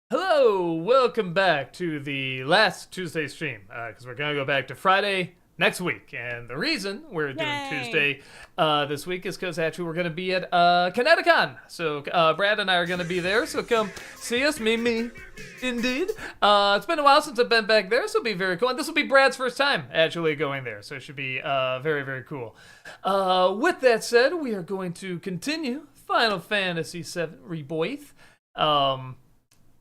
Hello, welcome back to the last Tuesday stream, because we're going to go back to Friday next week. And the reason we're doing Yay. Tuesday this week is because actually we're going to be at Kineticon. So Brad and I are going to be there, so come see us, me, indeed. It's been a while since I've been back there, so it'll be very cool. And this will be Brad's first time actually going there, so it should be very, very cool. With that said, we are going to continue Final Fantasy VII Rebirth.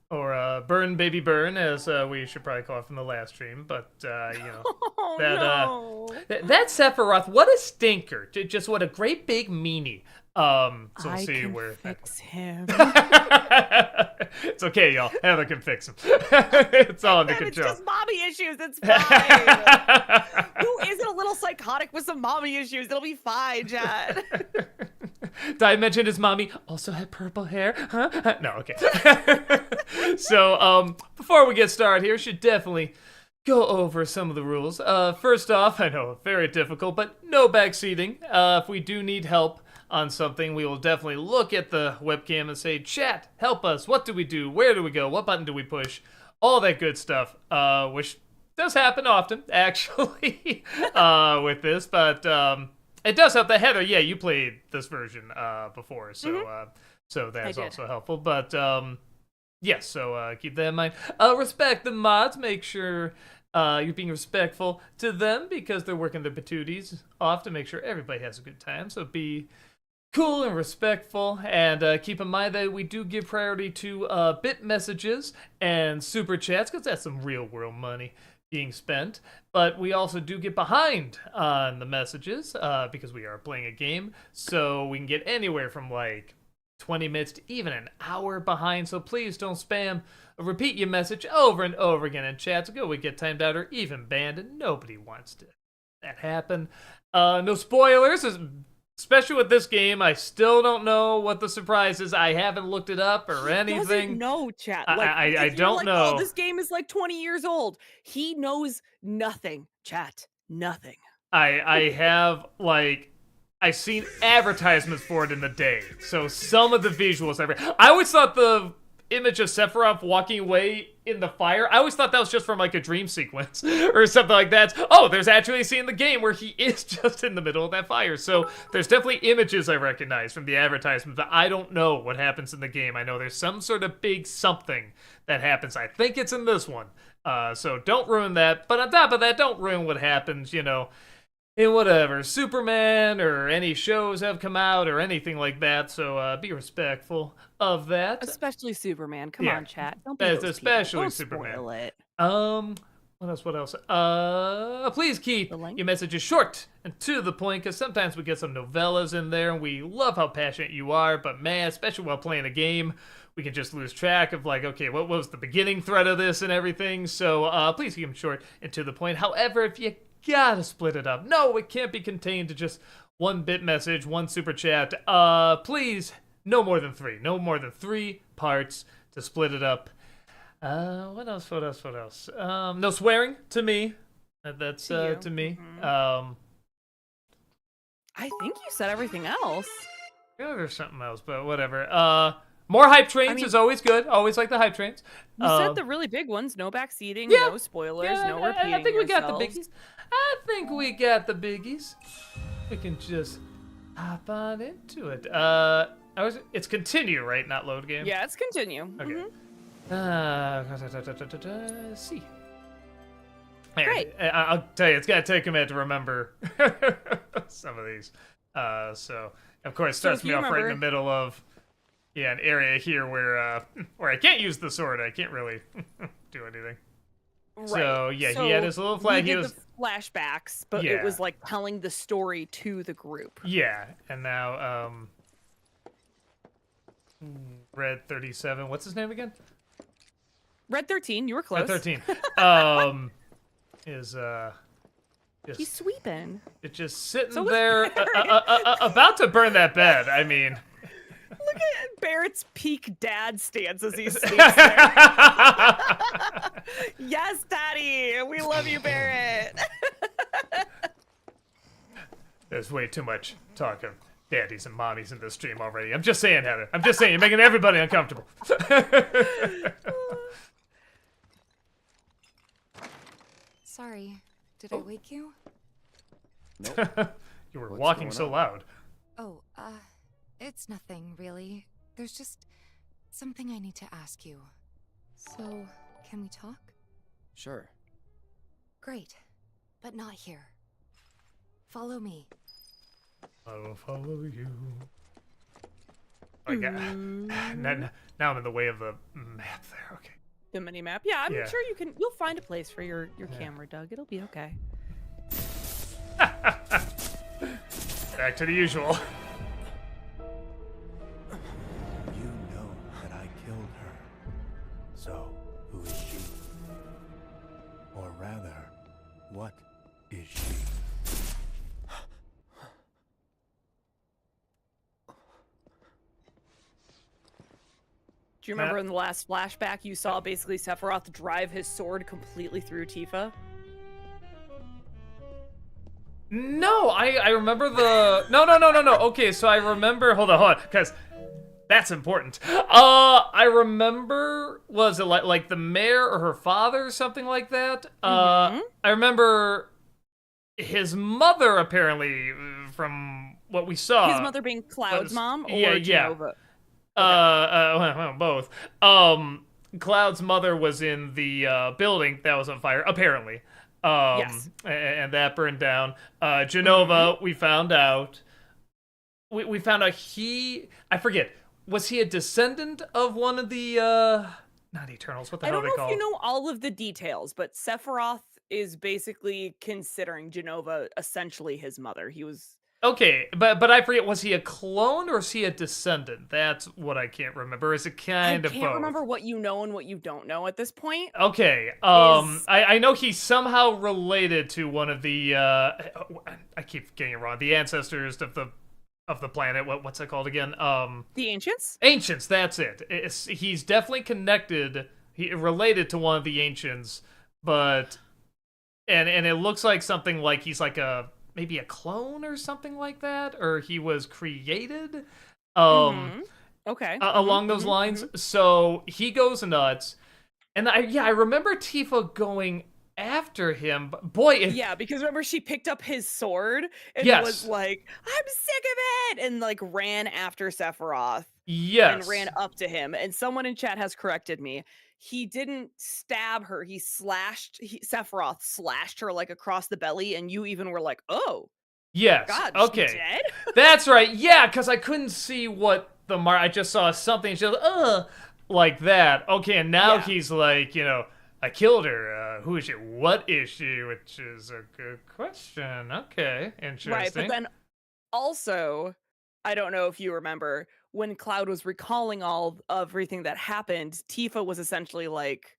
Or Burn Baby Burn, as we should probably call it from the last stream. But, Oh, that, no. that Sephiroth, what a stinker. Just what a great big meanie. So we'll I see can where... fix him. It's okay, y'all. Heather can fix him. It's all under It's control. just mommy issues. It's fine. Who isn't a little psychotic with some mommy issues? It'll be fine, Chad. Did I mention his mommy also had purple hair? Huh? No, okay. So, before we get started here, should definitely go over some of the rules. First off, I know, very difficult, but no backseating. If we do need help on something, we will definitely look at the webcam and say, chat, help us. What do we do? Where do we go? What button do we push? All that good stuff, which does happen often, actually, with this, but... it does help that Heather, yeah, you played this version before, so so that's also helpful. But yes, so keep that in mind. Respect the mods. Make sure you're being respectful to them because they're working their patooties off to make sure everybody has a good time. So be cool and respectful, and keep in mind that we do give priority to bit messages and super chats because that's some real world money being spent, but we also do get behind on the messages because we are playing a game, so we can get anywhere from like 20 minutes to even an hour behind, so please don't spam or repeat your message over and over again in chats. Go, we get timed out or even banned, and nobody wants to that happen. No spoilers, especially with this game. I still don't know what the surprise is. I haven't looked it up or anything. Doesn't know, Chad. Like, I don't know. Oh, this game is like 20 years old. He knows nothing, chat. Nothing. I have, like, I've seen advertisements for it in the day. So some of the visuals I always thought the image of Sephiroth walking away in the fire, I always thought that was just from like a dream sequence or something like that. Oh, there's actually a scene in the game where he is just in the middle of that fire. So there's definitely images I recognize from the advertisement, but I don't know what happens in the game. I know there's some sort of big something that happens. I think it's in this one. So don't ruin that. But on top of that, don't ruin what happens, in whatever Superman or any shows have come out or anything like that. So be respectful of that. Especially Superman. Come on, chat. Don't be especially Don't Superman. Spoil it. What else? Please keep your messages short and to the point, because sometimes we get some novellas in there, and we love how passionate you are, but man, especially while playing a game, we can just lose track of, like, okay, what was the beginning thread of this and everything, so please keep them short and to the point. However, if you gotta split it up, no, it can't be contained to just one bit message, one super chat, please, no more than three parts to split it up. What else? No swearing to me. That's to me. Mm-hmm. I think you said everything else. Yeah, there's something else, but whatever. More hype trains is always good. Always like the hype trains. You said the really big ones. No backseating, no spoilers, no repeating I think we got the yourselves. biggies. I think we got the biggies. We can just hop on into it. It's continue, right? Not load game? Yeah, it's continue. Okay. See. Great. I'll tell you, it's gonna take a minute to remember some of these. So of course, it starts me off right in the middle of an area here where I can't use the sword. I can't really do anything. Right. So yeah, he had his little flag. We He did was the flashbacks, but it was like telling the story to the group. Yeah, and now Red 37. What's his name again? Red 13, you were close. Red 13. Is just, he's sweeping. it's just sitting there about to burn that bed. I mean, look at Barrett's peak dad stance as he sleeps there. Yes, Daddy, we love you, Barrett. there's way too much talk of daddies and mommies in this stream already. I'm just saying, Heather. I'm just saying, you're making everybody uncomfortable. Sorry. Did I wake you? Nope. You were What's walking going so on? loud. Oh, it's nothing, really. There's just something I need to ask you. So, can we talk? Sure. Great. But not here. Follow me. I will follow you. I got. Now I'm in the way of the map there. Okay. The mini map. Yeah, I'm Yeah. sure you'll find a place for your camera, Doug. It'll be okay. Back to the usual. You know that I killed her. So, who is she? Or rather, what is she? Do you remember in the last flashback you saw basically Sephiroth drive his sword completely through Tifa? No, I remember the no. Okay, so I remember. Hold on, because that's important. I remember, was it like the mayor or her father or something like that? I remember his mother apparently, from what we saw. His mother being Cloud's mom or yeah. Genova? Well, both. Cloud's mother was in the building that was on fire, apparently. Yes. And that burned down. Genova, we found out. We found out I forget, was he a descendant of one of the, not Eternals, what the I hell don't are they know if called? you know all of the details, but Sephiroth is basically considering Genova essentially his mother. He was... Okay, but I forget, was he a clone or is he a descendant? That's what I can't remember. Is it kind of both? I can't remember what you know and what you don't know at this point. Okay, I know he's somehow related to one of the, I keep getting it wrong, the ancestors of the planet. What's that called again? The Ancients? Ancients, that's it. He's definitely connected, related to one of the Ancients, but, and it looks like something like he's like maybe a clone or something like that, or he was created, Okay. along those lines. So he goes nuts, and I remember Tifa going after him. But boy, Yeah, because remember she picked up his sword and Yes. was like, "I'm sick of it," and like ran after Sephiroth. yes, And ran up to him. And someone in chat has corrected me. He didn't stab her. Sephiroth slashed her like across the belly, and you even were like, "Oh, yes, God, okay, she's dead." that's right. Yeah, because I couldn't see what the mark. I just saw something. She was like that. Okay, and now Yeah. he's like, I killed her. Who is she? What is she? Which is a good question. Okay, interesting. Right, but then also, I don't know if you remember when Cloud was recalling everything that happened. Tifa was essentially like,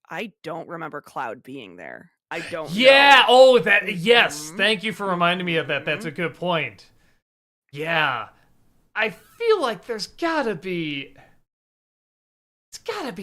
"I don't remember Cloud being there. I don't." Yeah. know. Oh, that. Yes. Mhm. Thank you for reminding me of that. That's a good point. Yeah. I feel like there's gotta be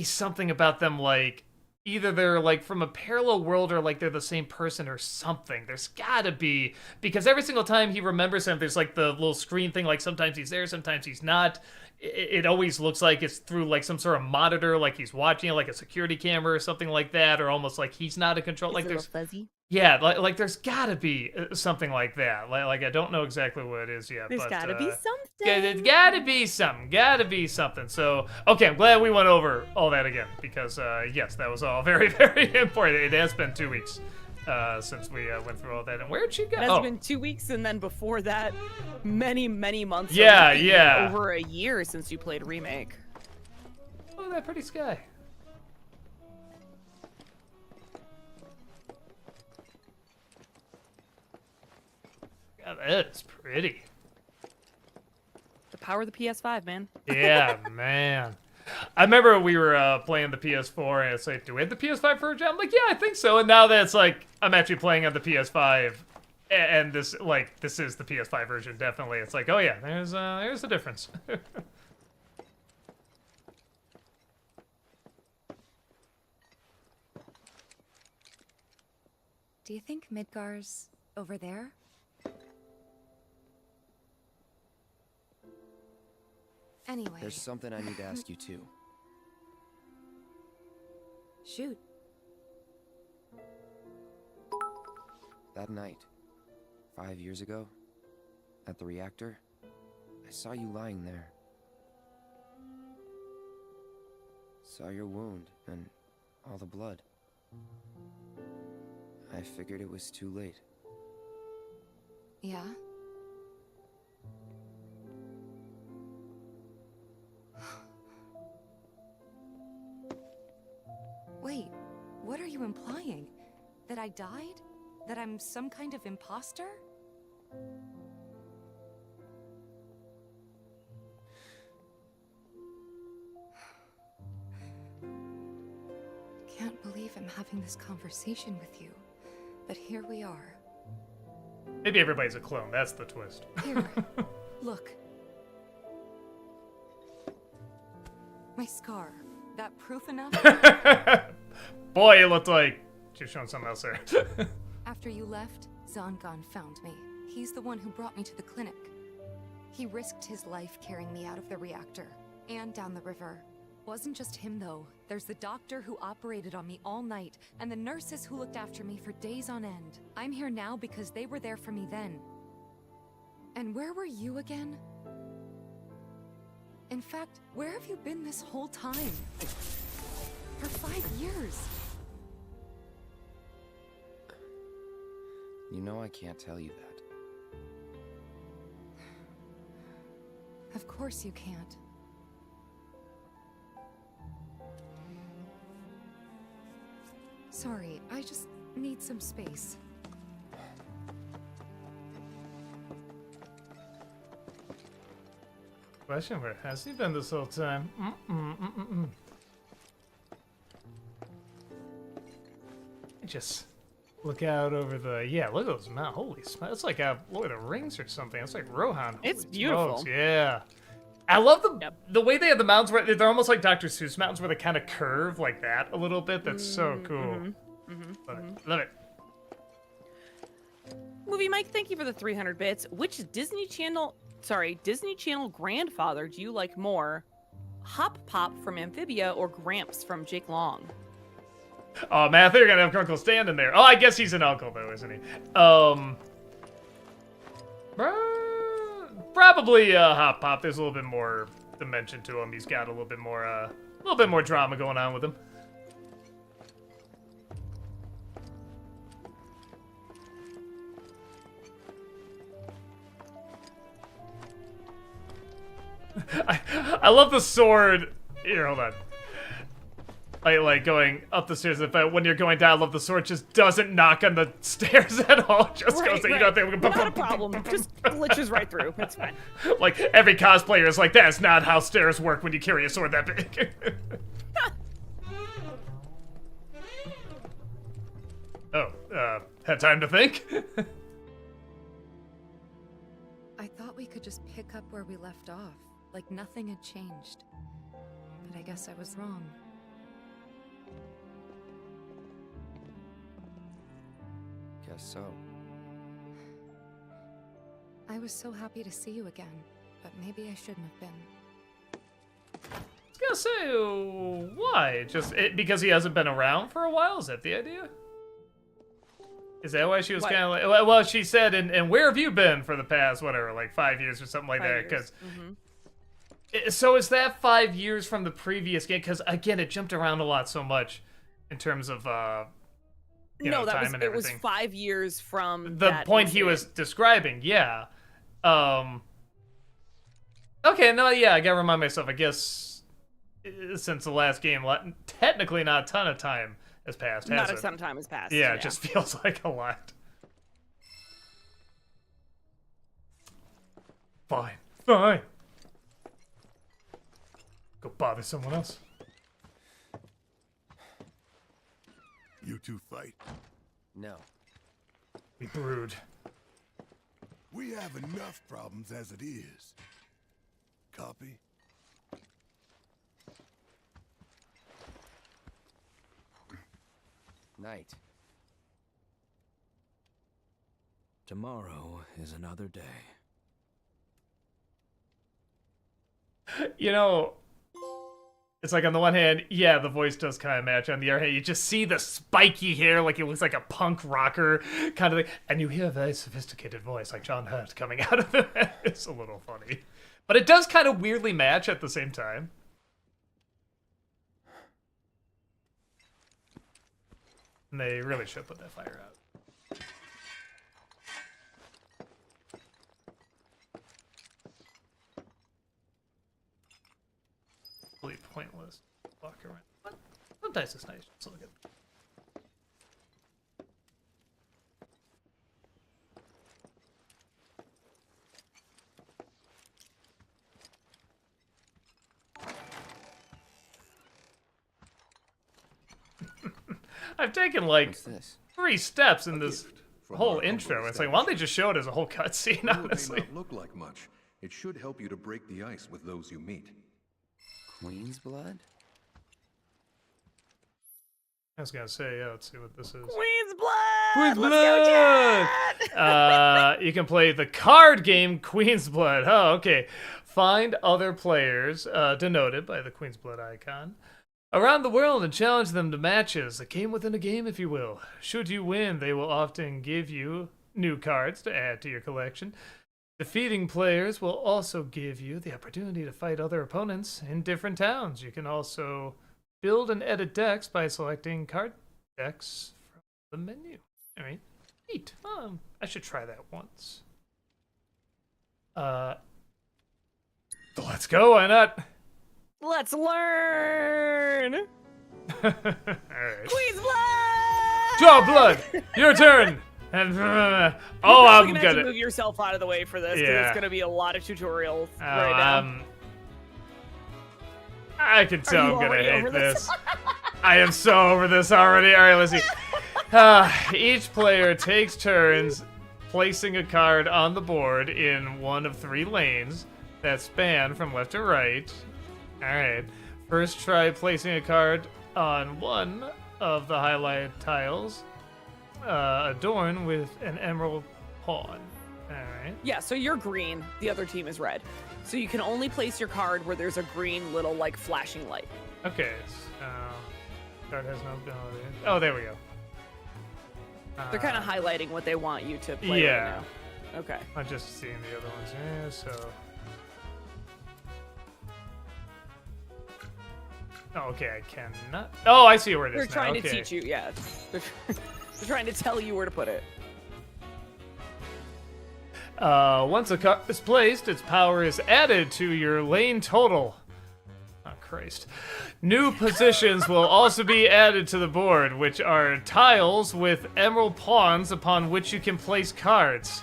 something about them, like either they're like from a parallel world or like they're the same person or something. There's gotta be, because every single time he remembers him, there's like the little screen thing, like sometimes he's there, sometimes he's not. It always looks like it's through like some sort of monitor, like he's watching it, like a security camera or something like that, or almost like he's not in control. Like there's fuzzy. yeah, like there's gotta be something like that. Like I don't know exactly what it is yet. There's but, gotta be something. It's gotta be something. So, okay, I'm glad we went over all that again, because, yes, that was all very, very important. It has been 2 weeks since we went through all that. And where'd she go? It has been 2 weeks, and then before that, many, many months. Yeah, maybe yeah. Over a year since you played Remake. Oh, that pretty sky. God, that is pretty. The power of the PS5, man. Yeah, man. I remember we were playing the PS4, and it's like, do we have the PS5 version? I'm like, yeah, I think so. And now that it's like, I'm actually playing on the PS5, and this is the PS5 version, definitely. It's like, oh yeah, there's a difference. Do you think Midgar's over there? Anyway, There's something I need to ask you too. shoot. That night, 5 years ago, at the reactor, I saw you lying there. Saw your wound and all the blood. I figured it was too late. Yeah? Wait, what are you implying? That I died? That I'm some kind of imposter? Can't believe I'm having this conversation with you, but here we are. Maybe everybody's a clone. That's the twist. Here, look. My scar. That proof enough? Boy, it looked like she was showing something else there. After you left, Zangan found me. He's the one who brought me to the clinic. He risked his life carrying me out of the reactor and down the river. Wasn't just him, though. There's the doctor who operated on me all night, and the nurses who looked after me for days on end. I'm here now because they were there for me then. And where were you again? In fact, where have you been this whole time? For 5 years. You know I can't tell you that. Of course you can't. Sorry, I just need some space. Question, where has he been this whole time? Just look out over the... Yeah, look at those mountains. Holy smokes. It's like a Lord of the Rings or something. It's like Rohan. It's Holy beautiful. smokes, yeah. I love Yep. the way they have the mountains where they're almost like Dr. Seuss mountains where they kind of curve like that a little bit. That's so cool. Love it. Love it. Movie Mike, thank you for the 300 bits. Which Disney Channel grandfather do you like more? Hop Pop from Amphibia or Gramps from Jake Long? Oh man, I thought you were gonna have Uncle Stan in there. Oh, I guess he's an uncle though, isn't he? Probably Hop Pop. There's a little bit more dimension to him. He's got a little bit more drama going on with him. I love the sword. Here, hold on. Like going up the stairs, but when you're going down, I love the sword just doesn't knock on the stairs at all. It just goes, you know, Not a problem. Just glitches right through. It's fine. Like every cosplayer is like, that's not how stairs work when you carry a sword that big. Had time to think? I thought we could just pick up where we left off, like nothing had changed. But I guess I was wrong. Guess so. I was so happy to see you again, but maybe I shouldn't have been. I was gonna say, why? Just because he hasn't been around for a while? Is that the idea? Is that why she was kind of like, well, she said, and where have you been for the past, whatever, like 5 years or something like that? Because, so is that 5 years from the previous game? Because again, it jumped around a lot so much in terms of, you know, time and everything. It was 5 years from the that point he was describing. Yeah. Okay, no, yeah, I gotta remind myself. I guess since the last game, technically not a ton of time has passed. Not a ton of time has passed. Yeah, it just feels like a lot. Fine. Fine. Go bother someone else. You two fight. No. We brood. We have enough problems as it is. Copy? Night. Tomorrow is another day. You know, It's like on the one hand, yeah, the voice does kind of match. On the other hand, you just see the spiky hair, like it looks like a punk rocker kind of thing. And you hear a very sophisticated voice, like John Hurt, coming out of it. It's a little funny. But it does kind of weirdly match at the same time. And they really should put that fire out. Really pointless. Walk around. But sometimes it's nice. It's all good. I've taken like What's this? 3 steps in A this gift from whole our intro. humble It's like, why don't they just show it as a whole cutscene, Though it may honestly? not look like much, it should help you to break the ice with those you meet. Queen's blood? I was gonna say, yeah, let's see what this is. Queen's blood. Queen's Let's go, Blood! Chad! You can play the card game Queen's Blood. Oh, okay. Find other players, denoted by the Queen's Blood icon, around the world and challenge them to matches. A game within a game, if you will. Should you win, they will often give you new cards to add to your collection. Defeating players will also give you the opportunity to fight other opponents in different towns. You can also build and edit decks by selecting card decks from the menu. All right, neat. I should try that once. Let's go. Why not? Let's learn. All right. Queen's blood. Draw blood. Your turn. And You're oh, probably I'm gonna have to gonna. move yourself out of the way for this because Yeah. it's gonna be a lot of tutorials Oh, right now. I can tell you I'm gonna already hate over this? this. I am so over this already. All right, let's see. Each player takes turns placing a card on the board in one of 3 lanes that span from left to right. All right. First, try placing a card on one of the highlighted tiles, adorned with an emerald pawn. All right. Yeah, so you're green, the other team is red. So you can only place your card where there's a green little like flashing light. Okay. So, card has no ability. Oh, there we go. They're kind of highlighting what they want you to play yeah. right now. Okay. I'm just seeing the other ones here, so. Oh, okay, I cannot. Oh, I see where it is They're now. trying Okay. to teach you, yeah. They're trying to tell you where to put it. Once a card is placed, its power is added to your lane total. Oh, Christ. New positions will also be added to the board, which are tiles with emerald pawns upon which you can place cards.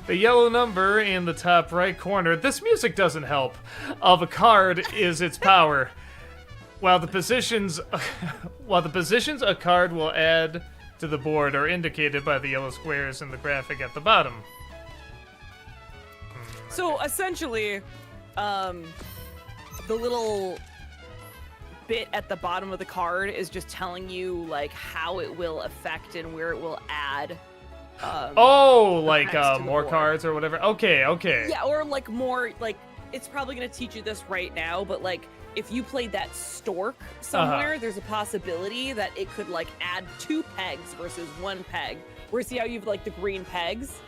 The yellow number in the top right corner, this music doesn't help, of a card is its power. While the positions a card will add to the board are indicated by the yellow squares in the graphic at the bottom. So essentially, the little bit at the bottom of the card is just telling you like how it will affect and where it will add. Like effects to the more board. cards or whatever. Okay, okay. Yeah, or like more like it's probably gonna teach you this right now, but like if you played that stork somewhere, there's a possibility that it could like add 2 pegs versus 1 peg. Where see how you've like the green pegs?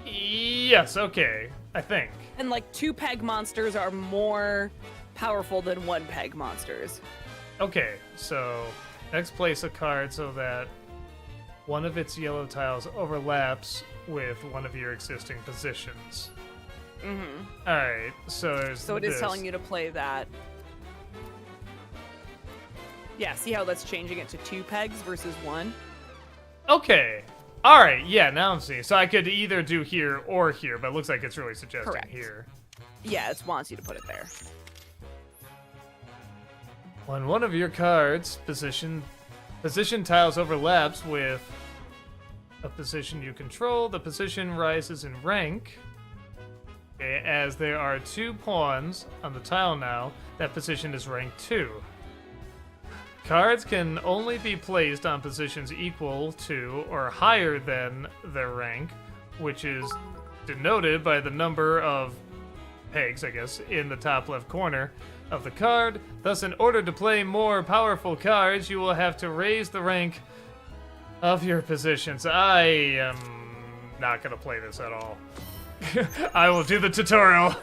Yes, okay. I think. And like 2 peg monsters are more powerful than 1 peg monsters. Okay, so next place a card so that one of its yellow tiles overlaps with one of your existing positions. Mm-hmm. Alright, so there's So it is telling you to play that. Yeah, see how that's changing it to 2 pegs versus 1? Okay. Alright, yeah, now I'm seeing. So I could either do here or here, but it looks like it's really suggesting Correct. here. Yeah, it wants you to put it there. When one of your cards position tiles overlaps with a position you control, the position rises in rank. Okay, as there are 2 pawns on the tile now, that position is rank 2. Cards can only be placed on positions equal to or higher than their rank, which is denoted by the number of pegs, I guess, in the top left corner of the card. Thus, in order to play more powerful cards, you will have to raise the rank of your positions. I am not going to play this at all. I will do the tutorial.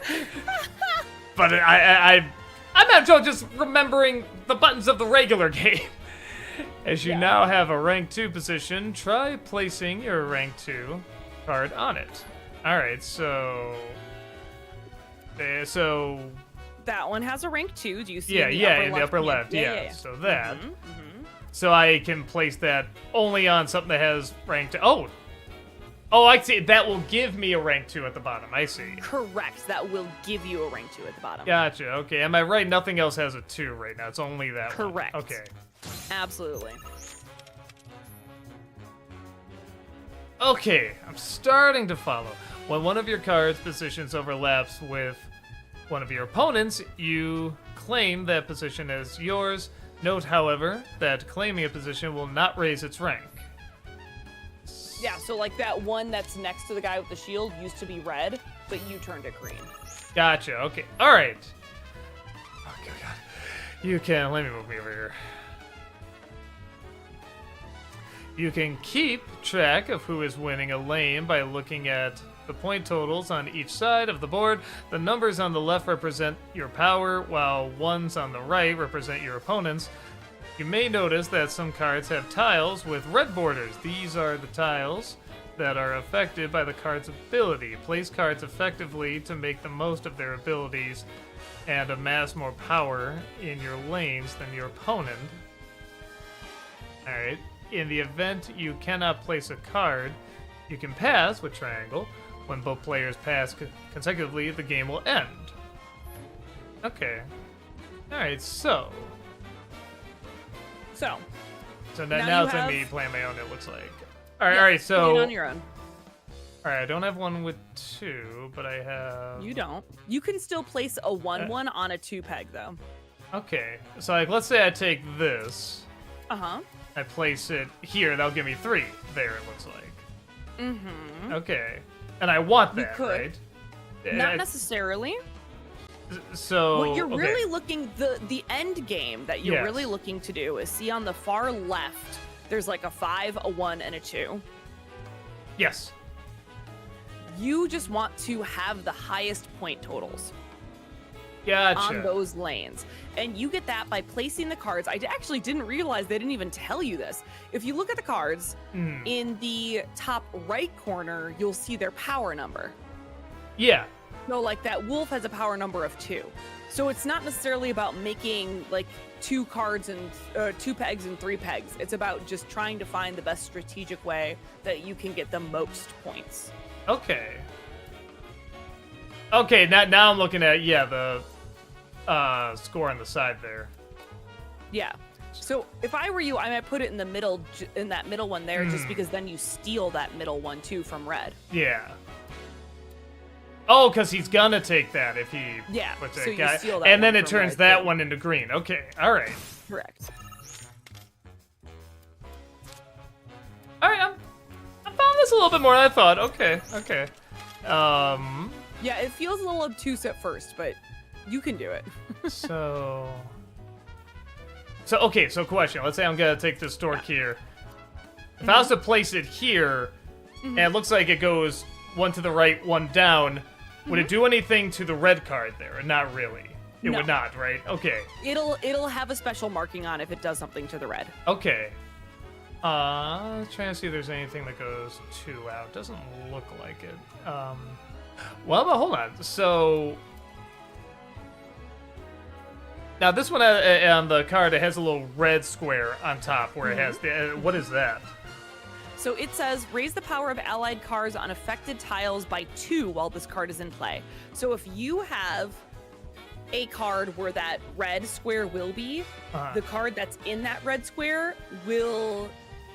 But I'm having trouble just remembering the buttons of the regular game. As you now have a rank 2 position, try placing your rank 2 card on it. Alright, so That one has a rank 2. Do you see? in the upper left. Yeah. So that. So I can place that only on something that has rank 2. Oh, I see. That will give me a rank 2 at the bottom. I see. Correct. That will give you a rank 2 at the bottom. Gotcha. Okay. Am I right? Nothing else has a 2 right now. It's only that one. Correct. Okay. Absolutely. Okay. I'm starting to follow. When one of your cards' positions overlaps with one of your opponents, you claim that position as yours. Note, however, that claiming a position will not raise its rank. Yeah, so like that one that's next to the guy with the shield used to be red, but you turned it green. Gotcha. Okay. All right. Okay, God. You can... Let me move me over here. You can keep track of who is winning a lane by looking at the point totals on each side of the board. The numbers on the left represent your power, while ones on the right represent your opponent's. You may notice that some cards have tiles with red borders. These are the tiles that are affected by the card's ability. Place cards effectively to make the most of their abilities and amass more power in your lanes than your opponent. Alright. In the event you cannot place a card, you can pass with triangle. When both players pass consecutively, the game will end. Okay. Alright, so now it's me playing my own, it looks like. Alright, so... on your own. Alright, I don't have one with 2, but I have... You don't. You can still place a 1/1 on a 2-peg, though. Okay, so like, let's say I take this. Uh-huh. I place it here, that'll give me 3. There, it looks like. Mm-hmm. Okay. And I want that, You could. right? Not necessarily. So... What you're okay. really looking... The end game that you're Yes. really looking to do is see on the far left, there's like a 5, a 1, and a 2. Yes. You just want to have the highest point totals Gotcha. on those lanes. And you get that by placing the cards. I actually didn't realize they didn't even tell you this. If you look at the cards, in the top right corner, you'll see their power number. Yeah. So like that wolf has a power number of 2. So it's not necessarily about making like 2 cards and 2 pegs and 3 pegs. It's about just trying to find the best strategic way that you can get the most points. Okay. Okay, now I'm looking at, the score on the side there. Yeah. So if I were you, I might put it in the middle, in that middle one there, just because then you steal that middle one too from red. Yeah. Oh, because he's gonna take that if he puts so it. you steal that and then one it from turns red, that too. one into green. Okay, all right. Correct. All right, I'm following this a little bit more than I thought. Okay. Yeah, it feels a little obtuse at first, but you can do it. So question. Let's say I'm gonna take this stork here. If I was to place it here, and it looks like it goes one to the right, one down, would it do anything to the red card there? Not really. It would not, right? Okay. It'll have a special marking on if it does something to the red. Okay. Trying to see if there's anything that goes 2 out. Doesn't look like it. Well, but hold on. So now this one on the card, it has a little red square on top where it has the. What is that? So it says, raise the power of allied cards on affected tiles by 2 while this card is in play. So if you have a card where that red square will be, the card that's in that red square will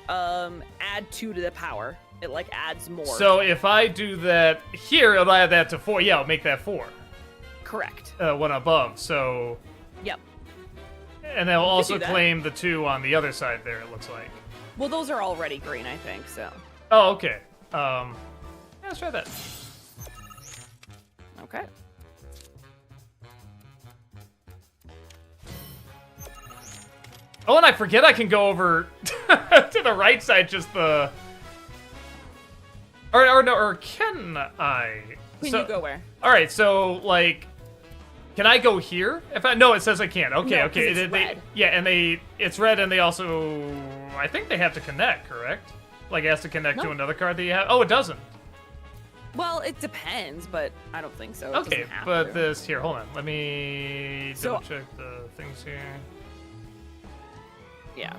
add 2 to the power. It like adds more. So if I do that here, it'll add that to 4. Yeah, it'll make that 4. Correct. One above. So. Yep. And they'll also do that. claim the 2 on the other side there, it looks like. Well, those are already green, I think, so. Oh, okay. Yeah, let's try that. Okay. Oh, and I forget I can go over to the right side, just the... Or can I? Can you go where? Alright, so, like... Can I go here? No, it says I can't. Okay, No, okay. 'cause it's red. Yeah, and it's red, and they also... I think they have to connect, correct? Like, it has to connect to No. another card that you have? Oh, it doesn't. Well, it depends, but I don't think so. It Okay, doesn't have but to. this... Here, hold on. Let me So- double check the things here. Yeah.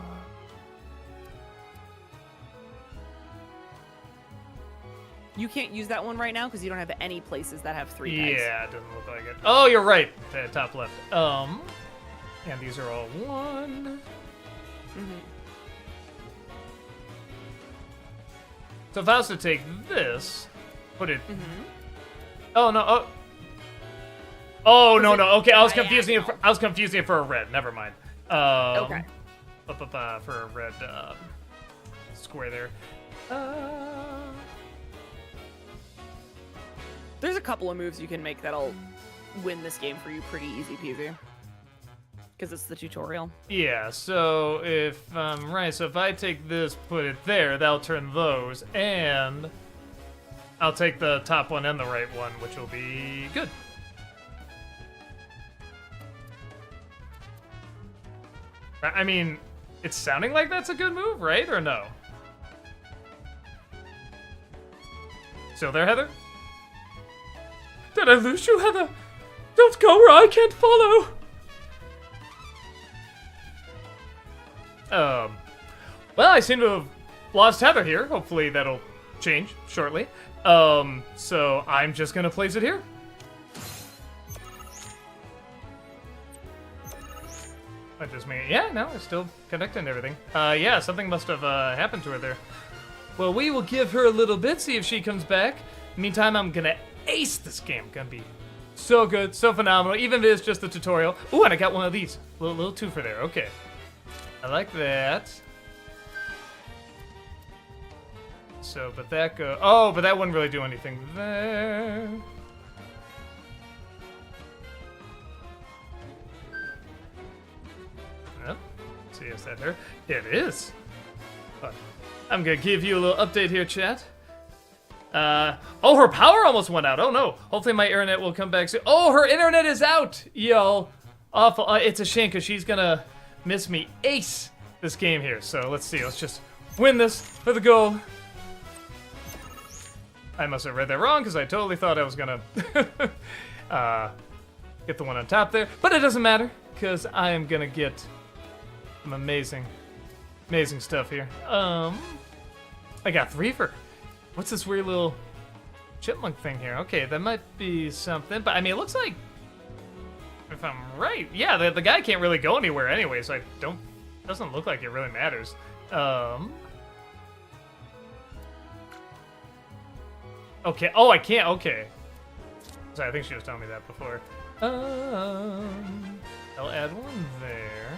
You can't use that one right now because you don't have any places that have 3 pegs. Yeah, it doesn't look like it. Oh, you're right. The top left. And these are all 1. So if I was to take this, put it... Oh, no. Oh, no, no. Okay, I was confusing it. I was confusing it for a red. Never mind. Okay. For a red square there. There's a couple of moves you can make that'll win this game for you pretty easy peasy. Because it's the tutorial. Yeah, so if right, so if I take this, put it there, that'll turn those, and I'll take the top one and the right one, which will be good. I mean, it's sounding like that's a good move, right? Or no? Still there, Heather? Did I lose you, Heather? Don't go where I can't follow! Well, I seem to have lost Heather here. Hopefully that'll change shortly. So I'm just gonna place it here. I just made, yeah, no, it's still connecting everything. Yeah, something must have happened to her there. Well, we will give her a little bit, see if she comes back. Meantime, I'm gonna ace this game. Gonna be so good, so phenomenal, even if it's just a tutorial. Ooh, and I got one of these. Little twofer there, okay. I like that. So, but that go. Oh, but that wouldn't really do anything there. Well, see, is that her? It is. I'm gonna give you a little update here, chat. Oh, her power almost went out. Oh no. Hopefully my internet will come back soon. Oh, her internet is out, y'all. Awful. It's a shame because she's gonna miss me ace this game here. So let's see. Let's just win this for the goal. I must have read that wrong because I totally thought I was gonna get the one on top there, but it doesn't matter because I am gonna get some amazing stuff here. I got 3 for. What's this weird little chipmunk thing here? Okay, that might be something, but I mean, it looks like, if I'm right, yeah, the guy can't really go anywhere anyway, so doesn't look like it really matters. Okay, oh, I can't, okay. Sorry, I think she was telling me that before. I'll add one there.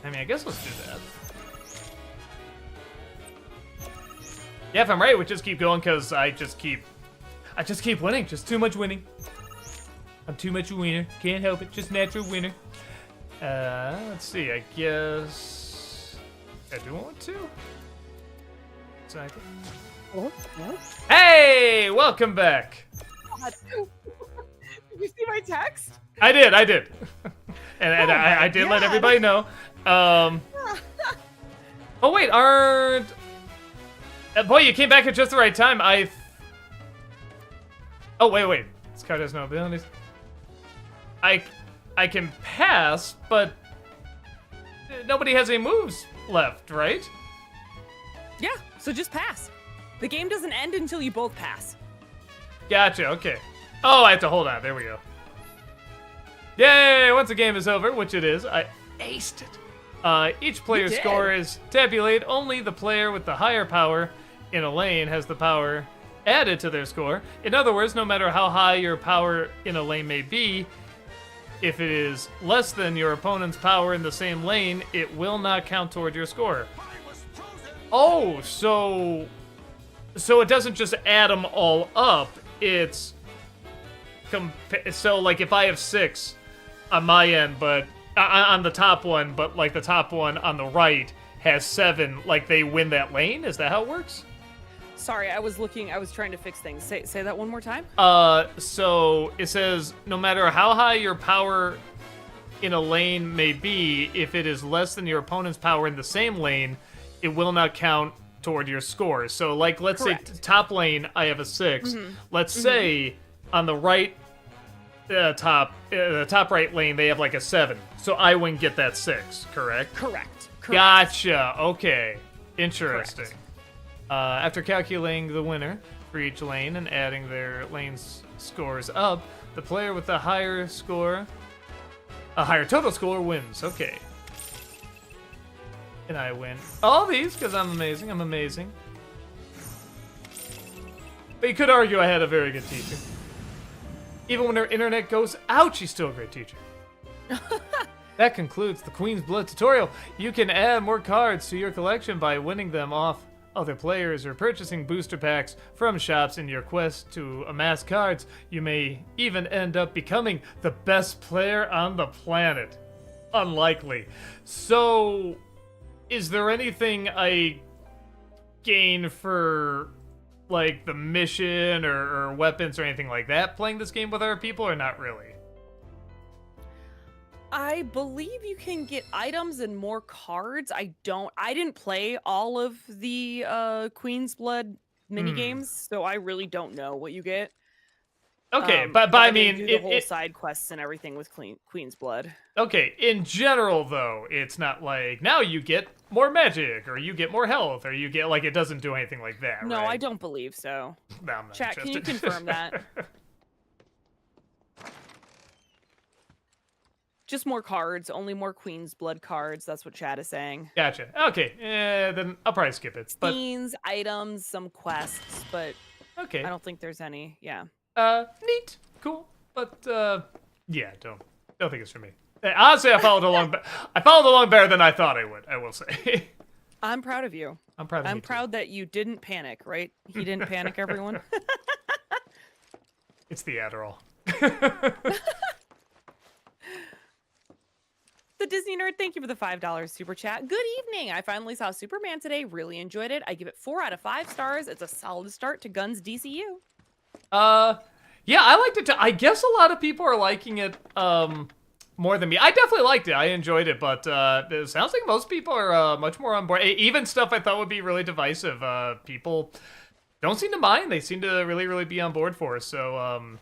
I mean, I guess let's do that. Yeah, if I'm right, we just keep going because I just keep winning. Just too much winning. I'm too much a winner. Can't help it. Just natural winner. Let's see. I guess I do want to. Second. What? Hey, welcome back. Did you see my text? I did. and I did let everybody know. Oh wait, aren't... boy, you came back at just the right time. Oh, wait. This card has no abilities. I can pass, but nobody has any moves left, right? Yeah, so just pass. The game doesn't end until you both pass. Gotcha, okay. Oh, I have to hold on. There we go. Yay! Once the game is over, which it is, I aced it. Each player's score is tabulated. Only the player with the higher power in a lane has the power added to their score. In other words, no matter how high your power in a lane may be, if it is less than your opponent's power in the same lane, it will not count toward your score. Oh, so it doesn't just add them all up. It's So like if I have 6 on my end, but on the top one, but like the top one on the right has 7, like they win that lane? Is that how it works? Sorry, I was trying to fix things. Say that one more time. So it says no matter how high your power in a lane may be, if it is less than your opponent's power in the same lane, it will not count toward your score. So like let's Correct. say top lane I have a 6. Let's say on the right top right lane they have like a 7. So I wouldn't get that 6, correct? Correct. Gotcha. Okay. Interesting. After calculating the winner for each lane and adding their lane's scores up, the player with the higher total score wins. Okay. And I win all these because I'm amazing. I'm amazing. But you could argue I had a very good teacher. Even when her internet goes out, she's still a great teacher. That concludes the Queen's Blood tutorial. You can add more cards to your collection by winning them off other players or purchasing booster packs from shops in your quest to amass cards. You may even end up becoming the best player on the planet. Unlikely. So, is there anything I gain for, like, the mission or weapons or anything like that playing this game with other people, or not really? I believe you can get items and more cards. I didn't play all of the Queen's Blood mini games, so I really don't know what you get. Okay, but I mean, do the whole side quests and everything with Queen's Blood. Okay, in general though, it's not like now you get more magic or you get more health or you get like it doesn't do anything like that. No, right? I don't believe so. No, I'm not Chat, can you interested. confirm that? Just more cards, only more Queen's Blood cards. That's what chat is saying. Gotcha. Okay, then I'll probably skip it. But Scenes, items, some quests, but okay, I don't think there's any. Yeah. neat, cool, but yeah, don't think it's for me. Honestly, I followed along. I followed along better than I thought I would. I will say. I'm proud of you. I'm proud. Of I'm you too. proud that you didn't panic, right? He didn't panic, everyone. It's the Adderall. The Disney Nerd, thank you for the $5 super chat. Good evening. I finally saw Superman today. Really enjoyed it. I give it 4 out of 5 stars. It's a solid start to Guns DCU. Yeah, I liked it too. I guess a lot of people are liking it more than me. I definitely liked it. I enjoyed it, but it sounds like most people are much more on board. Even stuff I thought would be really divisive, people don't seem to mind. They seem to really, really be on board for. So,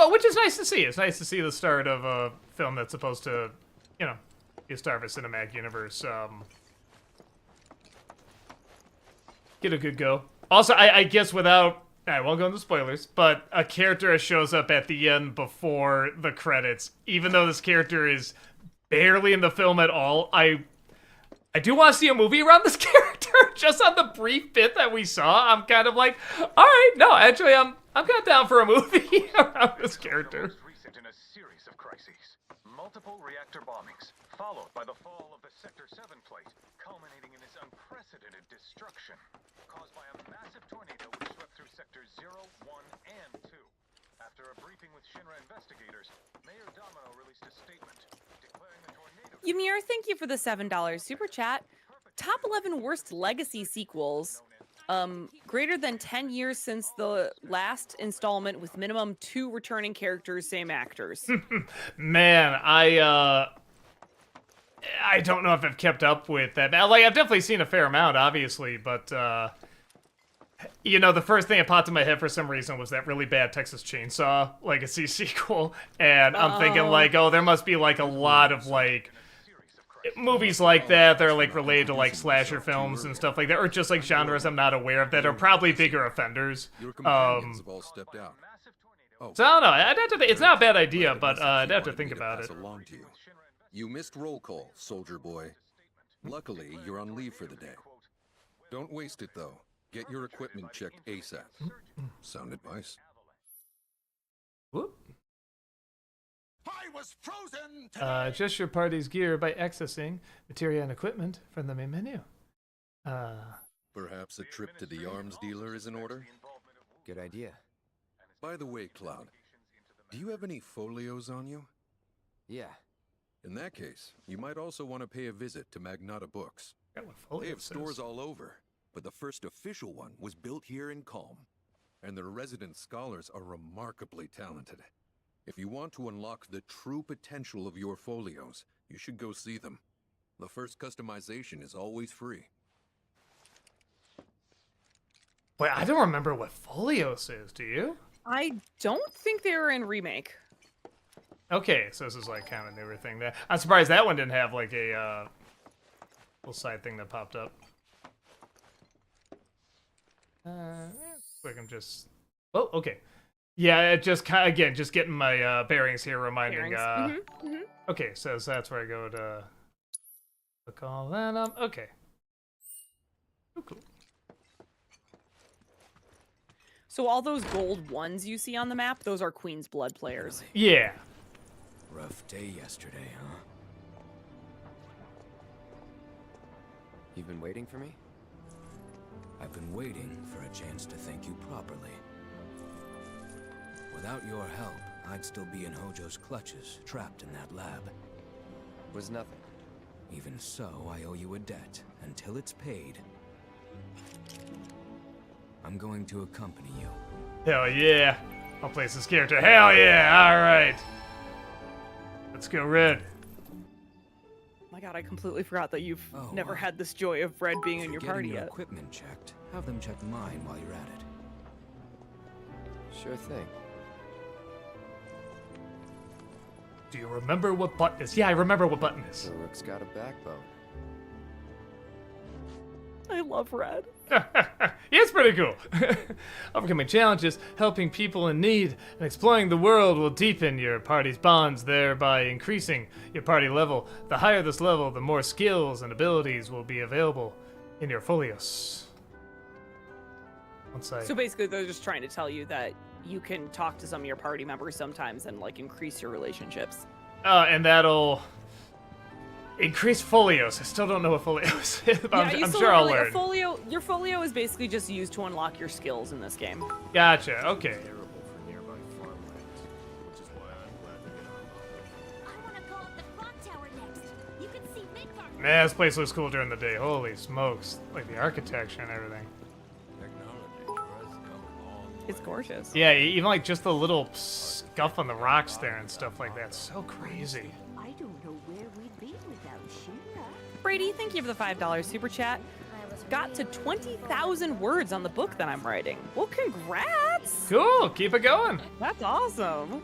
which is nice to see. It's nice to see the start of a film that's supposed to, you know, be a star of a cinematic universe. Get a good go. Also, I guess without, I won't go into spoilers, but a character shows up at the end before the credits. Even though this character is barely in the film at all, I do want to see a movie around this character. Just on the brief bit that we saw, I'm kind of like, all right, no, actually, I'm kind of down for a movie around this character. Most recent in a series of crises. Multiple reactor bombings, followed by the fall of the Sector 7 plate, culminating in this unprecedented destruction, caused by a massive tornado which swept through Sectors 0, 1, and 2. After a briefing with Shinra investigators, Mayor Domino released a statement declaring the tornado... Ymir, thank you for the $7 super chat. Top 11 worst legacy sequels. Greater than 10 years since the last installment with minimum 2 returning characters, same actors. Man, I don't know if I've kept up with that. Like, I've definitely seen a fair amount, obviously, but, you know, the first thing that popped in my head for some reason was that really bad Texas Chainsaw Legacy sequel, and I'm thinking, like, oh, there must be, like, a lot of, like, movies like that are, like, related to, like, slasher films and stuff like that, or just, like, genres I'm not aware of that are probably bigger offenders. Your companions have all stepped out. Oh, So, I don't know. I'd have to it's not a bad idea, but I'd have to think about it. Along to you. You missed roll call, soldier boy. Luckily, you're on leave for the day. Don't waste it, though. Get your equipment checked ASAP. Sound advice? Whoop. I was frozen! Adjust your party's gear by accessing materia and equipment from the main menu. Perhaps a trip to the arms dealer is in order? Good idea. By the way, Cloud, Do you have any folios on you? Yeah. In that case, you might also want to pay a visit to Magnata Books. Got what folio They have says. stores all over, but the first official one was built here in Kalm. And their resident scholars are remarkably talented. If you want to unlock the true potential of your folios, you should go see them. The first customization is always free. Wait, I don't remember what folios is, do you? I don't think they were in Remake. Okay, so this is like kind of a newer thing. There, I'm surprised that one didn't have like a little side thing that popped up. Quick, I'm just. Oh, okay. Yeah, it just kind of, again, just getting my bearings here, reminding. Okay, so that's where I go to look all that up. Okay. Oh, cool. So all those gold ones you see on the map, those are Queen's Blood players. Yeah. Rough day yesterday, huh? You've been waiting for me? I've been waiting for a chance to thank you properly. Without your help, I'd still be in Hojo's clutches, trapped in that lab. Was nothing. Even so, I owe you a debt. Until it's paid, I'm going to accompany you. Hell yeah. I'll place this character. Hell yeah. All right. Let's go, Red. My god, I completely forgot that you've Oh, never had this joy of Red being in your Getting party your yet. equipment checked. Have them check mine while you're at it. Sure thing. Do you remember what button is? Yeah, I remember what button is. So Rook's got a backbone. I love Red. Yeah, it's pretty cool. Overcoming challenges, helping people in need, and exploring the world will deepen your party's bonds, thereby increasing your party level. The higher this level, the more skills and abilities will be available in your folios. Once I... So basically, they're just trying to tell you that you can talk to some of your party members sometimes and like increase your relationships. and that'll increase folios. I still don't know what folios is, but I'm sure I'll learn. Your folio is basically just used to unlock your skills in this game. Gotcha, okay. Man, this place looks cool during the day. Holy smokes. Like the architecture and everything. It's gorgeous. Yeah, even like just the little scuff on the rocks there and stuff like that. So crazy. I don't know where we'd be without Shira. Brady, thank you for the $5 super chat. Got to 20,000 words on the book that I'm writing. Well, congrats! Cool, keep it going. That's awesome.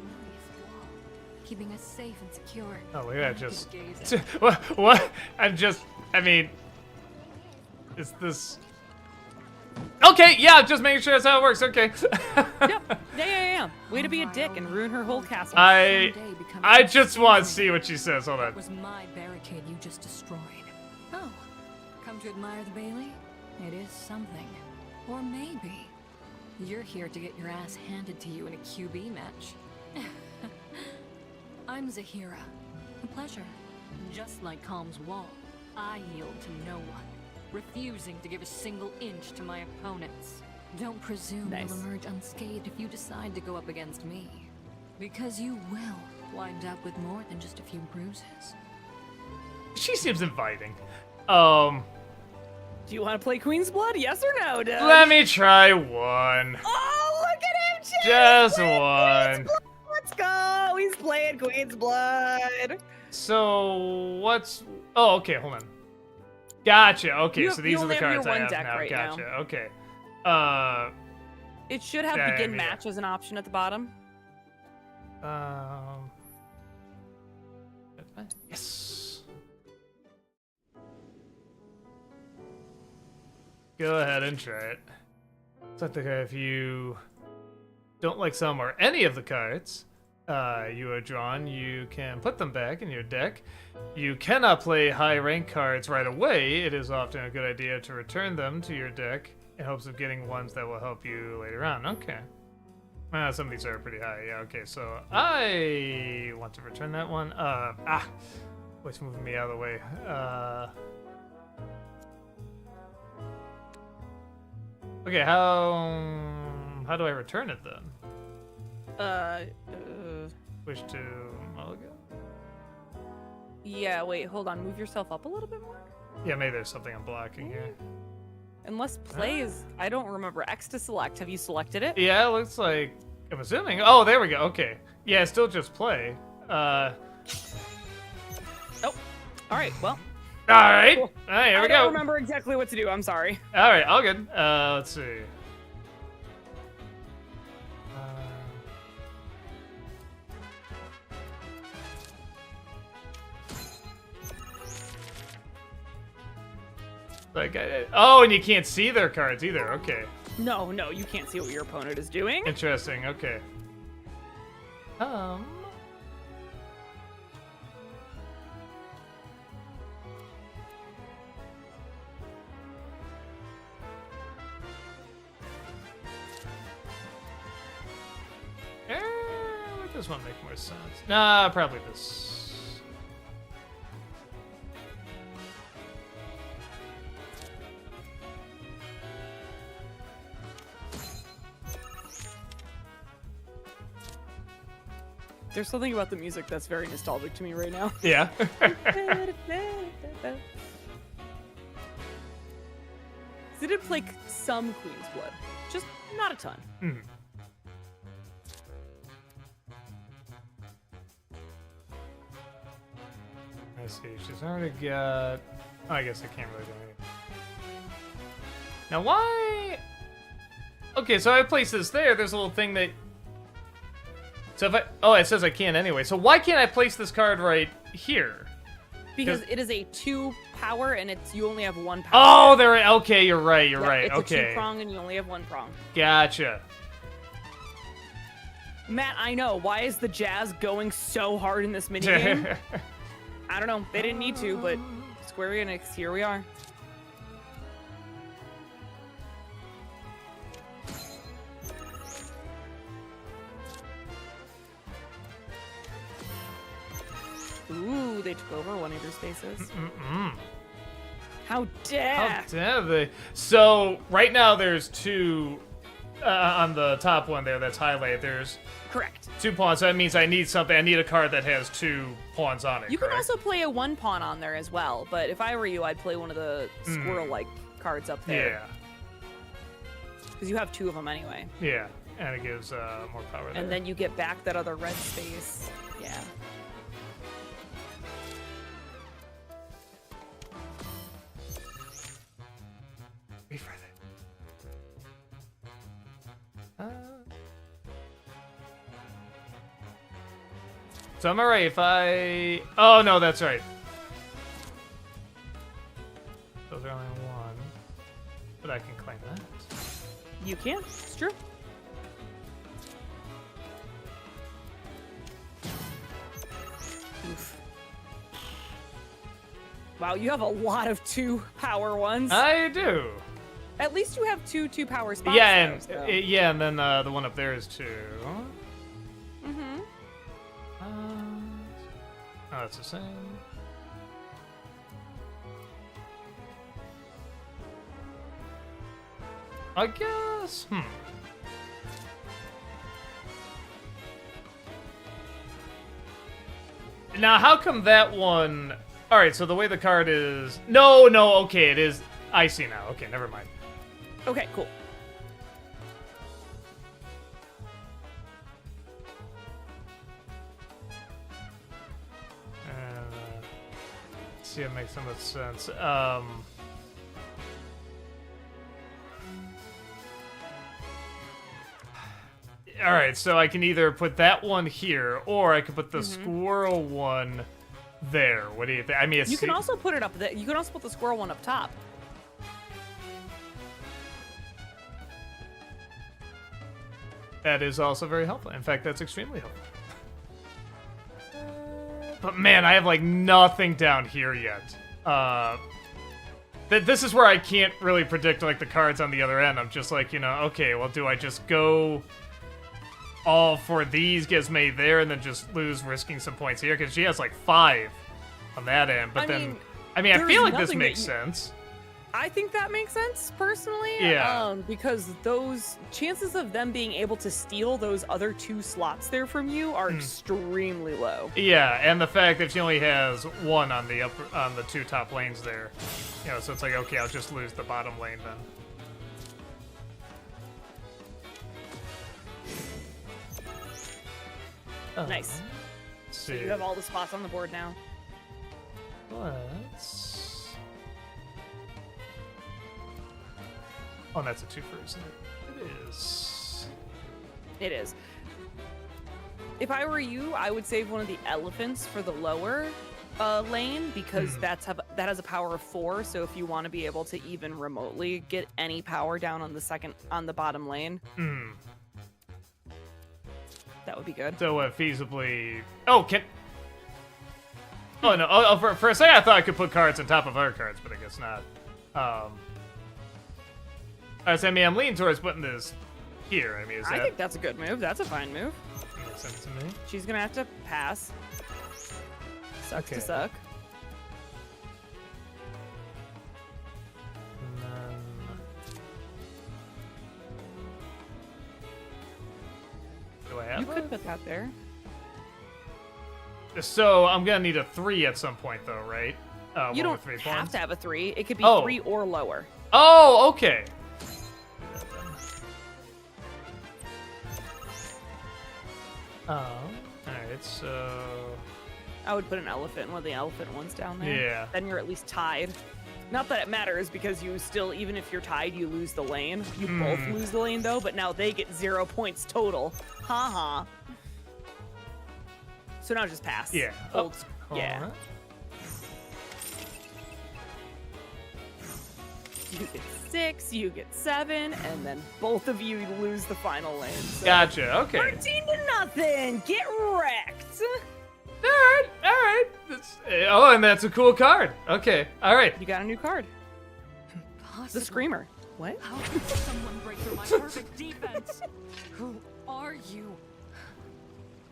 Keeping us safe and secure. Oh, look at that, just... what? I mean... Is this... Okay, yeah, just making sure that's how it works, okay. Yep. Yeah. Way to be a dick and ruin her whole castle. I just want to see what she says, hold on. That was my barricade you just destroyed. Oh, come to admire the Bailey? It is something. Or maybe you're here to get your ass handed to you in a QB match. I'm Zahira. A pleasure. Just like Kalm's wall, I yield to no one, refusing to give a single inch to my opponents. Don't presume you'll emerge unscathed if you decide to go up against me. Because you will wind up with more than just a few bruises. She seems inviting. Do you want to play Queen's Blood? Yes or no, Doug? Let me try one. Oh, look at him, Chad! Just one. Let's go! He's playing Queen's Blood. So, what's... Oh, okay, hold on. Gotcha, okay, so these are the only have your cards I one have deck now. right Gotcha, now. okay. It should have Damn, begin yeah. match as an option at the bottom. Yes. Go ahead and try it. So I think if you don't like some or any of the cards you have drawn, you can put them back in your deck. You cannot play high rank cards right away. It is often a good idea to return them to your deck in hopes of getting ones that will help you later on. Okay. Some of these are pretty high. Yeah, okay, so I want to return that one. What's moving me out of the way? Okay, how do I return it then? Wish to mulligan? Yeah, wait, hold on. Move yourself up a little bit more? Yeah, maybe there's something I'm blocking here. Unless play is... I don't remember. X to select. Have you selected it? Yeah, it looks like... I'm assuming... Oh, there we go. Okay. Yeah, still just play. Oh. Alright, well. Alright. Cool. Alright, here we I go. don't remember exactly what to do. I'm sorry. Alright, all good. Let's see. Like, oh, and you can't see their cards either. Okay. No, you can't see what your opponent is doing. Interesting. Okay. Would this one make more sense? Nah, probably this. There's something about the music that's very nostalgic to me right now. Yeah. It did play some Queen's Blood, just not a ton. Mm. I see. She's already got. Oh, I guess I can't really do anything. Now, why? Okay, so I place this there. There's a little thing that. So if I. Oh, it says I can't anyway. So why can't I place this card right here? Because it is a 2 power and you only have 1 power. Oh, there. Okay, you're right. You're right. It's Okay. a 2 prong and you only have 1 prong. Gotcha. Matt, I know. Why is the Jazz going so hard in this minigame? I don't know. They didn't need to, but Square Enix, here we are. Ooh, they took over one of your spaces. How dare! How dare they? So right now there's 2 on the top one there that's highlighted. There's correct 2 pawns. So that means I need something. I need a card that has 2 pawns on it. You correct? can also play a 1 pawn on there as well. But if I were you, I'd play one of the squirrel-like cards up there. Yeah. Because you have 2 of them anyway. Yeah, and it gives more power there. And then you get back that other red space. Yeah. Be further. So am I right if I... Oh, no, that's right. Those are only 1. But I can claim that. You can. It's true. Oof. Wow, you have a lot of 2 power ones. I do. At least you have 2 power spots. Yeah, there, and so. yeah, and then the one up there is 2. Mm-hmm. Oh, it's the same. I guess. Now, how come that one? All right, so the way the card is. No, okay, it is. I see now. Okay, never mind. Okay, cool. See, it makes so much sense. All right, so I can either put that one here, or I could put the squirrel one there. What do you think? I mean, you can also put it up there. You can also put the squirrel one up top. That is also very helpful. In fact, that's extremely helpful. But man, I have like nothing down here yet. This is where I can't really predict like the cards on the other end. I'm just like, okay, well, do I just go all for these, get as many there, and then just lose, risking some points here? Because she has like 5 on that end. But I feel like this makes sense. I think that makes sense personally. Yeah. Because those chances of them being able to steal those other 2 slots there from you are extremely low. Yeah, and the fact that she only has 1 on the 2 top lanes there, you know, so it's like, okay, I'll just lose the bottom lane then. Nice. Let's So see. you have all the spots on the board now. Let's... Oh, that's a 2-for, isn't it? It is. It is. If I were you, I would save one of the elephants for the lower lane because that has a power of 4. So if you want to be able to even remotely get any power down on the bottom lane, that would be good. So feasibly... Oh, Oh, no. Oh, for a second, I thought I could put cards on top of other cards, but I guess not. I mean, I'm leaning towards putting this here. I mean, is that... I think that's a good move. That's a fine move. Makes sense to me. She's going to have to pass. Sucks to suck. And then... Do I have You could put that there. So I'm gonna need a 3 at some point, though, right? You don't 3 have points? to have a 3. It could be 3 or lower. Oh, okay. All right, so... I would put an elephant in one of the elephant ones down there. Yeah. Then you're at least tied. Not that it matters because you still, even if you're tied, you lose the lane. You both lose the lane though, but now they get 0 points total. Haha. So now just pass. Yeah. Yeah. You get 6, you get 7, and then both of you lose the final lane. So Gotcha, okay. 13-0. Get wrecked. All right. Oh, and that's a cool card. Okay, all right. You got a new card. Impossible. The Screamer. What? How could someone break through my perfect defense? Who are you?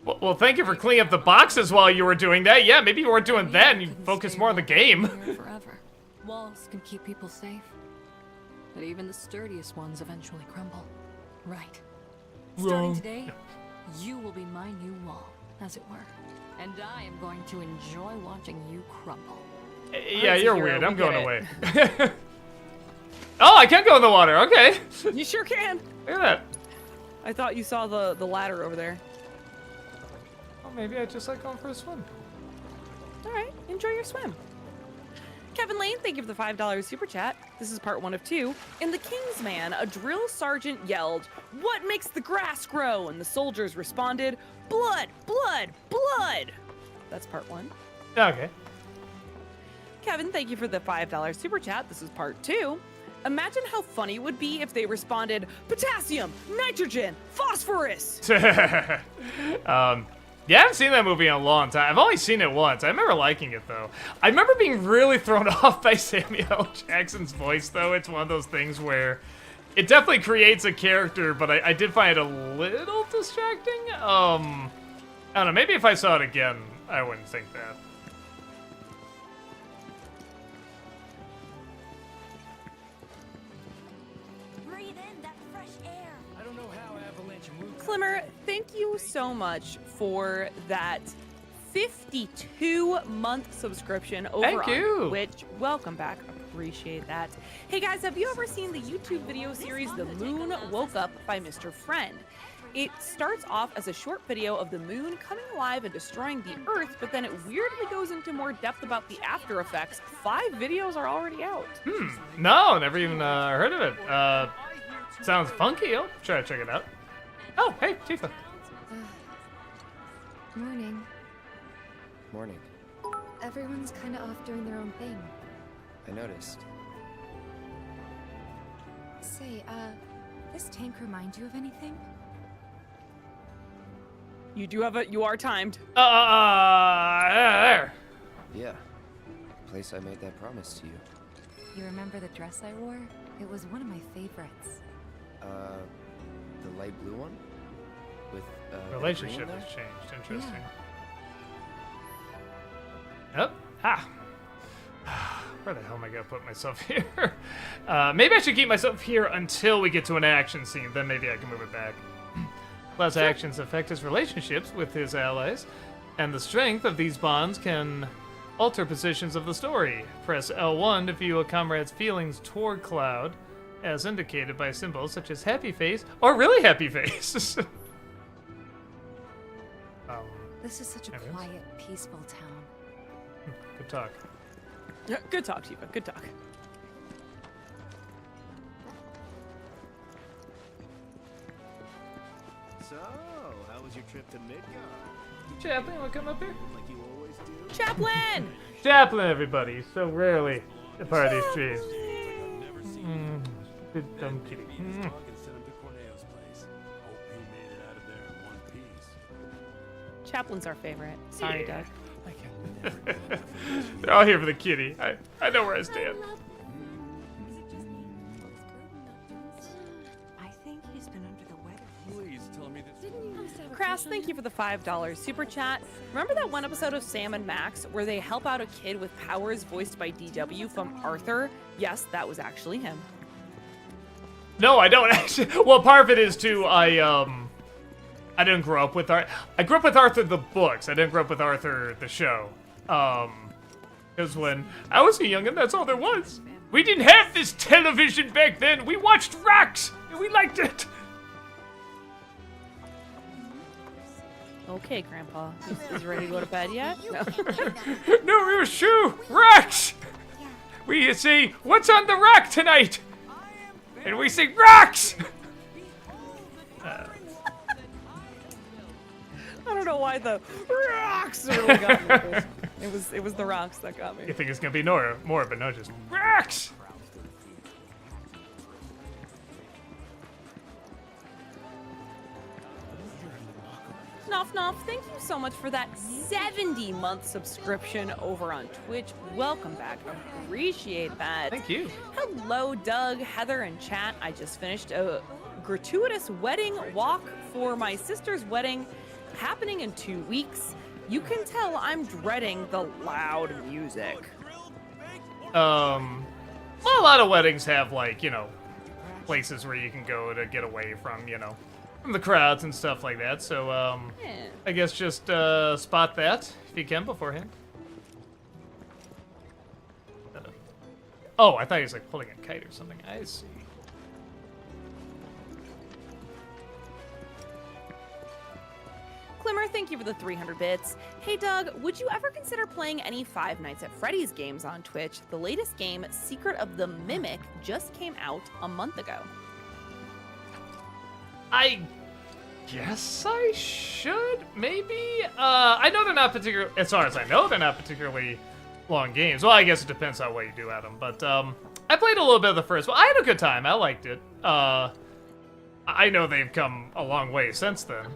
Well, thank you for cleaning up the boxes while you were doing that. Yeah, maybe you weren't doing that and you focused more on the game. Here forever. Walls can keep people safe, but even the sturdiest ones eventually crumble. Right. Starting today, you will be my new wall, as it were. And I am going to enjoy watching you crumble. Yeah, you're weird. I'm going away. Oh, I can go in the water. Okay. You sure can. Look at that. I thought you saw the ladder over there. Oh, maybe I just like going for a swim. All right, enjoy your swim. Kevin Lane, thank you for the $5 super chat. This is part 1 of 2. In The King's Man, a drill sergeant yelled, "What makes the grass grow?" And the soldiers responded, "Blood, blood, blood." That's part 1. Okay. Kevin, thank you for the $5 super chat. This is part 2. Imagine how funny it would be if they responded, "Potassium, nitrogen, phosphorus." Yeah, I haven't seen that movie in a long time. I've only seen it once. I remember liking it, though. I remember being really thrown off by Samuel L. Jackson's voice, though. It's one of those things where it definitely creates a character, but I did find it a little distracting. I don't know. Maybe if I saw it again, I wouldn't think that. Breathe in that fresh air. I don't know how Avalanche moved. Climmer, thank you so much for that 52-month subscription over Thank you. on Twitch. Welcome back. Appreciate that. Hey guys, have you ever seen the YouTube video series The Moon Woke Up by Mr. Friend? It starts off as a short video of the moon coming alive and destroying the Earth, but then it weirdly goes into more depth about the after effects. 5 videos are already out. No, never even heard of it. Sounds funky. I'll try to check it out. Oh, hey, Tifa. Morning. Morning. Everyone's kind of off doing their own thing. I noticed. Say, this tank remind you of anything? You are timed. There. Yeah. Place I made that promise to you. You remember the dress I wore? It was one of my favorites. The light blue one? With, Relationship green has there? changed. Interesting. Yep. Ah. Where the hell am I gonna put myself here? Maybe I should keep myself here until we get to an action scene. Then maybe I can move it back. Cloud's actions affect his relationships with his allies, and the strength of these bonds can alter positions of the story. Press L1 to view a comrade's feelings toward Cloud, as indicated by symbols such as happy face or really happy face. This is such a quiet, peaceful town. Good talk. Good talk, Tifa. Good talk. So, how was your trip to Midgard? Chaplain, wanna come up here? Like you always do? Chaplain! Chaplain, everybody. So rarely a part of these streams. Good dumb kitty. Chaplain's our favorite. Sorry, Doug. They're all here for the kitty. I know where I stand. I think he's been under the weather. Please tell me this. Crass, thank you for the $5 super chat. Remember that one episode of Sam and Max where they help out a kid with powers voiced by DW from Arthur? Yes, that was actually him. No, I don't actually. Well, part of it is too. I didn't grow up with Arthur. I grew up with Arthur the books. I didn't grow up with Arthur the show. Because when I was young, and that's all there was. We didn't have this television back then. We watched Rex, and we liked it. Okay, Grandpa. Is ready to go to bed yet? No. No, we were shoo Rex. We say, "What's on the rack tonight?" And we say, "Rex." I don't know why the rocks really got me. It was the rocks that got me. You think it's gonna be more, but no, just Rex. Noff Noff, thank you so much for that 70-month subscription over on Twitch. Welcome back. Appreciate that. Thank you. Hello, Doug, Heather, and chat. I just finished a gratuitous wedding walk for my sister's wedding happening in 2 weeks. You can tell I'm dreading the loud music. Well, a lot of weddings have, like, you know, places where you can go to get away from, you know, from the crowds and stuff like that. So, I guess just spot that if you can beforehand. Oh, I thought he was like pulling a kite or something. I see. Climmer, thank you for the 300 bits. Hey Doug, would you ever consider playing any Five Nights at Freddy's games on Twitch? The latest game, Secret of the Mimic, just came out a month ago. I guess I should, maybe? I know they're not particular, as far as I know, they're not particularly long games. Well, I guess it depends on what you do at them, but I played a little bit of the first one. I had a good time, I liked it. I know they've come a long way since then.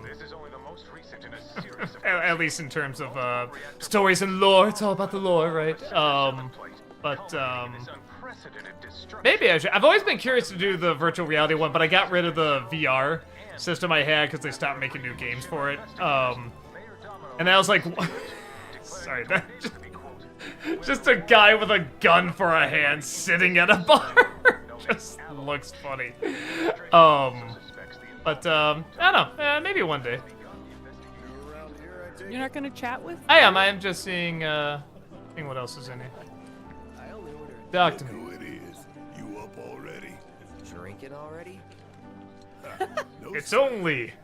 This is only the most recent in a series of at least in terms of stories and lore. It's all about the lore, right? Maybe I should. I've always been curious to do the virtual reality one, but I got rid of the VR system I had because they stopped making new games for it. And I was like, sorry, that just a guy with a gun for a hand sitting at a bar. Just looks funny. But I don't know. Maybe one day. You're not gonna chat with? I am. I am just seeing what else is in here. Talk to me. Who it is? You up already? Drinking already? No, It's sir. only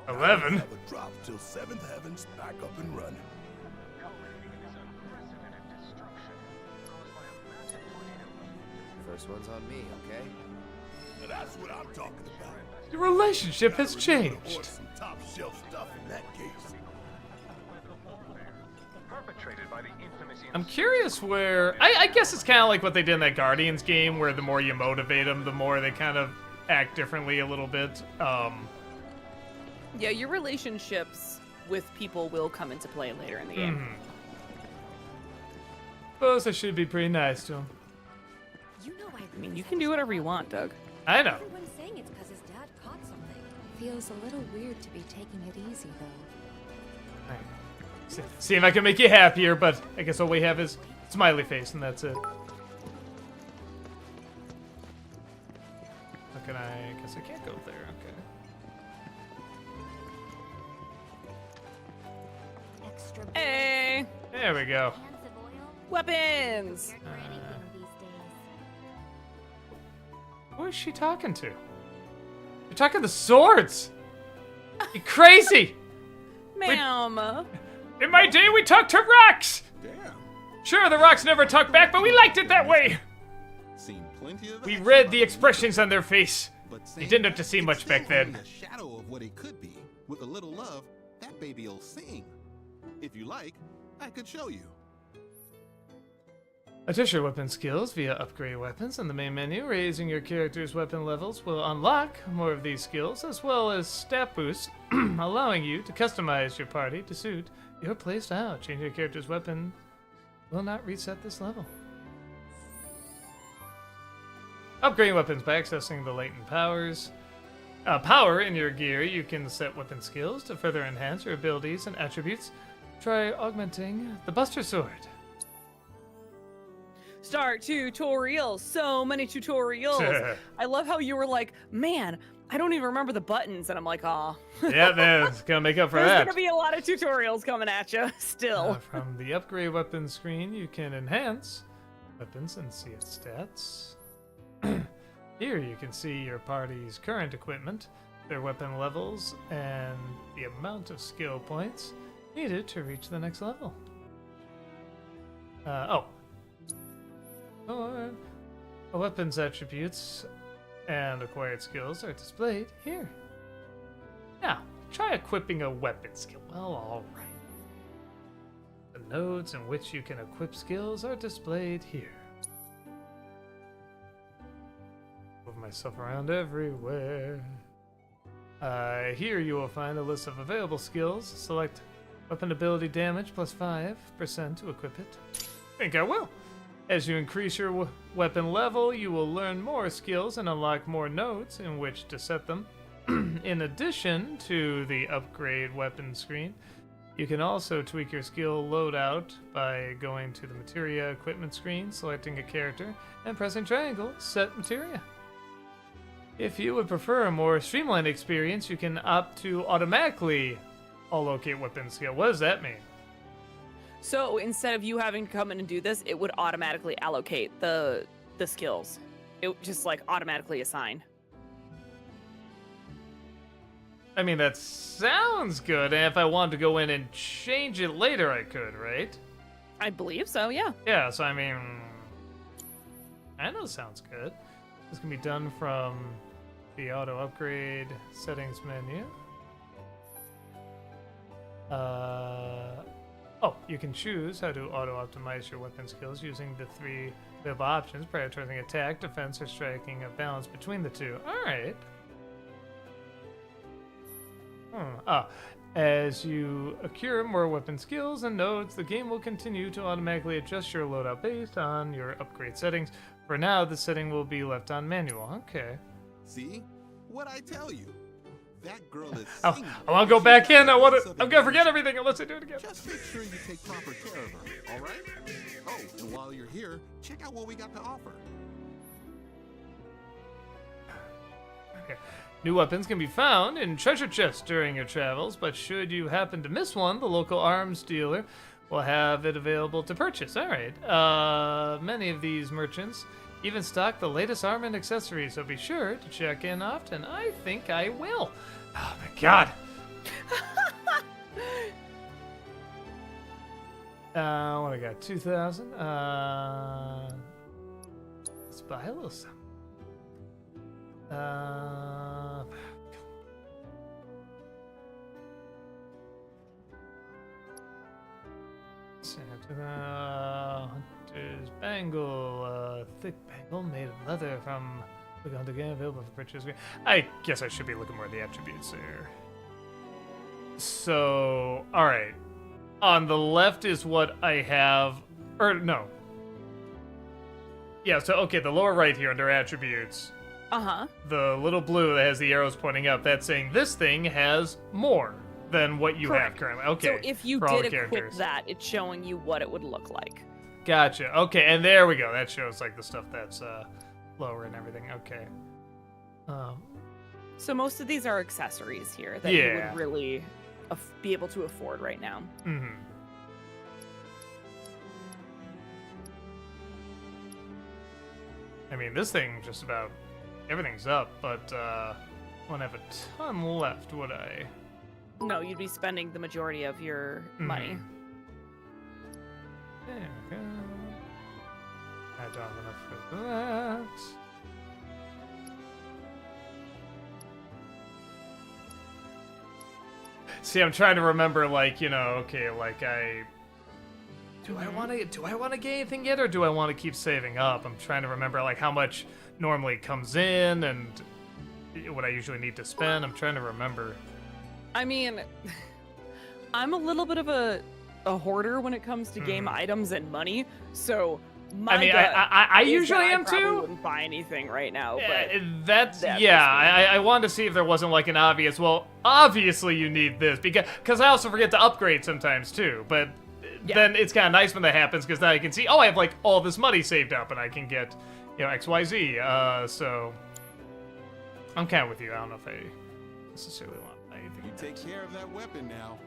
11. Have a drop till Seventh Heaven's back up and running. First one's on me, okay? That's what I'm talking about. Your relationship has Or changed. some top shelf stuff in that case. perpetrated by the infamous I'm curious where... I guess it's kind of like what they did in that Guardians game, where the more you motivate them, the more they kind of act differently a little bit. Yeah, your relationships with people will come into play later in the game. Suppose I should be pretty nice to him. You know I mean, you can do whatever you want, Doug. I know. Everyone's saying it's because his dad caught something. Feels a little weird to be taking it easy, though. See if I can make you happier, but I guess all we have is smiley face, and that's it. How can I guess I can't go there, okay. Extra Hey! There we go. cans of oil. Weapons! For anything these days. Who is she talking to? You're talking the swords! You crazy! Ma'am. In my day, we talked to rocks! Damn. Sure, the rocks never talk back, but we liked it that way! Seen plenty of We action, read the but- expressions on their face. But You saying didn't have to that, see it's much back still then. only a shadow of what it could be. With a little love, that baby'll sing. If you like, I could show you. Adjust your weapon skills via upgrade weapons in the main menu. Raising your character's weapon levels will unlock more of these skills, as well as stat boosts, allowing you to customize your party to suit your playstyle. Changing your character's weapon will not reset this level. Upgrading weapons by accessing the latent powers. Power in your gear, you can set weapon skills to further enhance your abilities and attributes. Try augmenting the Buster Sword. Start tutorials. So many tutorials. I love how you were like, man, I don't even remember the buttons. And I'm like, aw. Yeah, man, it's gonna make up for There's that. gonna be a lot of tutorials coming at you still. From the upgrade weapon screen, you can enhance weapons and see its stats. Here you can see your party's current equipment, their weapon levels, and the amount of skill points needed to reach the next level. Or a weapon's attributes and acquired skills are displayed here. Now, try equipping a weapon skill. Well, alright. The nodes in which you can equip skills are displayed here. Move myself around everywhere. Here you will find a list of available skills. Select weapon ability damage plus 5% to equip it. Think I will. As you increase your weapon level, you will learn more skills and unlock more nodes in which to set them. In addition to the upgrade weapon screen, you can also tweak your skill loadout by going to the materia equipment screen, selecting a character, and pressing triangle, set materia. If you would prefer a more streamlined experience, you can opt to automatically allocate weapon skill. What does that mean? So instead of you having to come in and do this, it would automatically allocate the skills. It would just like automatically assign. I mean, that sounds good, and if I wanted to go in and change it later, I could, right? I believe so, yeah. Yeah, so I mean, I know it sounds good. This can be done from the auto upgrade settings menu. You can choose how to auto-optimize your weapon skills using the 3 available options, prioritizing attack, defense, or striking a balance between the two. Alright. As you accrue more weapon skills and nodes, the game will continue to automatically adjust your loadout based on your upgrade settings. For now, the setting will be left on manual. Okay. See? What I tell you. That girl is I singing. want to go back in. I'm gonna forget everything unless I do it again. Just make sure you take proper care of her, all right? Oh, and while you're here, check out what we got to offer. Okay. New weapons can be found in treasure chests during your travels, but should you happen to miss one, the local arms dealer will have it available to purchase. All right. Many of these merchants even stock the latest armor and accessories, so be sure to check in often. I think I will. Oh my god. What I got? 2,000. Let's buy a little something. Hunter's bangle, thick bangle made of leather from the Hunter game, available for purchase. I guess I should be looking more at the attributes there. So, all right. On the left is what I have, or no. Yeah. So okay, the lower right here under attributes. The little blue that has the arrows pointing up, that's saying this thing has more than what you have currently. Okay. So if you for all did the equip characters. that, it's showing you what it would look like. Gotcha. Okay, and there we go. That shows like the stuff that's lower and everything. Okay. So most of these are accessories here that you would really be able to afford right now. Mm-hmm. I mean, this thing just about everything's up, but won't have a ton left, would I? No, you'd be spending the majority of your money. There we go. I don't have enough for that. See, I'm trying to remember, like, you know, okay, like do I want to get anything yet, or do I want to keep saving up? I'm trying to remember, like, how much normally comes in and what I usually need to spend. I'm trying to remember. I mean, I'm a little bit of a hoarder when it comes to game items and money, so I usually am too. I wouldn't buy anything right now, but that's I wanted to see if there wasn't like an obvious. Well, obviously you need this because I also forget to upgrade sometimes too. But then it's kind of nice when that happens because now you can see, oh, I have like all this money saved up and I can get, you know, XYZ. So I'm kind of with you. I don't know if I necessarily want anything. You take care of that weapon now.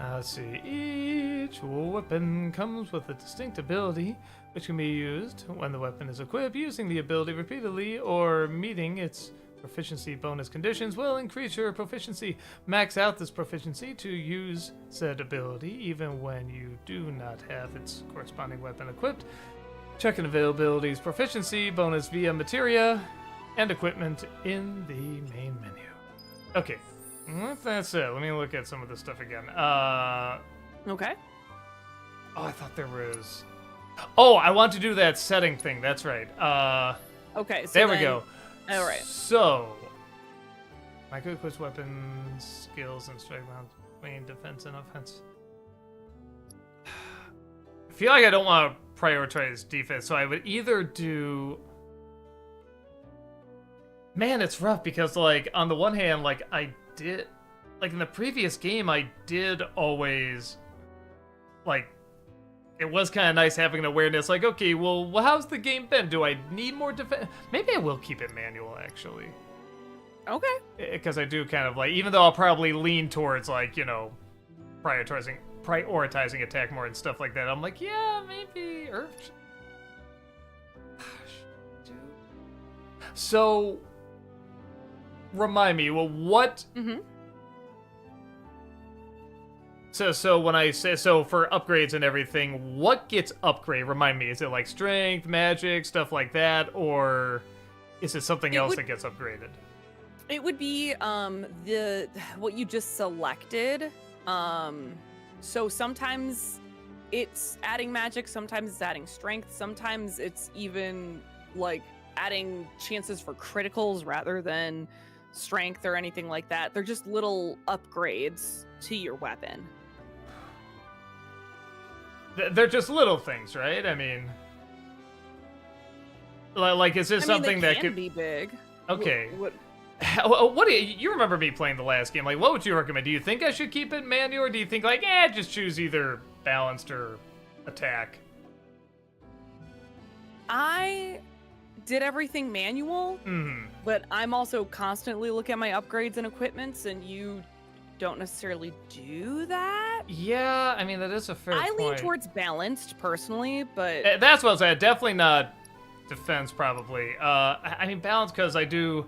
Let's see. Each weapon comes with a distinct ability, which can be used when the weapon is equipped. Using the ability repeatedly or meeting its proficiency bonus conditions will increase your proficiency. Max out this proficiency to use said ability, even when you do not have its corresponding weapon equipped. Check an availability's proficiency bonus via materia and equipment in the main menu. Okay. That's it. Let me look at some of this stuff again. Okay. Oh, I thought there was... Oh, I want to do that setting thing. That's right. Okay, so there we go. All right. So, micro equips weapons, skills, and strike rounds between defense and offense. I feel like I don't want to prioritize defense, so I would either do... Man, it's rough because, like, on the one hand, like, in the previous game, I did always, like, it was kind of nice having an awareness, like, okay, well, how's the game been? Do I need more defense? Maybe I will keep it manual, actually. Okay. Because I do kind of, like, even though I'll probably lean towards, like, you know, prioritizing attack more and stuff like that, I'm like, yeah, maybe Earth. So... Remind me, well, what... Mm-hmm. So when I say, so for upgrades and everything, what gets upgraded? Remind me, is it like strength, magic, stuff like that, or is it something else that gets upgraded? It would be what you just selected. So sometimes it's adding magic, sometimes it's adding strength, sometimes it's even like adding chances for criticals rather than strength or anything like that. They're just little upgrades to your weapon. They're just little things, right? I mean, like, is this something that could be big? Okay. What do you remember me playing the last game? Like, what would you recommend? Do you think I should keep it manual, or do you think, like, just choose either balanced or attack? I did everything manual, but I'm also constantly looking at my upgrades and equipments, and you don't necessarily do that. Yeah, I mean, that is a fair point. I lean towards balanced, personally, but... That's what I was saying. Definitely not defense, probably. I mean, balance, because I do...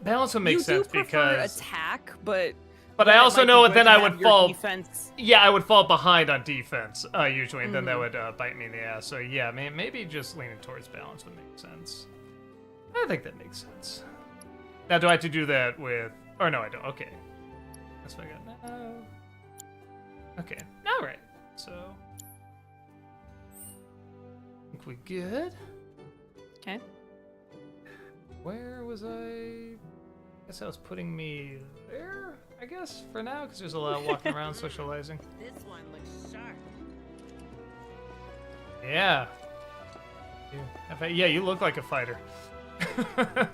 Balance would make sense because... You do prefer attack, but I also know then I would fall... Defense. Yeah, I would fall behind on defense, usually, and then that would bite me in the ass. So yeah, maybe just leaning towards balance would make sense. I think that makes sense. Now, do I have to do that with... Or no, I don't. Okay. That's what I got now. Okay. All right. So... I think we good? Okay. Where was I guess I was putting me there, I guess, for now, because there's a lot of walking around, socializing. This one looks sharp. Yeah. Yeah, you look like a fighter.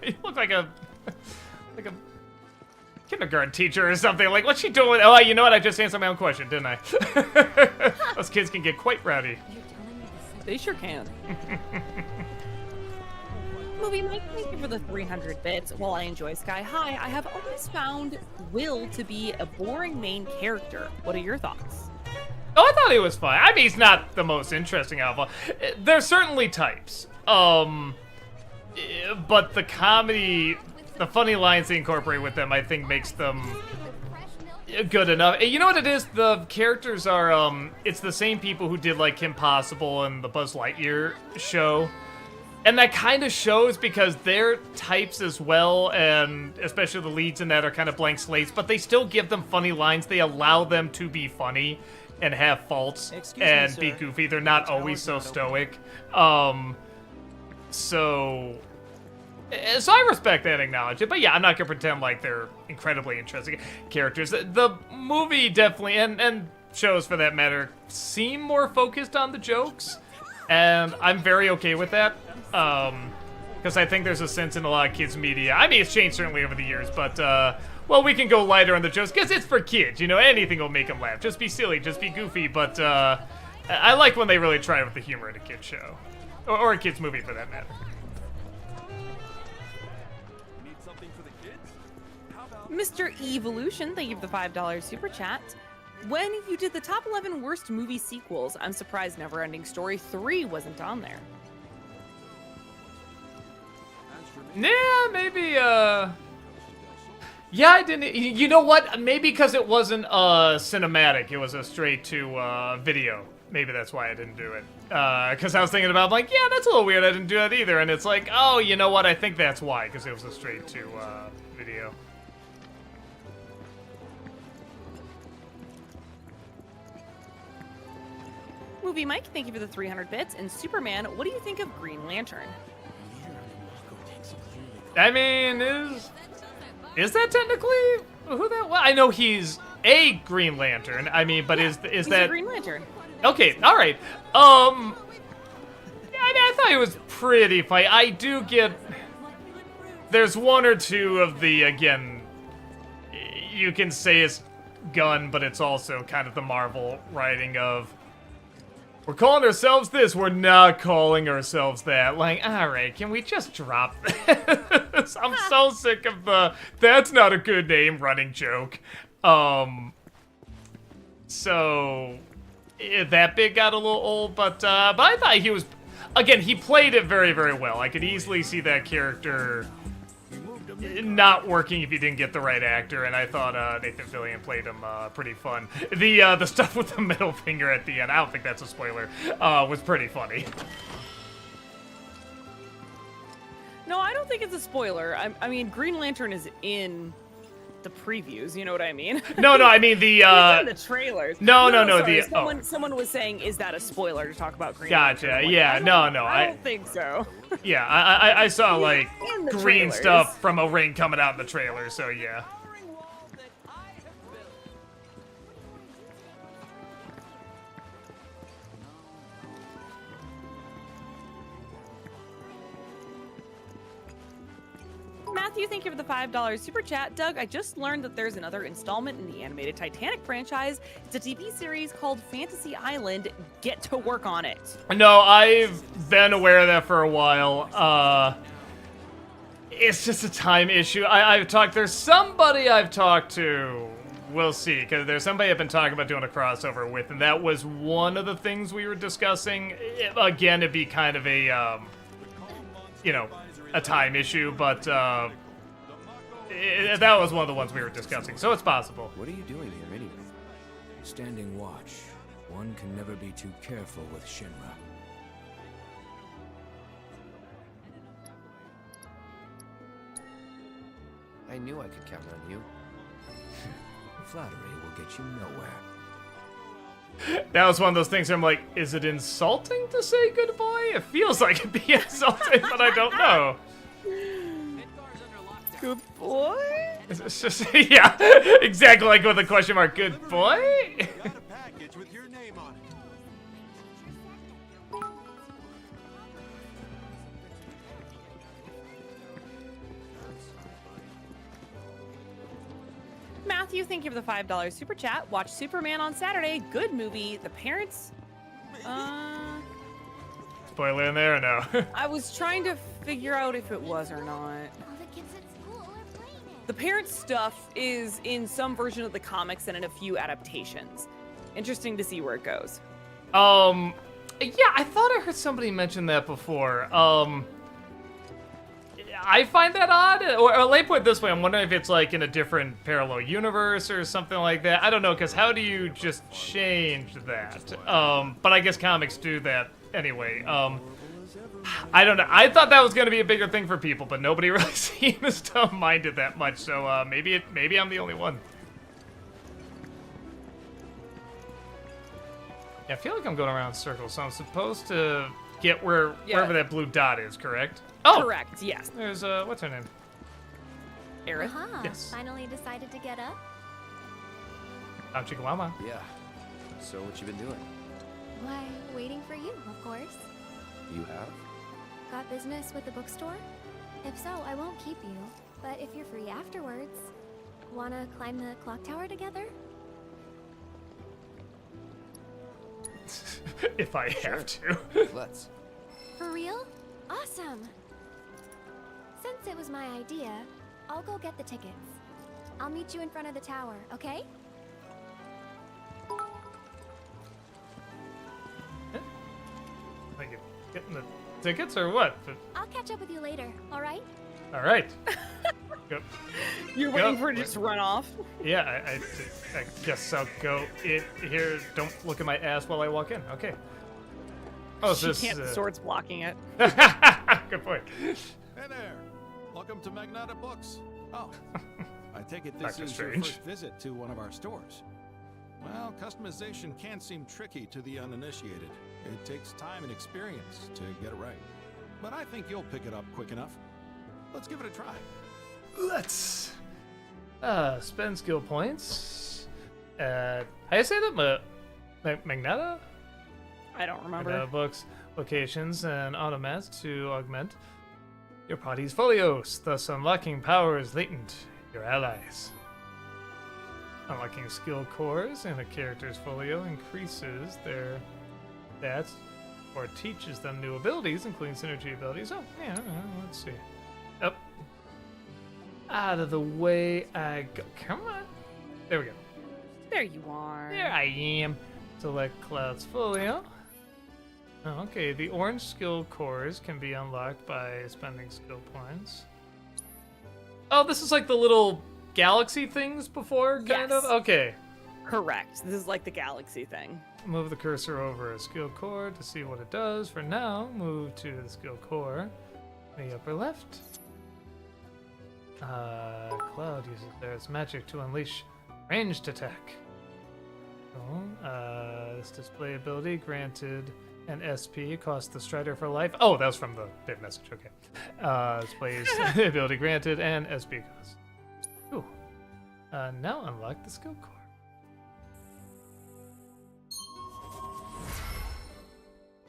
You look like a kindergarten teacher or something. Like, what's she doing? Oh, you know what? I just answered my own question, didn't I? Those kids can get quite rowdy. They sure can. Movie Mike, thank you for the 300 bits. While I enjoy Sky High, I have always found Will to be a boring main character. What are your thoughts? Oh, I thought he was fine. I mean, he's not the most interesting alpha. There's certainly types. But the comedy, the funny lines they incorporate with them, I think makes them good enough. You know what it is? The characters are, it's the same people who did, like, Kim Possible and the Buzz Lightyear show. And that kind of shows because they're types as well, and especially the leads in that are kind of blank slates, but they still give them funny lines. They allow them to be funny and have faults and be goofy. They're not always so stoic. So I respect that and acknowledge it. But yeah, I'm not going to pretend like they're incredibly interesting characters. The movie definitely, and shows for that matter, seem more focused on the jokes. And I'm very okay with that. Because I think there's a sense in a lot of kids' media. I mean, it's changed certainly over the years, but, well, we can go lighter on the jokes, because it's for kids, you know, anything will make them laugh. Just be silly, just be goofy, but, I like when they really try with the humor in a kid's show. Or a kid's movie, for that matter. Mr. Evolution, thank you for the $5 super chat. When you did the top 11 worst movie sequels, I'm surprised Neverending Story 3 wasn't on there. Yeah, maybe, yeah, I didn't, you know what, maybe because it wasn't, cinematic, it was a straight to, video. Maybe that's why I didn't do it. Because I was thinking about, like, yeah, that's a little weird, I didn't do that either, and it's like, oh, you know what, I think that's why, because it was a straight to, video. Movie Mike, thank you for the 300 bits, and Superman, what do you think of Green Lantern? I mean, is that technically who that was? I know he's a Green Lantern. I mean, but yeah, is he's that a Green Lantern? Okay, all right. I mean, I thought he was pretty funny. I do get there's one or two of the, again, you can say it's Gunn, but it's also kind of the Marvel writing of, we're calling ourselves this, we're not calling ourselves that. Like, alright, can we just drop this? I'm so sick of the, that's not a good name running joke. So, that bit got a little old, but I thought he was, again, he played it very, very well. I could easily see that character not working if you didn't get the right actor, and I thought Nathan Fillion played him pretty fun. The stuff with the middle finger at the end, I don't think that's a spoiler, was pretty funny. No, I don't think it's a spoiler. I mean, Green Lantern is in the previews, you know what I mean? No, I mean the in the trailers. No, sorry, the someone was saying, is that a spoiler to talk about Green Gotcha. Lantern? Like, Yeah, no, I don't think so. Yeah, I saw like green trailers. stuff from a ring coming out in the trailer, so yeah. Matthew, thank you for the $5 super chat. Doug, I just learned that there's another installment in the animated Titanic franchise. It's a TV series called Fantasy Island. Get to work on it. No, I've been aware of that for a while. It's just a time issue. There's somebody I've talked to, we'll see, because there's somebody I've been talking about doing a crossover with, and that was one of the things we were discussing. Again, it'd be kind of a, you know, a time issue, but that was one of the ones we were discussing, so it's possible. What are you doing here anyway? Standing watch. One can never be too careful with Shinra. I knew I could count on you. Flattery will get you nowhere. That was one of those things where I'm like, is it insulting to say good boy? It feels like it'd be insulting, but I don't know. Good boy? It's just, yeah, exactly like with a question mark. Good boy? Matthew, thank you for the $5 super chat. Watch Superman on Saturday. Good movie. The parents. Spoiler in there or no? I was trying to figure out if it was or not. All the kids at school are playing it. The parents stuff is in some version of the comics and in a few adaptations. Interesting to see where it goes. Yeah, I thought I heard somebody mention that before. I find that odd. Or let me put it this way, I'm wondering if it's like in a different parallel universe or something like that. I don't know, because how do you just change that? But I guess comics do that anyway. I don't know. I thought that was going to be a bigger thing for people, but nobody really seems to mind it that much. So maybe I'm the only one. Yeah, I feel like I'm going around in circles, so I'm supposed to get wherever that blue dot is, correct? Oh! Correct, yes. There's, what's her name? Aerith? Yes. Finally decided to get up? I'm Chihuahua. Yeah. So what you been doing? Why, waiting for you, of course. You have? Got business with the bookstore? If so, I won't keep you. But if you're free afterwards, wanna climb the clock tower together? If I have to. Let's. For real? Awesome! Since it was my idea, I'll go get the tickets. I'll meet you in front of the tower, okay? Like getting the tickets or what? I'll catch up with you later, alright? All right. Go. You're waiting for it to just run off? Yeah, I guess I'll go in here. Don't look at my ass while I walk in. Okay. Oh, She can't, the sword's blocking it. Good point. Hey there. Welcome to Magnata Books. Oh, I take it this Dr. is your Strange. first visit to one of our stores. Well, customization can seem tricky to the uninitiated. It takes time and experience to get it right. But I think you'll pick it up quick enough. Let's give it a try. Let's spend skill points. How do you say that? Magnata? I don't remember. Magnata books, locations, and automats to augment your party's folios, thus unlocking powers latent in your allies. Unlocking skill cores in a character's folio increases their stats or teaches them new abilities, including synergy abilities. Oh, yeah, let's see. Up. Out of the way I go. Come on. There we go. There you are. There I am. Select Cloud's folio. Oh, okay, the orange skill cores can be unlocked by spending skill points. Oh, this is like the little galaxy things before, kind of? Okay. Correct. This is like the galaxy thing. Move the cursor over a skill core to see what it does. For now, move to the skill core in the upper left. Cloud uses their magic to unleash ranged attack. This display ability granted an SP, cost the Strider for life. Oh, that was from the bit message, okay. Displays ability granted and SP cost. Ooh. Now unlock the skill core.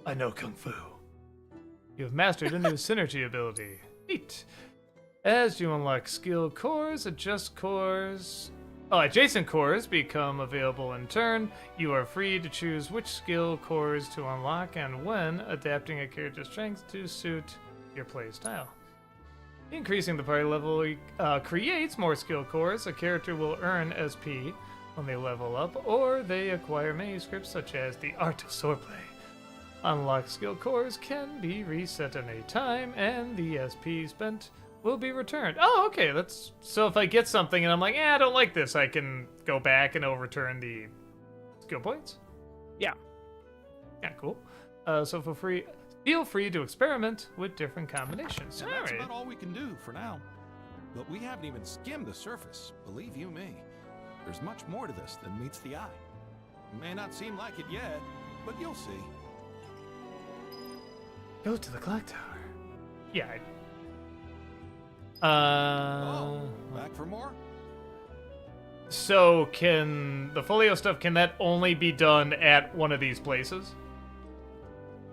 I know Kung Fu. You have mastered a new synergy ability. Neat. As you unlock skill cores, adjacent cores become available in turn. You are free to choose which skill cores to unlock and when, adapting a character's strength to suit your playstyle. Increasing the party level creates more skill cores. A character will earn SP when they level up, or they acquire manuscripts such as the Art of Swordplay. Unlocked skill cores can be reset at any time, and the SP spent will be returned. Oh, okay. That's so if I get something and I'm like, I don't like this, I can go back and it'll return the skill points. Yeah. Yeah, cool. So feel free to experiment with different combinations. And that's about all we can do for now. But we haven't even skimmed the surface, believe you me. There's much more to this than meets the eye. It may not seem like it yet, but you'll see. Go to the clock tower. Yeah. Back for more? So can the folio stuff, can that only be done at one of these places?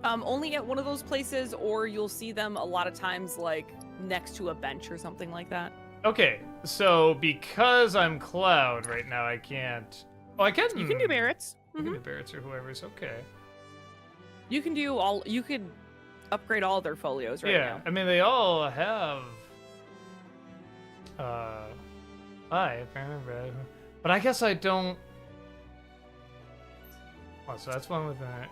Only at one of those places, or you'll see them a lot of times like next to a bench or something like that. Okay, so because I'm Cloud right now, I can't... Oh, I can... You can do Barrett's. I can do Barrett's or whoever's okay. You can do all... You could upgrade all their folios right now. I mean, they all have... But I guess I don't... Oh, so that's one with that.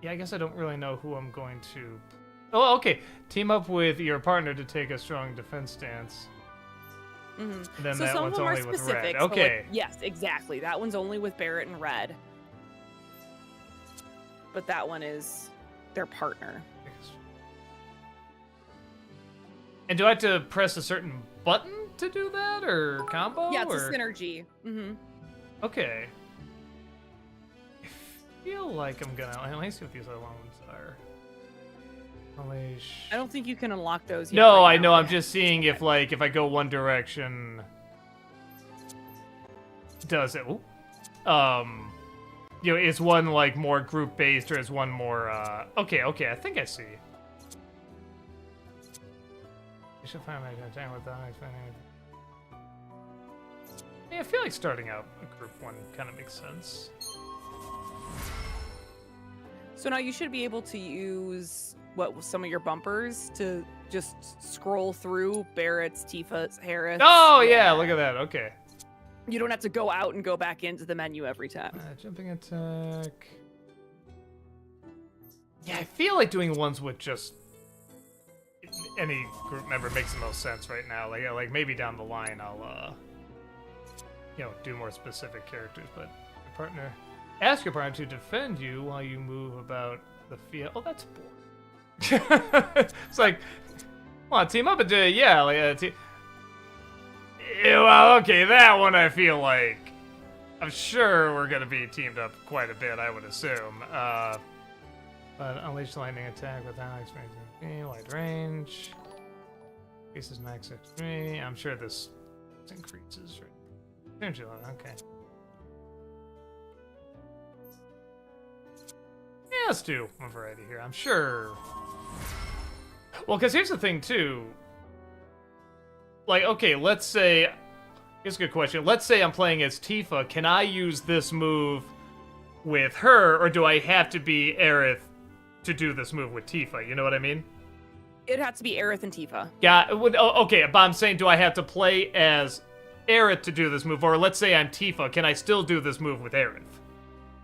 Yeah, I guess I don't really know who I'm going to... Oh, okay. Team up with your partner to take a strong defense stance. Mm-hmm. Then so that some one's of them are only with specific. red. So, Okay. like, yes, exactly. That one's only with Barrett and Red. But that one is their partner. And do I have to press a certain button to do that, or combo? Yeah, it's or... a synergy. Mm-hmm. Okay. I feel like I'm gonna... Let me see what these other ones are. I don't think you can unlock those yet. No, right I now. know. I'm just seeing if, like, if I go one direction, does it? Ooh. You know, is one like more group based, or is one more? Okay. I think I see. You should find my time with that. Yeah, I feel like starting out a group one kind of makes sense. So now you should be able to use some of your bumpers to just scroll through Barrett's, Tifa's, Harris. Oh yeah, look at that. Okay. You don't have to go out and go back into the menu every time. Jumping attack. Yeah, I feel like doing ones with just any group member makes the most sense right now. Like maybe down the line I'll do more specific characters, but your partner, ask your partner to defend you while you move about the field. Oh, that's boring. It's like, come on, team up and do it. Yeah, like well, okay, that one I feel like I'm sure we're gonna be teamed up quite a bit, I would assume. But unleash lightning attack without experiencing wide range. Increases max XP. I'm sure this increases. Right? Okay. Yeah, let's do one variety here. I'm sure. Well, because here's the thing too. Like, okay, let's say. Here's a good question. Let's say I'm playing as Tifa. Can I use this move with her, or do I have to be Aerith to do this move with Tifa? You know what I mean? It'd have to be Aerith and Tifa. Yeah. Okay, but I'm saying, do I have to play as Aerith to do this move, or let's say I'm Tifa? Can I still do this move with Aerith?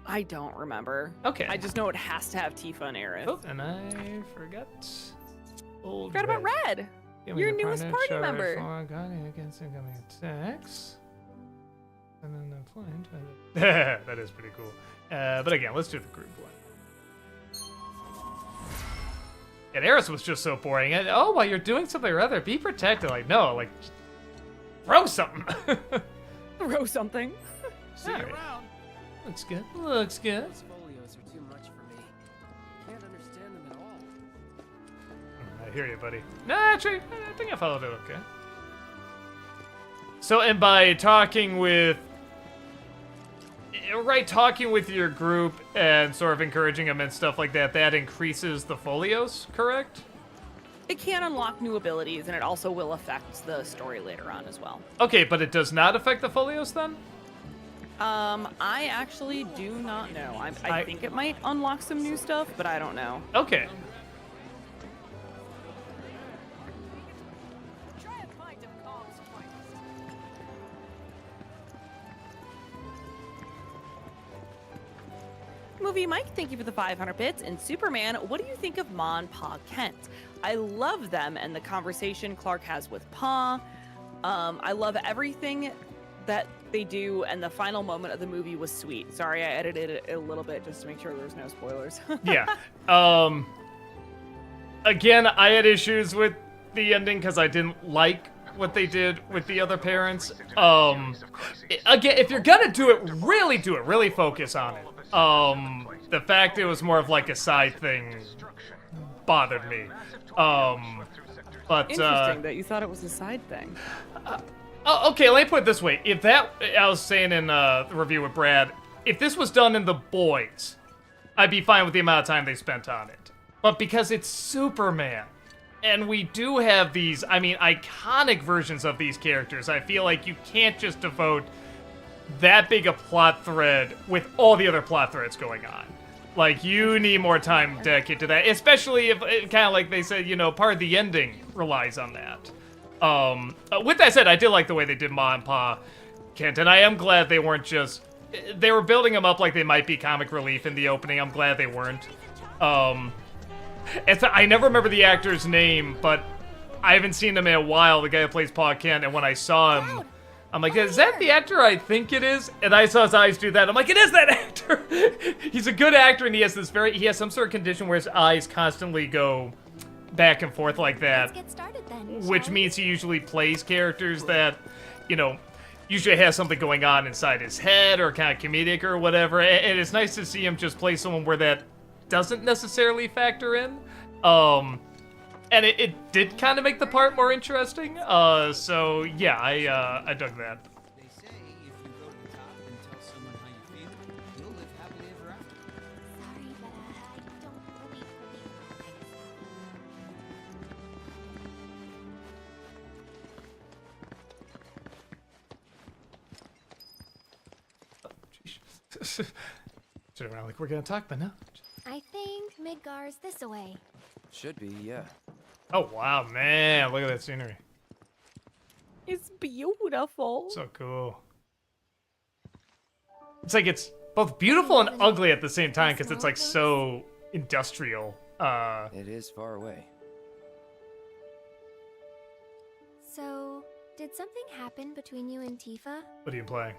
I don't remember. Okay. I just know it has to have Tifa and Aerith. Oh, and I forgot. Forgot about Red. Your newest party member. Against incoming attacks. And then that is pretty cool. But again, let's do the group one. And Aerith was just so boring. And, oh, while you're doing something or other, be protected. Like, no, like, throw something. Throw something. See you around. Looks good. Looks good. These folios are too much for me. Can't understand them at all. I hear you, buddy. No, actually, I think I followed it okay. So, and by talking with your group and sort of encouraging them and stuff like that, that increases the folios, correct? It can unlock new abilities, and it also will affect the story later on as well. Okay, but it does not affect the folios then? I actually do not know. I think it might unlock some new stuff, but I don't know. Okay. Movie Mike, thank you for the 500 bits. And Superman, what do you think of Ma and Pa Kent? I love them and the conversation Clark has with Pa. I love everything that they do, and the final moment of the movie was sweet. Sorry, I edited it a little bit just to make sure there's no spoilers. Yeah. Again, I had issues with the ending because I didn't like what they did with the other parents. Again, if you're gonna do it, really focus on it. The fact it was more of like a side thing bothered me. But interesting that you thought it was a side thing. Okay, let me put it this way. If that, I was saying in the review with Brad, if this was done in The Boys, I'd be fine with the amount of time they spent on it. But because it's Superman, And we do have these, I mean, iconic versions of these characters. I feel like you can't just devote that big a plot thread with all the other plot threads going on. Like, you need more time dedicated to that, especially if, kind of like they said, you know, part of the ending relies on that. With that said, I did like the way they did Ma and Pa Kent, and I am glad they weren't just... They were building them up like they might be comic relief in the opening. I'm glad they weren't. I never remember the actor's name, but I haven't seen him in a while, the guy who plays Pa Kent, and when I saw him, I'm like, is that the actor I think it is? And I saw his eyes do that. I'm like, it is that actor! He's a good actor, and he has some sort of condition where his eyes constantly go back and forth like that. Let's get started then, which means he usually plays characters that, you know, usually has something going on inside his head or kind of comedic or whatever. And it's nice to see him just play someone where that doesn't necessarily factor in. And it did kind of make the part more interesting. So yeah, I dug that. They say if you go to the top and tell someone how you feel, you'll live happily ever after. Sorry, but I don't really Turn around like we're gonna talk, but no. I think Midgar's this away. Should be, yeah. Oh wow, man! Look at that scenery. It's beautiful. So cool. It's like it's both beautiful and ugly at the same time because it's like so industrial. It is far away. So, did something happen between you and Tifa? What are you playing?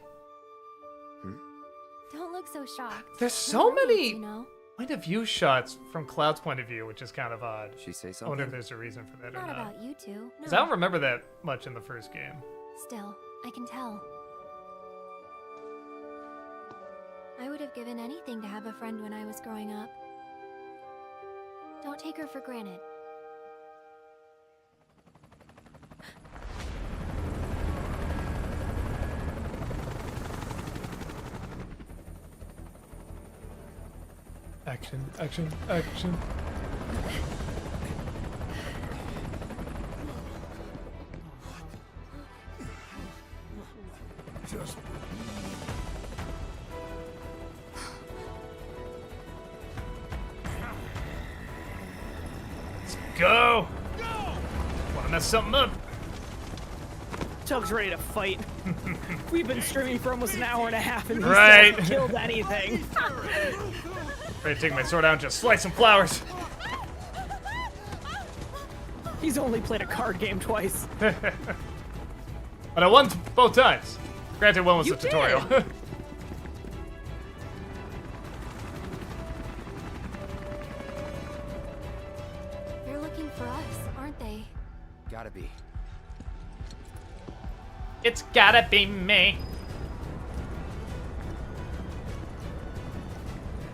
Don't look so shocked. There's so We're many roommates, you know? point of view shots from Cloud's point of view, which is kind of odd. She say something? I wonder if there's a reason for that Not or not. about you two. Because No. I don't remember that much in the first game. Still, I can tell. I would have given anything to have a friend when I was growing up. Don't take her for granted. Action, action, action. Just Let's go! Wanna mess something up? Tug's ready to fight. We've been streaming for almost an hour and a half and we Right. still haven't killed anything. Ready to take my sword out and just slice some flowers. He's only played a card game twice. But I won both times. Granted, one was You the tutorial. did. They're looking for us, aren't they? Gotta be. It's gotta be me.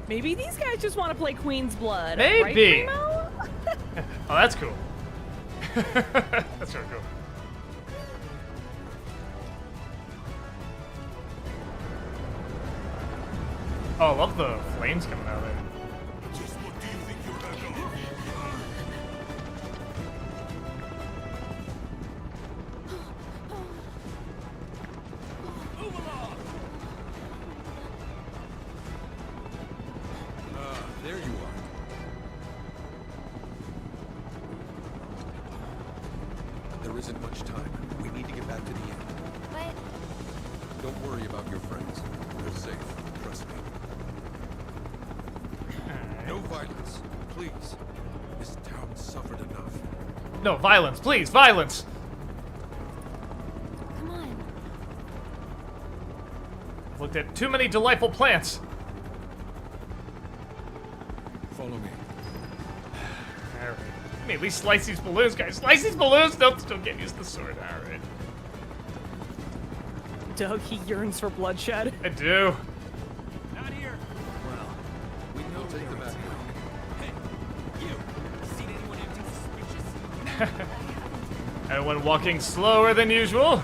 Maybe these guys just want to play Queen's Blood. Maybe. Right, Primo? Oh, that's cool. That's really cool. Oh, I love the flames coming out of there. just what do you think you're at? There you are. There isn't much time. We need to get back to the inn. But Don't worry about your friends. They're safe. Trust me. No violence, please. This town suffered enough. No, violence, please, violence! come on. I've looked at too many delightful plants. Follow me. Alright. Let me at least slice these balloons, guys. Slice these balloons! Nope, still can't use the sword. Alright. Doug, he yearns for bloodshed. I do. Not here. Well, we know take them back. Hey, you. Seen anyone acting suspicious? Everyone walking slower than usual.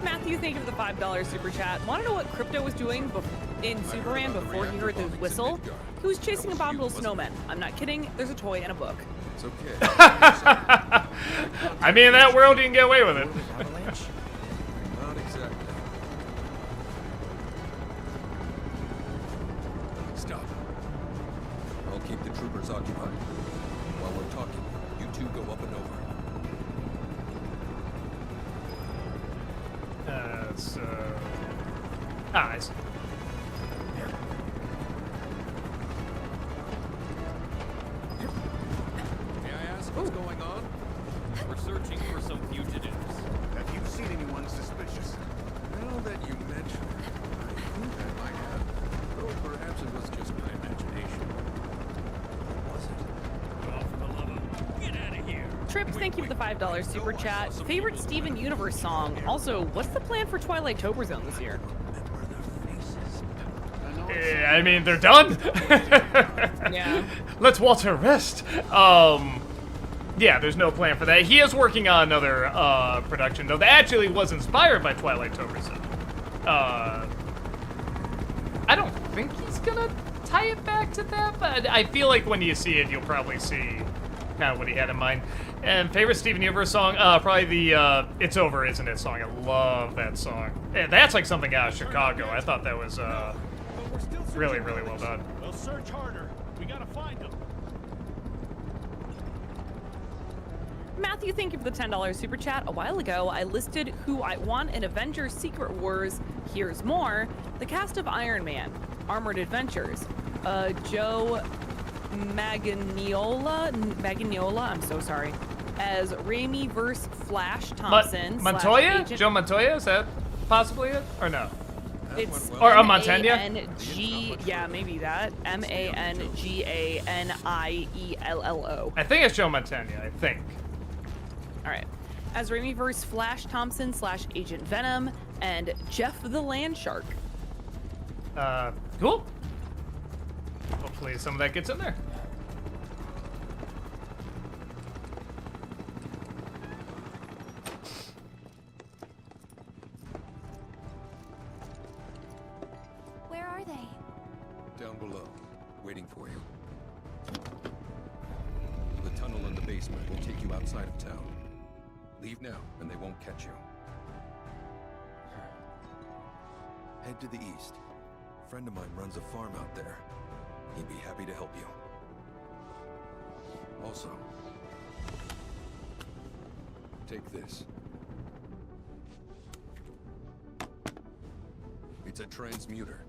Matthew, thank you for the $5 super chat. Want to know what crypto was doing in Superman before he heard the whistle. He was chasing abominable snowmen. I'm not kidding. There's a toy and a book. It's okay. I mean, in that world, you can get away with it. Not exactly. Stop. I'll keep the troopers occupied. While we're talking, you two go up and over. Nice. May I ask what's going on? We're searching for some fugitives. Have you seen anyone suspicious? Now that you mention it, I think I might have. Though perhaps it was just my imagination. Was it? Oh, for the love of... Get out of here! Trips, thank you for the $5 super chat. Favorite Steven Universe song? Also, what's the plan for Twilight Tober Zone this year? I mean, they're done. Yeah. Let's Walter rest. Yeah, there's no plan for that. He is working on another production, though, that actually was inspired by Twilight Tober Zone. I don't think he's gonna tie it back to that, but I feel like when you see it, you'll probably see kind of what he had in mind. And favorite Steven Universe song? Probably the It's Over, Isn't It song. I love that song. Yeah, that's like something out of Chicago. I thought that was really, really well done. We'll search harder. We gotta find them. Matthew, thank you for the $10 super chat. A while ago, I listed who I want in Avengers Secret Wars. Here's more. The cast of Iron Man, Armored Adventures, Joe Manganiello, I'm so sorry, as Raimi versus Flash Thompson. Montoya? Joe Montoya? Is that possibly it? Or no? It's or Montaigne? M-A-N-G, yeah, maybe that. M-A-N-G-A-N-I-E-L-L-O. I think it's Joe Montaigne, I think. All right. As Raimi vs. Flash Thompson / Agent Venom and Jeff the Land Shark. Cool. Hopefully some of that gets in there. Where are they? Down below, waiting for you. The tunnel in the basement will take you outside of town. Leave now, and they won't catch you. Head to the east. A friend of mine runs a farm out there. He'd be happy to help you. Also, take this. It's a transmuter.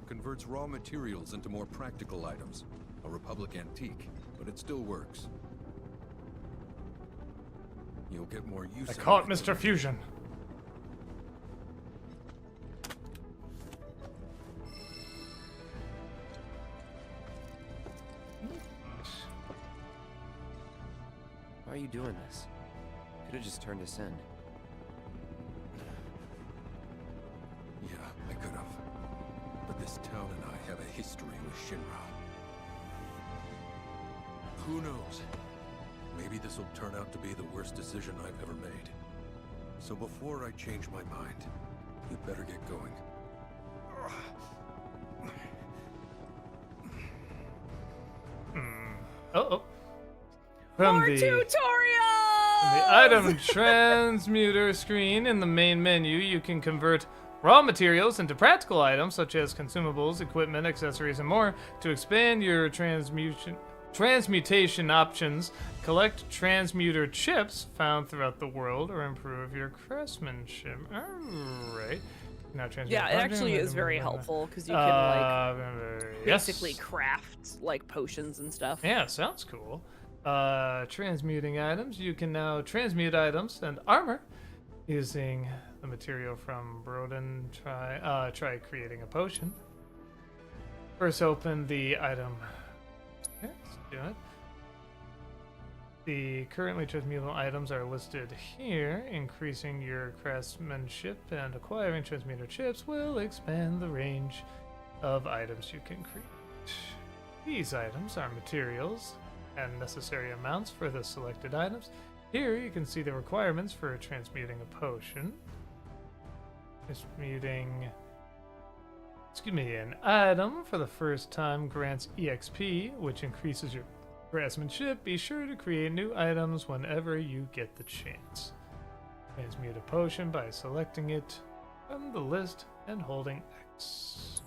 Converts raw materials into more practical items. A Republic antique, but it still works. You'll get more use out of it. I call it Mr. Fusion. Why are you doing this? Could have just turned us in. Yeah, I could have. But this town and I have a history with Shinra. Who knows? Maybe this will turn out to be the worst decision I've ever made. So before I change my mind, you'd better get going. Uh-oh. From More the tutorials! item transmuter screen in the main menu, you can convert raw materials into practical items such as consumables, equipment, accessories, and more. To expand your transmutation options, collect transmuter chips found throughout the world, or improve your craftsmanship. Alright. Now Yeah, it actually is very helpful because you can like basically craft like potions and stuff. Yeah, sounds cool. Transmuting items. You can now transmute items and armor using the material from Broden. Try creating a potion. First, open the item. Okay, let's do it. The currently transmutable items are listed here. Increasing your craftsmanship and acquiring transmuter chips will expand the range of items you can create. These items are materials and necessary amounts for the selected items. Here you can see the requirements for transmuting a potion. Transmuting an item for the first time grants EXP, which increases your craftsmanship. Be sure to create new items whenever you get the chance. Transmute a potion by selecting it from the list and holding X.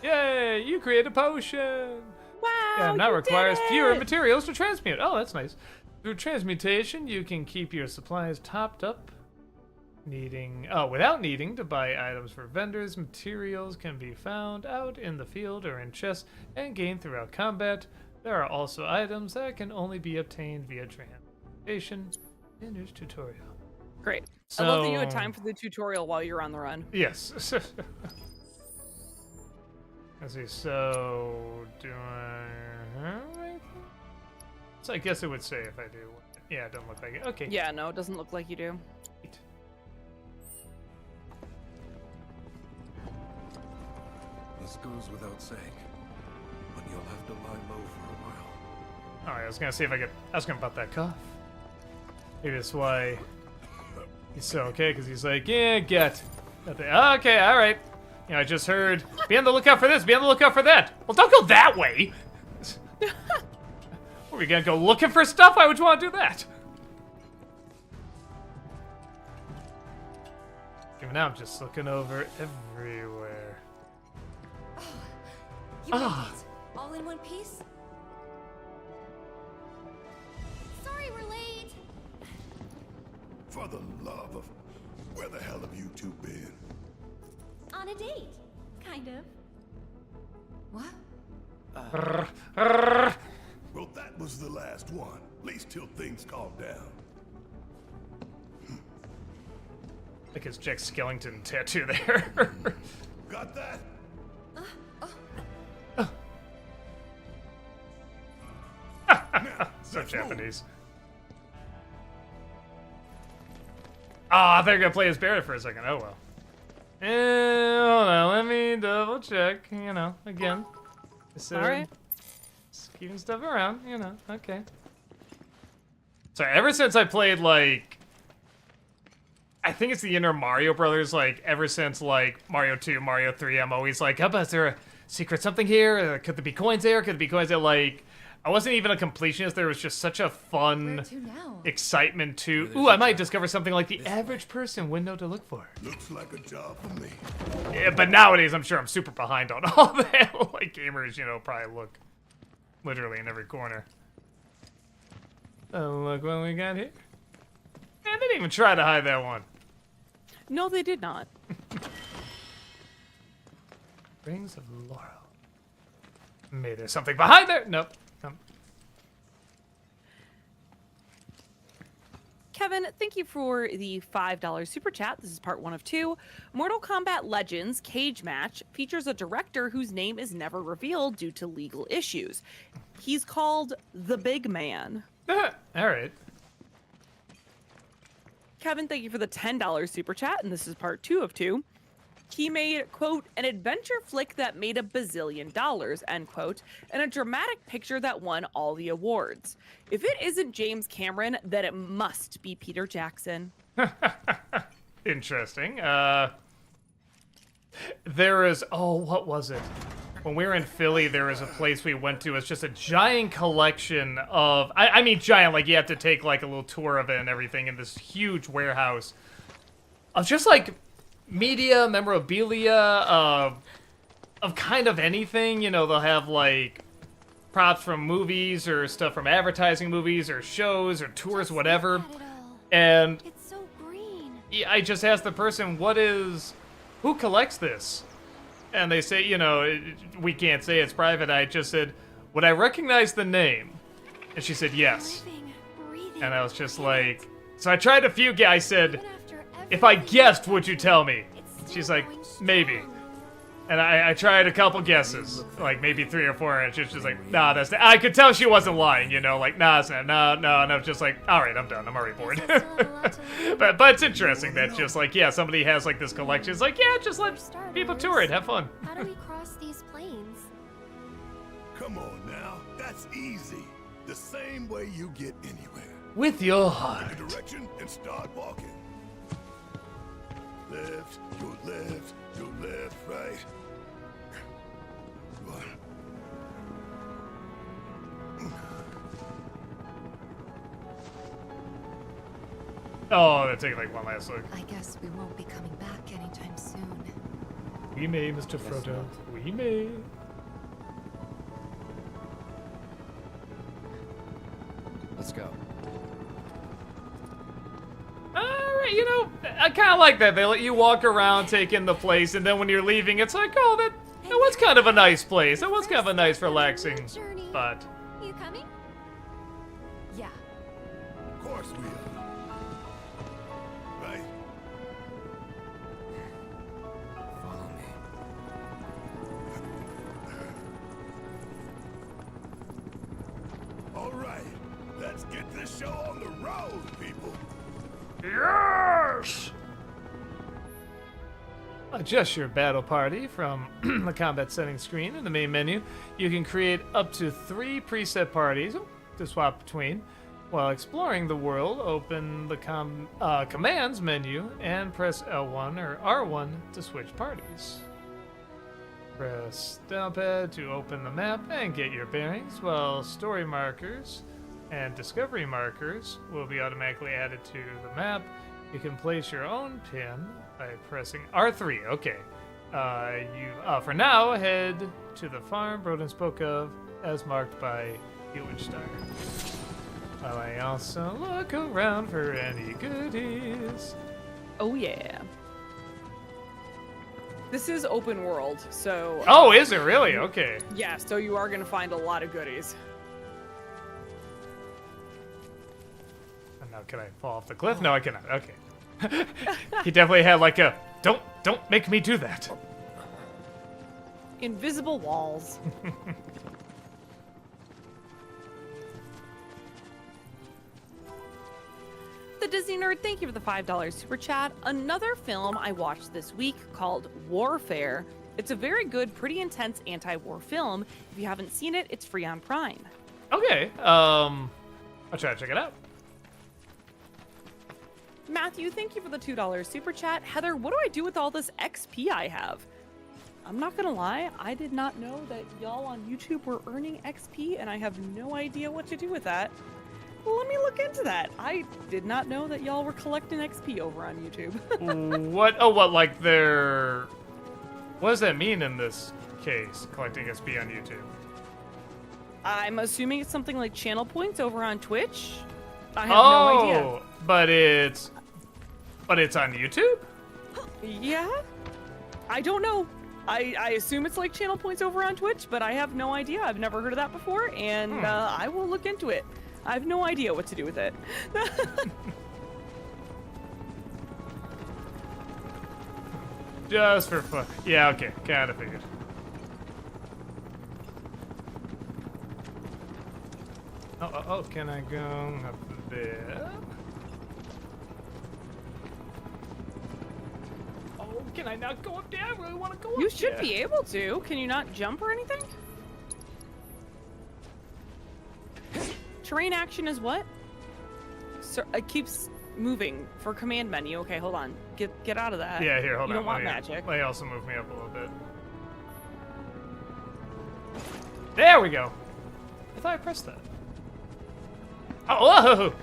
Yay! You create a potion! Wow! Now you requires did fewer it! materials to transmute. Oh, that's nice. Through transmutation, you can keep your supplies topped up. Without needing to buy items for vendors, materials can be found out in the field or in chests and gained throughout combat. There are also items that can only be obtained via transmutation. Finish tutorial. Great. So, I love that you had time for the tutorial while you're on the run. Yes. Let's see. So do I? So I guess it would say if I do. Yeah, it doesn't look like it. Okay. Yeah, no, it doesn't look like you do. This goes without saying, but you'll have to lie low for a while. Alright, I was gonna see if I could ask him about that cough. Maybe that's why he's so okay, because he's like, yeah, get. Okay, alright. You know, I just heard, be on the lookout for this, be on the lookout for that. Well, don't go that way! Are we gonna go looking for stuff? Why would you want to do that? Even now, I'm just looking over everywhere. You made it. All in one piece? Sorry we're late. For the love of... Where the hell have you two been? On a date. Kind of. What? Well, that was the last one. At least till things calm down. Like his Jack Skellington tattoo there. Got that? So Japanese. Ah, I thought you were gonna play as Barrett for a second. Oh well. Hold on, let me double check. You know, again. Alright. Just keeping stuff around, you know, okay. Sorry, ever since I played, like... I think it's the inner Mario Brothers, like, ever since, like, Mario 2, Mario 3, I'm always like, how about, is there a secret something here? Could there be coins there? Could there be coins there? Like, I wasn't even a completionist. There was just such a fun excitement to, ooh, I might discover something like the average person wouldn't know to look for. Looks like a job for me. Yeah, but nowadays, I'm sure I'm super behind on all that. Like, gamers, you know, probably look literally in every corner. Oh, look what we got here. Man, they didn't even try to hide that one. No, they did not. Rings of Laurel. Maybe there's something behind there. Nope. Kevin, thank you for the $5 super chat. This is part 1 of 2. Mortal Kombat Legends Cage Match features a director whose name is never revealed due to legal issues. He's called The Big Man. All right. Kevin, thank you for the $10 super chat, and this is part 2 of 2. He made, quote, an adventure flick that made $1 bazillion, end quote, and a dramatic picture that won all the awards. If it isn't James Cameron, then it must be Peter Jackson. Interesting. There is, oh, what was it? When we were in Philly, there was a place we went to. It's just a giant collection of, I mean giant, like you have to take like a little tour of it and everything in this huge warehouse of just like media, memorabilia, of kind of anything. You know, they'll have like props from movies or stuff from advertising movies or shows or tours, whatever. And it's so green. I just asked the person, who collects this? And they say, you know, we can't say, it's private. I just said, would I recognize the name? And she said, yes. Breathing. And I was just like, so I tried a few, I said, if I guessed, would you tell me? She's like, maybe. And I tried a couple guesses, like maybe 3 or 4, and she's just like, nah, that's I could tell she wasn't lying, you know, like, nah, it's not, no, and I was just like, all right, I'm done, I'm already bored. but it's interesting that just like, yeah, somebody has like this collection. It's like, yeah, just let people tour it, have fun. How do we cross these plains? Come on now, that's easy. The same way you get anywhere. With your heart. Pick a direction and start walking. Lift, you lift, right? What? Oh, they're taking like one last look. I guess we won't be coming back anytime soon. We may, Mr. Frodo. We may. Let's go. Alright, you know, I kind of like that. They let you walk around, take in the place, and then when you're leaving, it's like, oh, that was kind of a nice place. That was kind of a nice, relaxing spot. You coming? Yeah. Of course we are. Right? Follow me. All right, let's get this show on the road, people. Yes! Adjust your battle party from the combat settings screen in the main menu. You can create up to 3 preset parties to swap between. While exploring the world, open the commands menu and press L1 or R1 to switch parties. Press downpad to open the map and get your bearings, while story markers and discovery markers will be automatically added to the map. You can place your own pin by pressing R3. Okay. For now, head to the farm Broden spoke of, as marked by Hewichstein. While I also look around for any goodies. Oh yeah. This is open world, so... Oh, is it really? Okay. Yeah, so you are going to find a lot of goodies. And now can I fall off the cliff? No, I cannot. Okay. He definitely had like a, don't make me do that. Invisible walls. The Disney Nerd, thank you for the $5 super chat. Another film I watched this week called Warfare. It's a very good, pretty intense anti-war film. If you haven't seen it, it's free on Prime. Okay. I'll try to check it out. Matthew, thank you for the $2 super chat. Heather, what do I do with all this XP I have? I'm not gonna lie, I did not know that y'all on YouTube were earning XP, and I have no idea what to do with that. Well, let me look into that. I did not know that y'all were collecting XP over on YouTube. What? Oh, what? Like they're... What does that mean in this case, collecting XP on YouTube? I'm assuming it's something like channel points over on Twitch. I have no idea. But it's on YouTube? Yeah? I don't know. I assume it's like channel points over on Twitch, but I have no idea. I've never heard of that before, and I will look into it. I have no idea what to do with it. Just for fun. Yeah, okay. Kinda figured. Oh, can I go up there? Oh, can I not go up there? I really want to go up there. You should be able to. Can you not jump or anything? Terrain action is what? So it keeps moving for command menu. Okay, hold on. Get out of that. Yeah, here, hold on. You don't want magic. Let me also move me up a little bit. There we go. I thought I pressed that. Oh, whoa!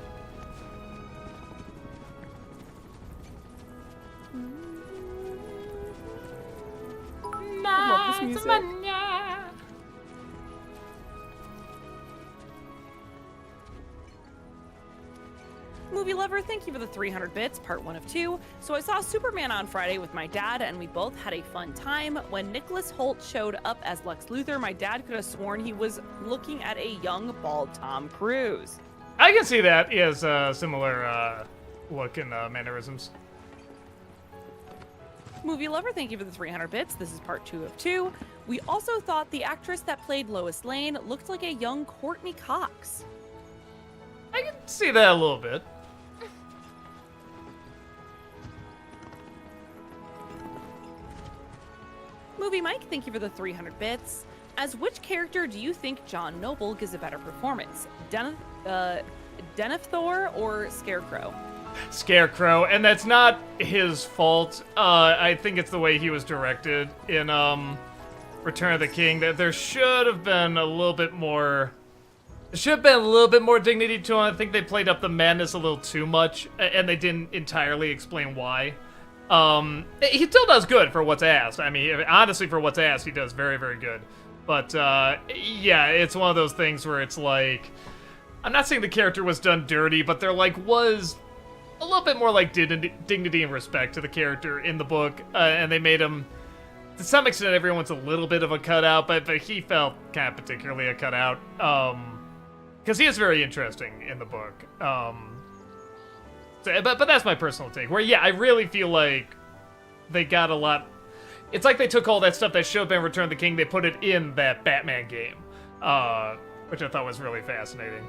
I love this music. Movie Lover, thank you for the 300 bits, part 1 of 2. So I saw Superman on Friday with my dad, and we both had a fun time. When Nicholas Hoult showed up as Lex Luthor, my dad could have sworn he was looking at a young, bald Tom Cruise. I can see that. He has a similar look and mannerisms. Movie Lover, thank you for the 300 bits. This is part 2 of 2. We also thought the actress that played Lois Lane looked like a young Courtney Cox. I can see that a little bit. Movie Mike, thank you for the 300 bits. As which character do you think John Noble gives a better performance? Denethor or Scarecrow? Scarecrow, and that's not his fault. I think it's the way he was directed in Return of the King. That there should have been a little bit more. There should have been a little bit more dignity to him. I think they played up the madness a little too much, and they didn't entirely explain why. He still does good for what's asked. I mean, honestly, for what's asked, he does very, very good. But yeah, it's one of those things where it's like, I'm not saying the character was done dirty, but there like was a little bit more like dignity and respect to the character in the book, and they made him, to some extent, everyone's a little bit of a cutout, but he felt kind of particularly a cutout, because he is very interesting in the book. But that's my personal take. Where yeah, I really feel like they got a lot. It's like they took all that stuff that should have been Return of the King, they put it in that Batman game, which I thought was really fascinating.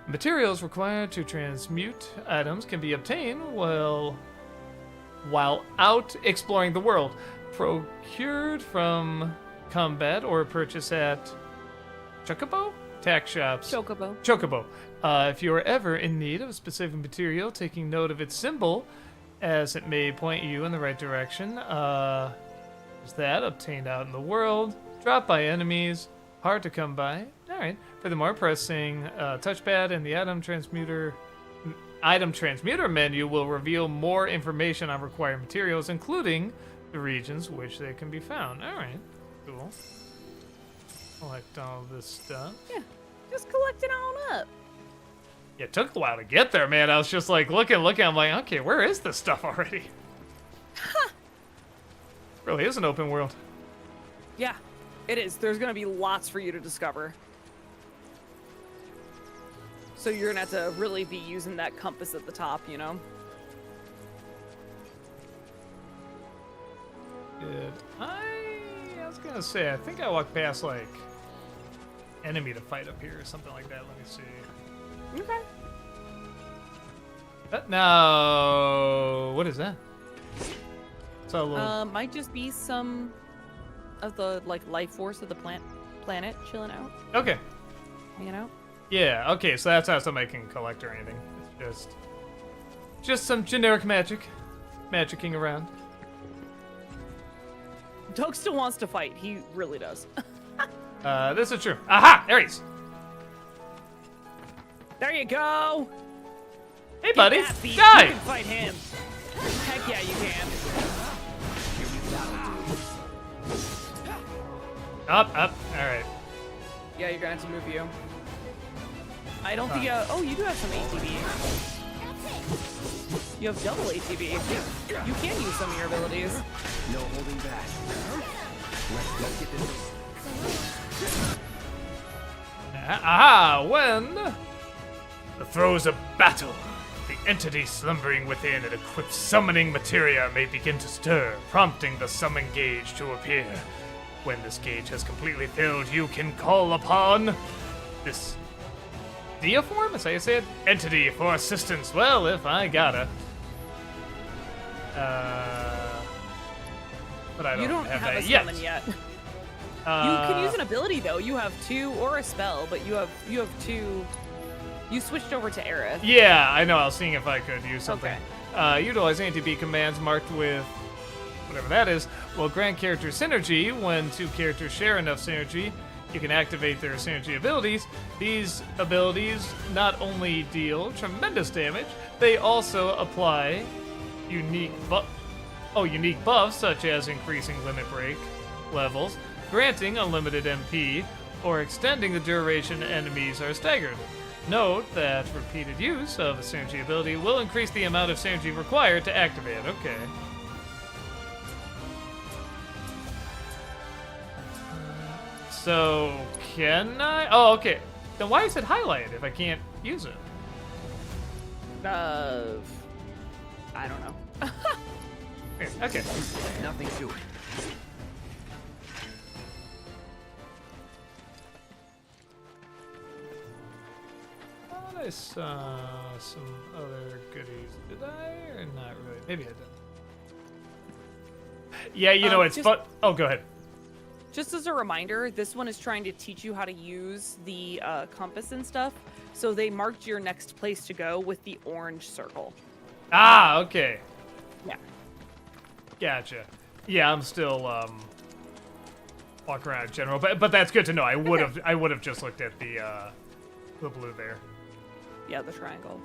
Materials required to transmute items can be obtained while out exploring the world. Procured from combat or purchased at Chocobo? Tax shops. Chocobo. If you are ever in need of a specific material, taking note of its symbol, as it may point you in the right direction. Is that obtained out in the world, dropped by enemies, hard to come by. All right. Furthermore, pressing touchpad in the item transmuter menu will reveal more information on required materials, including the regions which they can be found. All right, cool. Collect all this stuff. Yeah, just collect it on up. Yeah, it took a while to get there, man. I was just like looking. I'm like, okay, where is this stuff already? Really is an open world. Yeah, it is. There's gonna be lots for you to discover. So you're gonna have to really be using that compass at the top, you know? Good. I was gonna say, I think I walked past like enemy to fight up here or something like that. Let me see. Okay. No, what is that? It's a little... might just be some of the like life force of the planet chilling out. Okay. Hanging out. Yeah. Okay. So that's not something I can collect or anything. It's just some generic magicking around. Doug still wants to fight. He really does. This is true. Aha! There he is. There you go. Hey, buddy. Die. You can fight him. Heck yeah, you can. Up. All right. Yeah, you're gonna have to move you. I don't think. Oh, you do have some ATB. You have double ATB. You can use some of your abilities. No holding back. Let's get this. Aha! When the throes of battle, the entity slumbering within an equipped summoning materia may begin to stir, prompting the summon gauge to appear. When this gauge has completely filled, you can call upon this Diaform, is that how you say it? Entity for assistance. Well, if I gotta. But I don't have that a summon yet. You can use an ability though. You have two, or a spell, but you have two. You switched over to Aerith. Yeah, I know. I was seeing if I could use something. Okay. Utilize ATB commands marked with whatever that is will grant character synergy. When two characters share enough synergy, you can activate their synergy abilities. These abilities not only deal tremendous damage, they also apply unique buffs such as increasing limit break levels, granting unlimited MP, or extending the duration enemies are staggered. Note that repeated use of a synergy ability will increase the amount of synergy required to activate it. Okay. So, can I? Oh, okay. Then why is it highlighted if I can't use it? I don't know. Okay. Nothing to it. I saw some other goodies. Did I? Or not really? Maybe I did. Yeah, you know, it's fun. Oh, go ahead. Just as a reminder, this one is trying to teach you how to use the compass and stuff. So they marked your next place to go with the orange circle. Ah, okay. Yeah. Gotcha. Yeah, I'm still walking around in general, but that's good to know. I would have just looked at the blue there. Yeah, the triangle.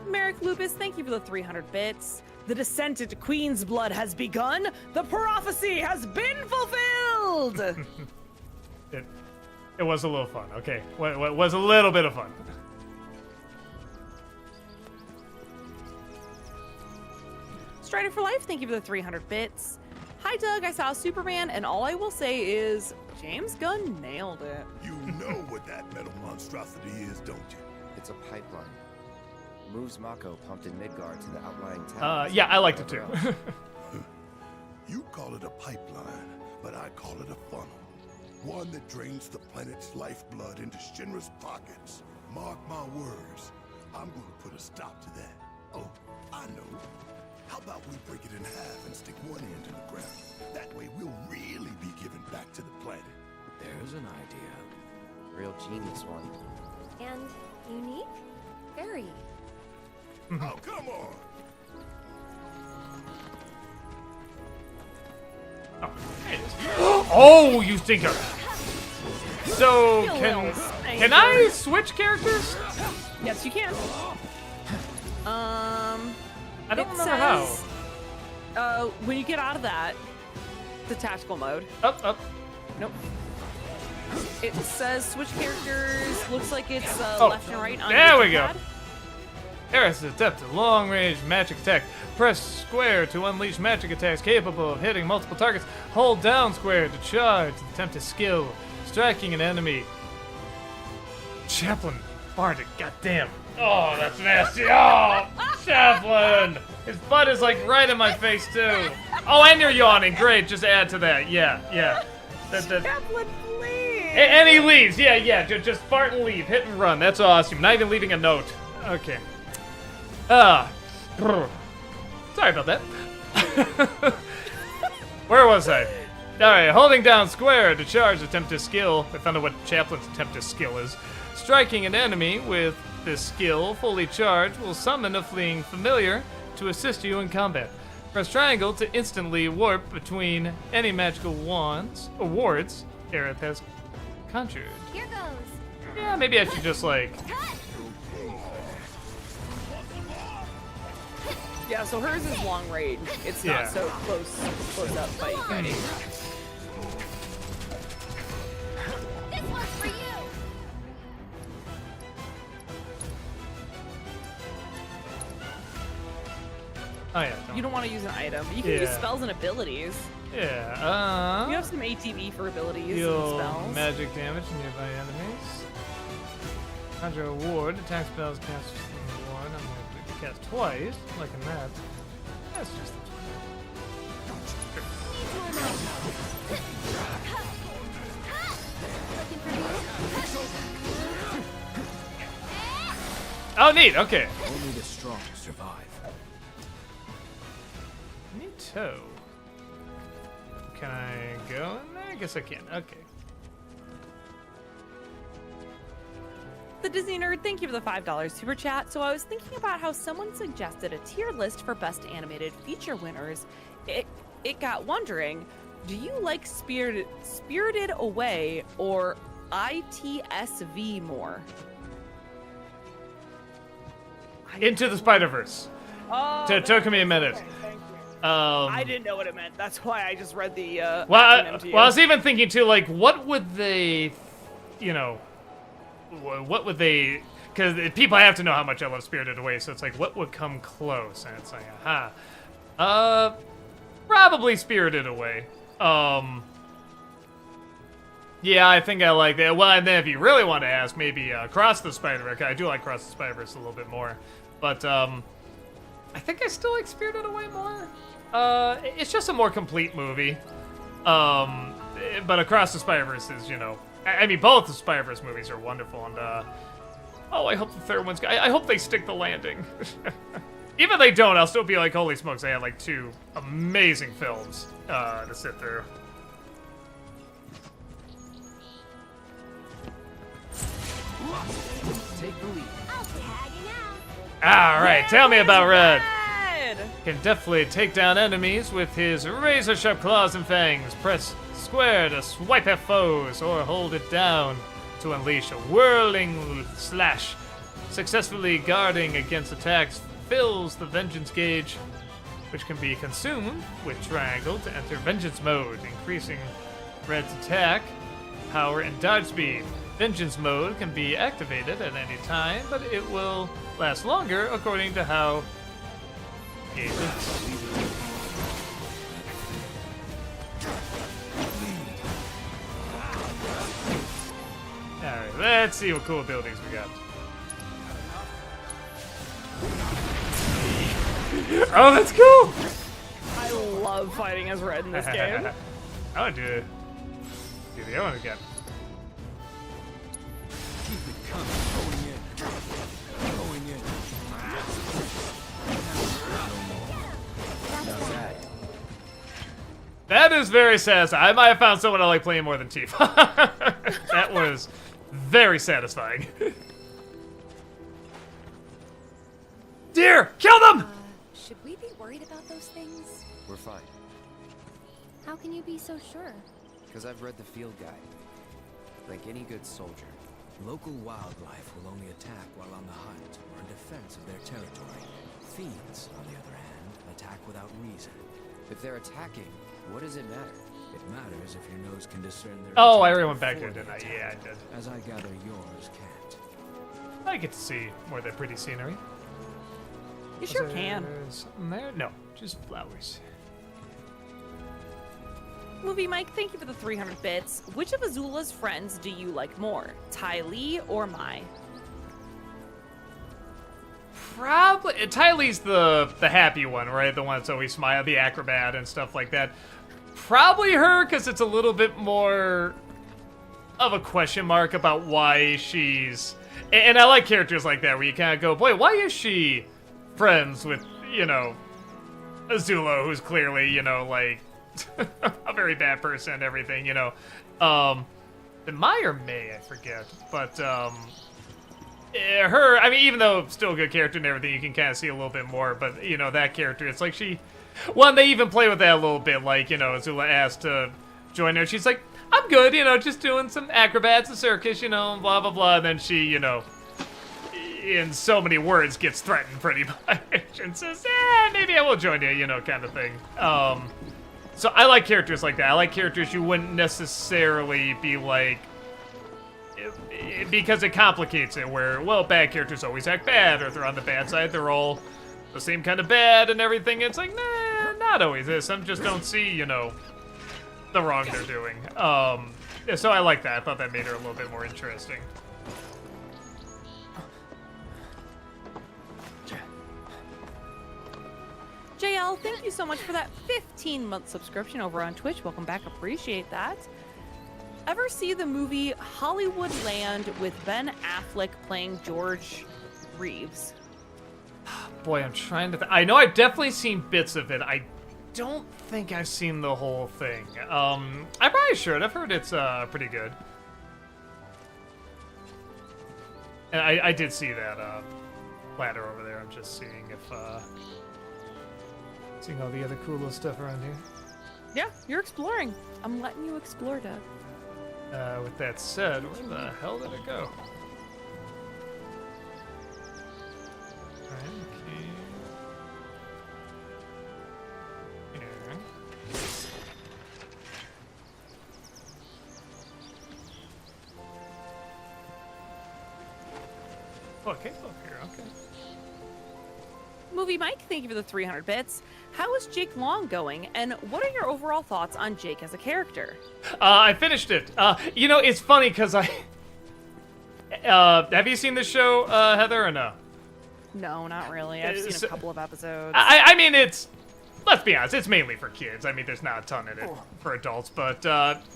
Merrick Lupus, thank you for the 300 bits. The descent into Queen's blood has begun. The prophecy has been fulfilled. It was a little fun. Okay, what was a little bit of fun. Strider for Life, thank you for the 300 bits. Hi, Doug. I saw Superman, and all I will say is James Gunn nailed it. You know what that metal monstrosity is, don't you? It's a pipeline. Moves Mako pumped in Midgard to the outlying towns. Yeah, I liked it too. You call it a pipeline, but I call it a funnel. One that drains the planet's lifeblood into Shinra's pockets. Mark my words, I'm gonna put a stop to that. Oh, I know. How about we break it in half and stick one end in the ground? That way we'll really be giving back to the planet. There's an idea. Real genius one. And unique? Very. Oh, come on! Oh, you stinker! So can I switch characters? Yes, you can. I don't remember how. When you get out of that, the tactical mode. Up. Nope. It says switch characters. Looks like it's left and right. On There your we go. pad. Eris is adept at long-range magic attack. Press square to unleash magic attacks capable of hitting multiple targets. Hold down square to charge. Attempt to skill, striking an enemy. Chaplain Bardic, goddamn. Oh, that's nasty. Oh, Chaplain. His butt is like right in my face too. Oh, and you're yawning. Great, just add to that. Yeah. Chaplain, please. And he leaves. Yeah. Just fart and leave. Hit and run. That's awesome. Not even leaving a note. Okay. Sorry about that. Where was I? Alright, holding down square to charge attempt to skill. I found out what Chaplain's attempt to skill is. Striking an enemy with this skill fully charged will summon a fleeing familiar to assist you in combat. Press triangle to instantly warp between any magical wands or wards Aerith has conjured. Here goes. Yeah, maybe I should just like... Yeah, so hers is long range. It's not so close up fight fighting. This one's for you. Oh yeah. You don't want to use an item. You can use spells and abilities. Yeah. You have some ATB for abilities Deal and spells. magic damage to nearby enemies. Conjure a ward. Attack spells cast from the ward. I'm going to cast twice. Liking that. That's just Oh, neat. Okay. Only the strong survive. Neato. Can I go in there? I guess I can. Okay. The Disney Nerd, thank you for the $5 super chat. So I was thinking about how someone suggested a tier list for best animated feature winners. It got wondering, do you like Spirited Away or ITSV more? Into the Spider-Verse. Oh, It took me a minute. Okay, thank you. I didn't know what it meant. That's why I just read the Well, acronym to you. I was even thinking too, like, what would they, what would they? Because people have to know how much I love Spirited Away, so it's like, what would come close? And it's like, probably Spirited Away. Yeah, I think I like that. Well, and then if you really want to ask, maybe Cross the Spider-Verse. I do like Cross the Spider-Verse a little bit more, but I think I still like Spirited Away more. It's just a more complete movie. But Across the Spider-Verse is, I mean, both the Spider-Verse movies are wonderful, and Oh, I hope the third one's good. I hope they stick the landing. Even if they don't, I'll still be like, holy smokes, they had like 2 amazing films to sit through. Take the lead. I'll be hanging out. Alright, tell me about Red. Red! Can definitely take down enemies with his razor-sharp claws and fangs. Press square to swipe at foes, or hold it down to unleash a whirling slash. Successfully guarding against attacks fills the vengeance gauge, which can be consumed with triangle to enter vengeance mode, increasing Red's attack, power, and dodge speed. Vengeance mode can be activated at any time, but it will last longer according to how it is. Alright, let's see what cool abilities we got. Oh, that's cool! I love fighting as Red in this game. I want to do the other one again. Keep it coming. Going in. Now that. That is very satisfying. I might have found someone I like playing more than Tifa. That was very satisfying. Deer! Kill them! Should we be worried about those things? We're fine, How can you be so sure? because I've read the field guide. Like any good soldier. Local wildlife will only attack while on the hunt or in defense of their territory. Fiends, on the other hand, attack without reason. If they're attacking, what does it matter? It matters if your nose can discern their Oh, I intent already went back before there, didn't I? they Yeah, attack, I did. As I gather yours can't. I get to see more of that pretty scenery. You sure can. Something there? No, just flowers. Movie Mike, thank you for the 300 bits. Which of Azula's friends do you like more, Ty Lee or Mai? Probably Ty Lee's the happy one, right? The one that's always smile, the acrobat and stuff like that. Probably her, because it's a little bit more of a question mark about why she's. And I like characters like that where you kind of go, boy, why is she friends with, you know, Azula, who's clearly, you know, like a very bad person and everything, you know. The Mai or May, I forget, but her, I mean, even though still a good character and everything, you can kind of see a little bit more, but, you know, that character, it's like she, well, they even play with that a little bit, like, you know, Azula asked to join her, she's like, I'm good, you know, just doing some acrobats and circus, you know, blah, blah, blah, and then she, you know, in so many words, gets threatened pretty much, and says, maybe I will join you, you know, kind of thing. So I like characters like that. I like characters you wouldn't necessarily be like, because it complicates it, where, well, bad characters always act bad, or if they're on the bad side, they're all the same kind of bad and everything. It's like, nah, not always this. Some just don't see, you know, the wrong they're doing. So I like that. I thought that made her a little bit more interesting. JL, thank you so much for that 15-month subscription over on Twitch. Welcome back. Appreciate that. Ever see the movie Hollywood Land with Ben Affleck playing George Reeves? Boy, I'm trying to. I know I've definitely seen bits of it. I don't think I've seen the whole thing. I probably should. I've heard it's pretty good. And I did see that ladder over there. I'm just seeing if seeing all the other cool little stuff around here. Yeah, you're exploring. I'm letting you explore, Doug. With that said, where the hell did it go? Okay. Here. Oh, it came up here, okay. Movie Mike, thank you for the 300 bits. How is Jake Long going, and what are your overall thoughts on Jake as a character? I finished it. You know, it's funny because I... have you seen this show, Heather, or no? No, not really. I've seen a couple of episodes. I mean, it's... Let's be honest, it's mainly for kids. I mean, there's not a ton in it for adults, but,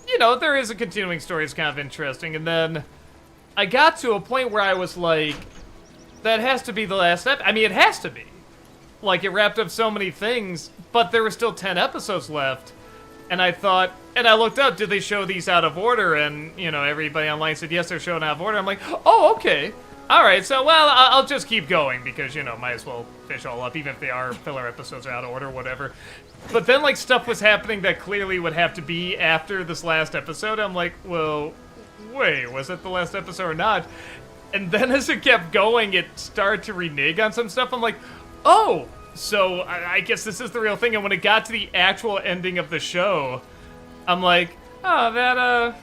you know, there is a continuing story that's kind of interesting, and then... I got to a point where I was like, that has to be the last episode. I mean, it has to be. Like, it wrapped up so many things, but there were still 10 episodes left. And I thought, and I looked up, did they show these out of order? And, you know, everybody online said, yes, they're shown out of order. I'm like, oh, okay. All right, so, well, I'll just keep going because, you know, might as well fish all up, even if they are filler episodes or out of order, whatever. But then, like, stuff was happening that clearly would have to be after this last episode. I'm like, well, wait, was it the last episode or not? And then as it kept going, it started to renege on some stuff. I'm like, oh, so I guess this is the real thing. And when it got to the actual ending of the show, I'm like, oh, that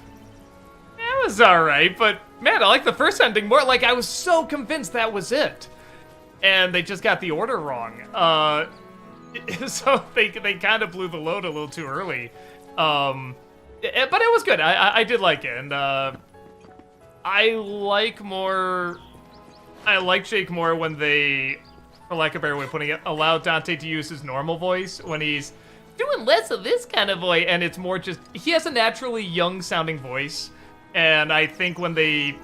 was all right. But, man, I like the first ending more. Like, I was so convinced that was it. And they just got the order wrong. So they kind of blew the load a little too early. But it was good. I did like it. And I like Jake more when they, for lack of a better way of putting it, allow Dante to use his normal voice when he's doing less of this kind of voice, and it's more just, he has a naturally young sounding voice, and I think when they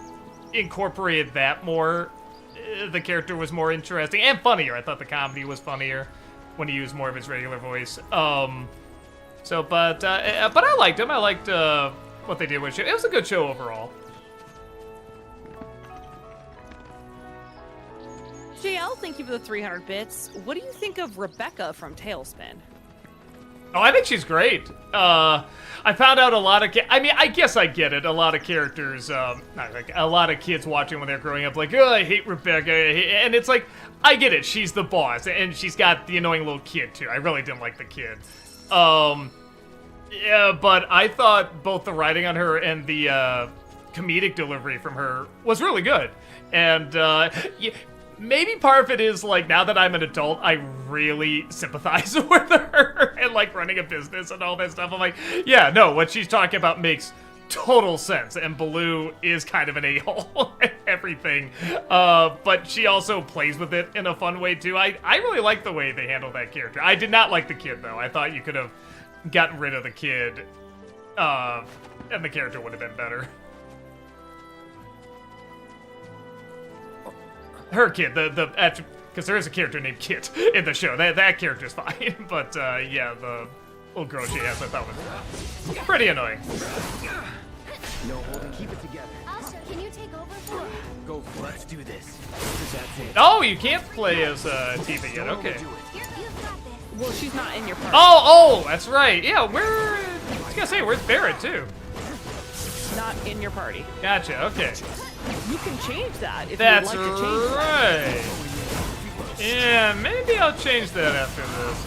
incorporated that more, the character was more interesting and funnier. I thought the comedy was funnier when he used more of his regular voice. But I liked him. I liked what they did with it. It was a good show overall. JL, thank you for the 300 bits. What do you think of Rebecca from Tailspin? Oh, I think she's great. I found out a lot of I mean, I guess I get it. A lot of characters, not like a lot of kids watching when they're growing up, like, oh, I hate Rebecca. And it's like, I get it. She's the boss, and she's got the annoying little kid, too. I really didn't like the kid. Yeah, but I thought both the writing on her and the comedic delivery from her was really good. And, maybe part of it is, like, now that I'm an adult, I really sympathize with her and, like, running a business and all that stuff. I'm like, yeah, no, what she's talking about makes total sense. And Baloo is kind of an a-hole and everything. But she also plays with it in a fun way, too. I really like the way they handle that character. I did not like the kid, though. I thought you could have gotten rid of the kid, and the character would have been better. Her kid, because there is a character named Kit in the show. That character's fine, but yeah, the little girl she has, I thought was pretty annoying. No, hold it. Keep it together. Asha, can you take over for me? Go for it. Let's do this. That's it. Oh, you can't play as Tifa yet. Okay. Well, she's not in your party. Oh, that's right. Yeah, I was gonna say, where's Barrett too? Not in your party. Gotcha. Okay. You can change that if That's you'd like to change right. that. Yeah, maybe I'll change that after this.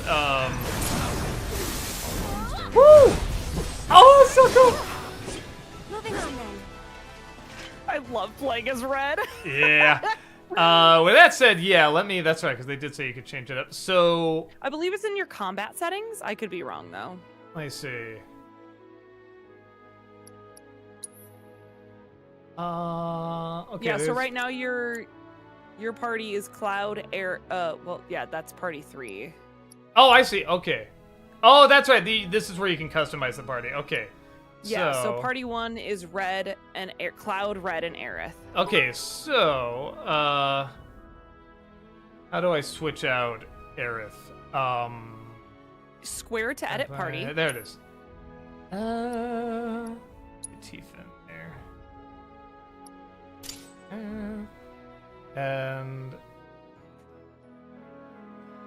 Woo! Oh, that's so cool. Moving on then. I love playing as Red. Yeah. With that said, yeah, that's right, because they did say you could change it up. So I believe it's in your combat settings. I could be wrong though. Let me see. Okay. Yeah, so right now your party is Cloud, Air, well, yeah, that's party 3. Oh, I see. Okay. Oh, that's right. This is where you can customize the party. Okay. Yeah, so party 1 is Red and Cloud, Red, and Aerith. Okay, so how do I switch out Aerith? Square to edit party. There it is. Tifa in there. And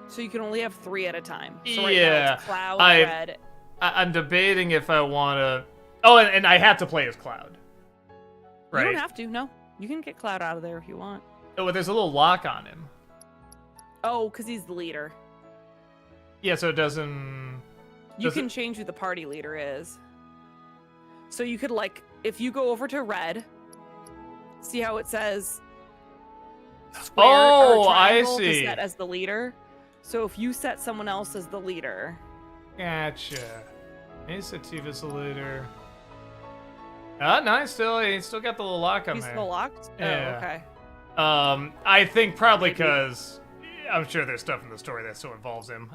so you can only have 3 at a time. So right yeah, now it's Cloud, Red. I'm debating if I want to. Oh, and I have to play as Cloud. Right? You don't have to. No, you can get Cloud out of there if you want. Oh, there's a little lock on him. Oh, because he's the leader. Yeah, so it doesn't. You can change who the party leader is. So you could, like, if you go over to Red, see how it says square or triangle to set as the leader. So if you set someone else as the leader. Gotcha. He's Tifa's the leader. No, he still got the little lock on there. He's still locked? Yeah. Oh, okay. I think probably because I'm sure there's stuff in the story that still involves him.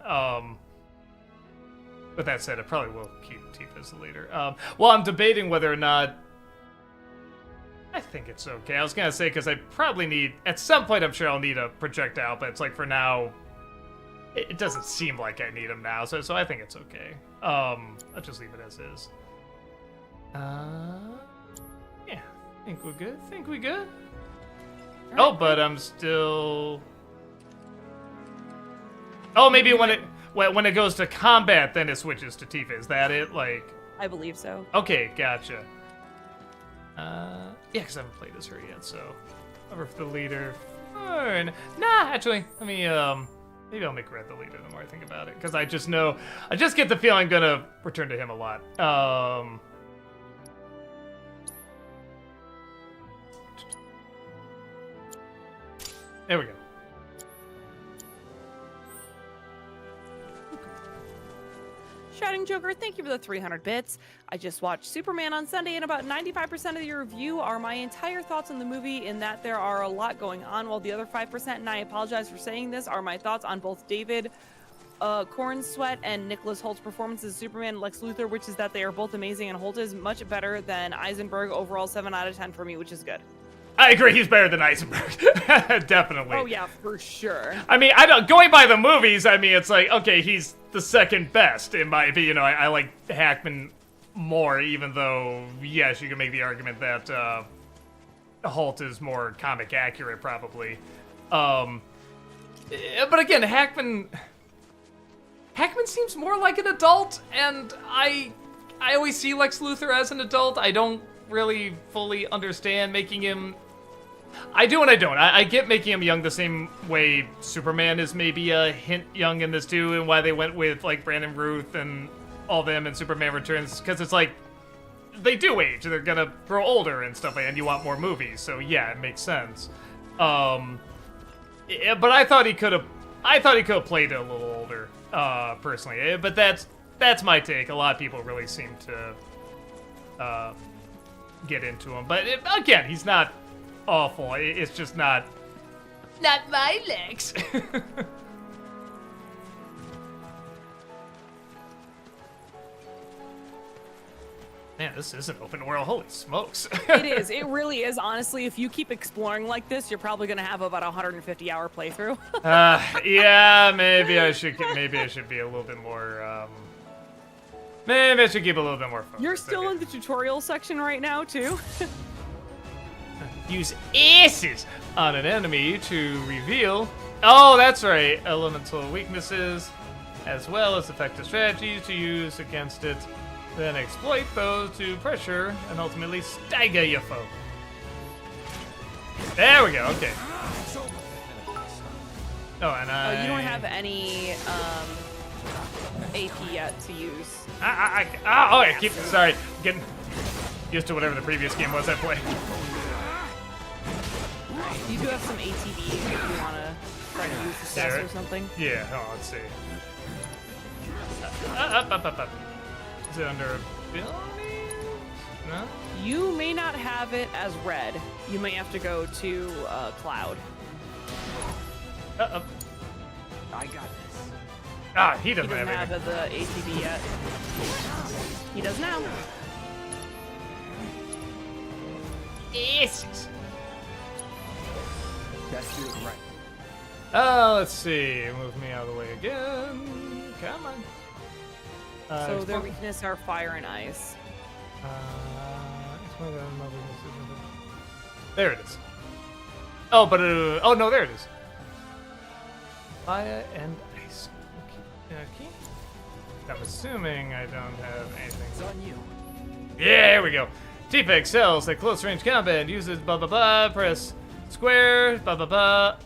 With that said, it probably will keep Tifa as the leader. Well, I'm debating whether or not. I think it's okay. I was gonna say, because I probably need, at some point I'm sure I'll need a projectile, but it's like for now, it doesn't seem like I need them now, so I think it's okay. I'll just leave it as is. Yeah, think we're good. Right. Oh, but I'm still... Oh, maybe when it goes to combat, then it switches to Tifa. Is that it? Like... I believe so. Okay, gotcha. Yeah, because I haven't played as her yet, so... Over for the leader. Fine. Nah, actually, let me, maybe I'll make Red the leader the more I think about it. Because I just get the feeling I'm gonna return to him a lot. There we go. Shouting Joker, thank you for the 300 bits. I just watched Superman on Sunday, and about 95% of your review are my entire thoughts on the movie, in that there are a lot going on, while the other 5%, and I apologize for saying this, are my thoughts on both David Cornsweet and Nicholas Holt's performances as Superman and Lex Luthor, which is that they are both amazing, and Holt is much better than Eisenberg. Overall, 7 out of 10 for me, which is good. I agree, he's better than Eisenberg. Definitely. Oh yeah, for sure. I mean, going by the movies, I mean, it's like, okay, he's the second best in my opinion. You know, I like Hackman more, even though, yes, you can make the argument that Holt is more comic accurate, probably. But again, Hackman seems more like an adult, and I always see Lex Luthor as an adult. I don't really fully understand making him... I do and I don't. I get making him young the same way Superman is maybe a hint young in this too, and why they went with like Brandon Routh and all them in Superman Returns, because it's like they do age, they're gonna grow older and stuff like that, and you want more movies, so yeah, it makes sense. But I thought he could have played it a little older, personally. But that's my take. A lot of people really seem to get into him, but again, he's not awful. It's just not my Lex. Man, this is an open world. Holy smokes. It is. It really is. Honestly, if you keep exploring like this, you're probably going to have about a 150-hour playthrough. Yeah, maybe I should be a little bit more, maybe I should keep a little bit more focus. You're still in the tutorial section right now, too. Use aces on an enemy to reveal... Oh, that's right. Elemental weaknesses, as well as effective strategies to use against it. Then exploit those to pressure and ultimately stagger your foe. There we go, okay. Oh, and you don't have any AP yet to use. I keep... Sorry, getting used to whatever the previous game was I played. You do have some ATB if you want to try to use the test or something. Yeah, let's see. Up. Is it under ability? No? You may not have it as red. You may have to go to Cloud. Uh-oh. I got this. He doesn't have the ATB yet. He does now. Yes. That's it, right. Let's see. Move me out of the way again. Come on. So their weakness are fire and ice. There it is. Oh, but oh no, there it is. Fire and ice. Okay. I'm assuming I don't have anything. It's on you. Yeah, here we go. Tifa excels at close range combat. Uses blah blah blah. Press square. Blah blah blah.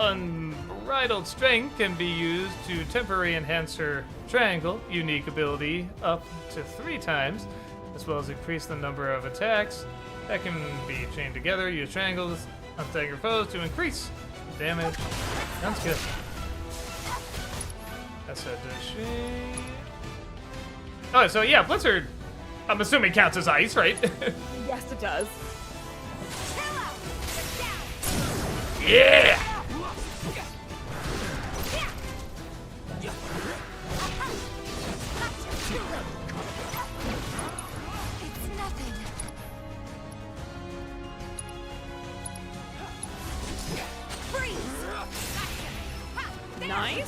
Unbridled strength can be used to temporarily enhance her triangle unique ability up to 3 times, as well as increase the number of attacks that can be chained together. Use triangles on stagger foes to increase damage. Sounds good. That's a shame. Oh, so yeah, Blizzard, I'm assuming counts as ice, right? Yes, it does. Yeah! Nice.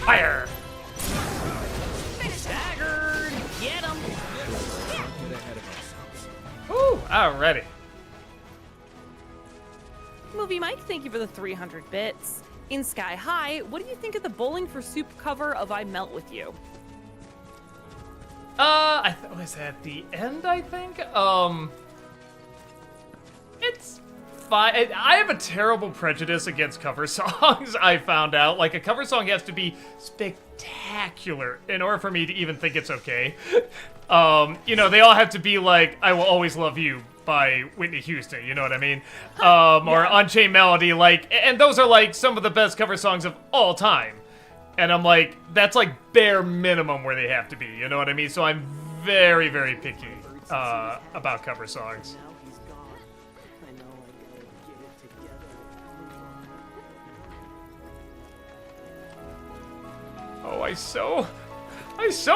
Fire! Staggered. Get him. Get ahead of ourselves. Woo! Alrighty. Movie Mike, thank you for the 300 bits. In Sky High, what do you think of the Bowling for Soup cover of I Melt With You? Was at the end, I think? It's fine. I have a terrible prejudice against cover songs, I found out. Like, a cover song has to be spectacular in order for me to even think it's okay. You know, they all have to be like, I Will Always Love You by Whitney Houston, you know what I mean? Or Unchained Melody, like, and those are like some of the best cover songs of all time. And I'm like, that's like bare minimum where they have to be, you know what I mean? So I'm very, very picky about cover songs. Oh, I so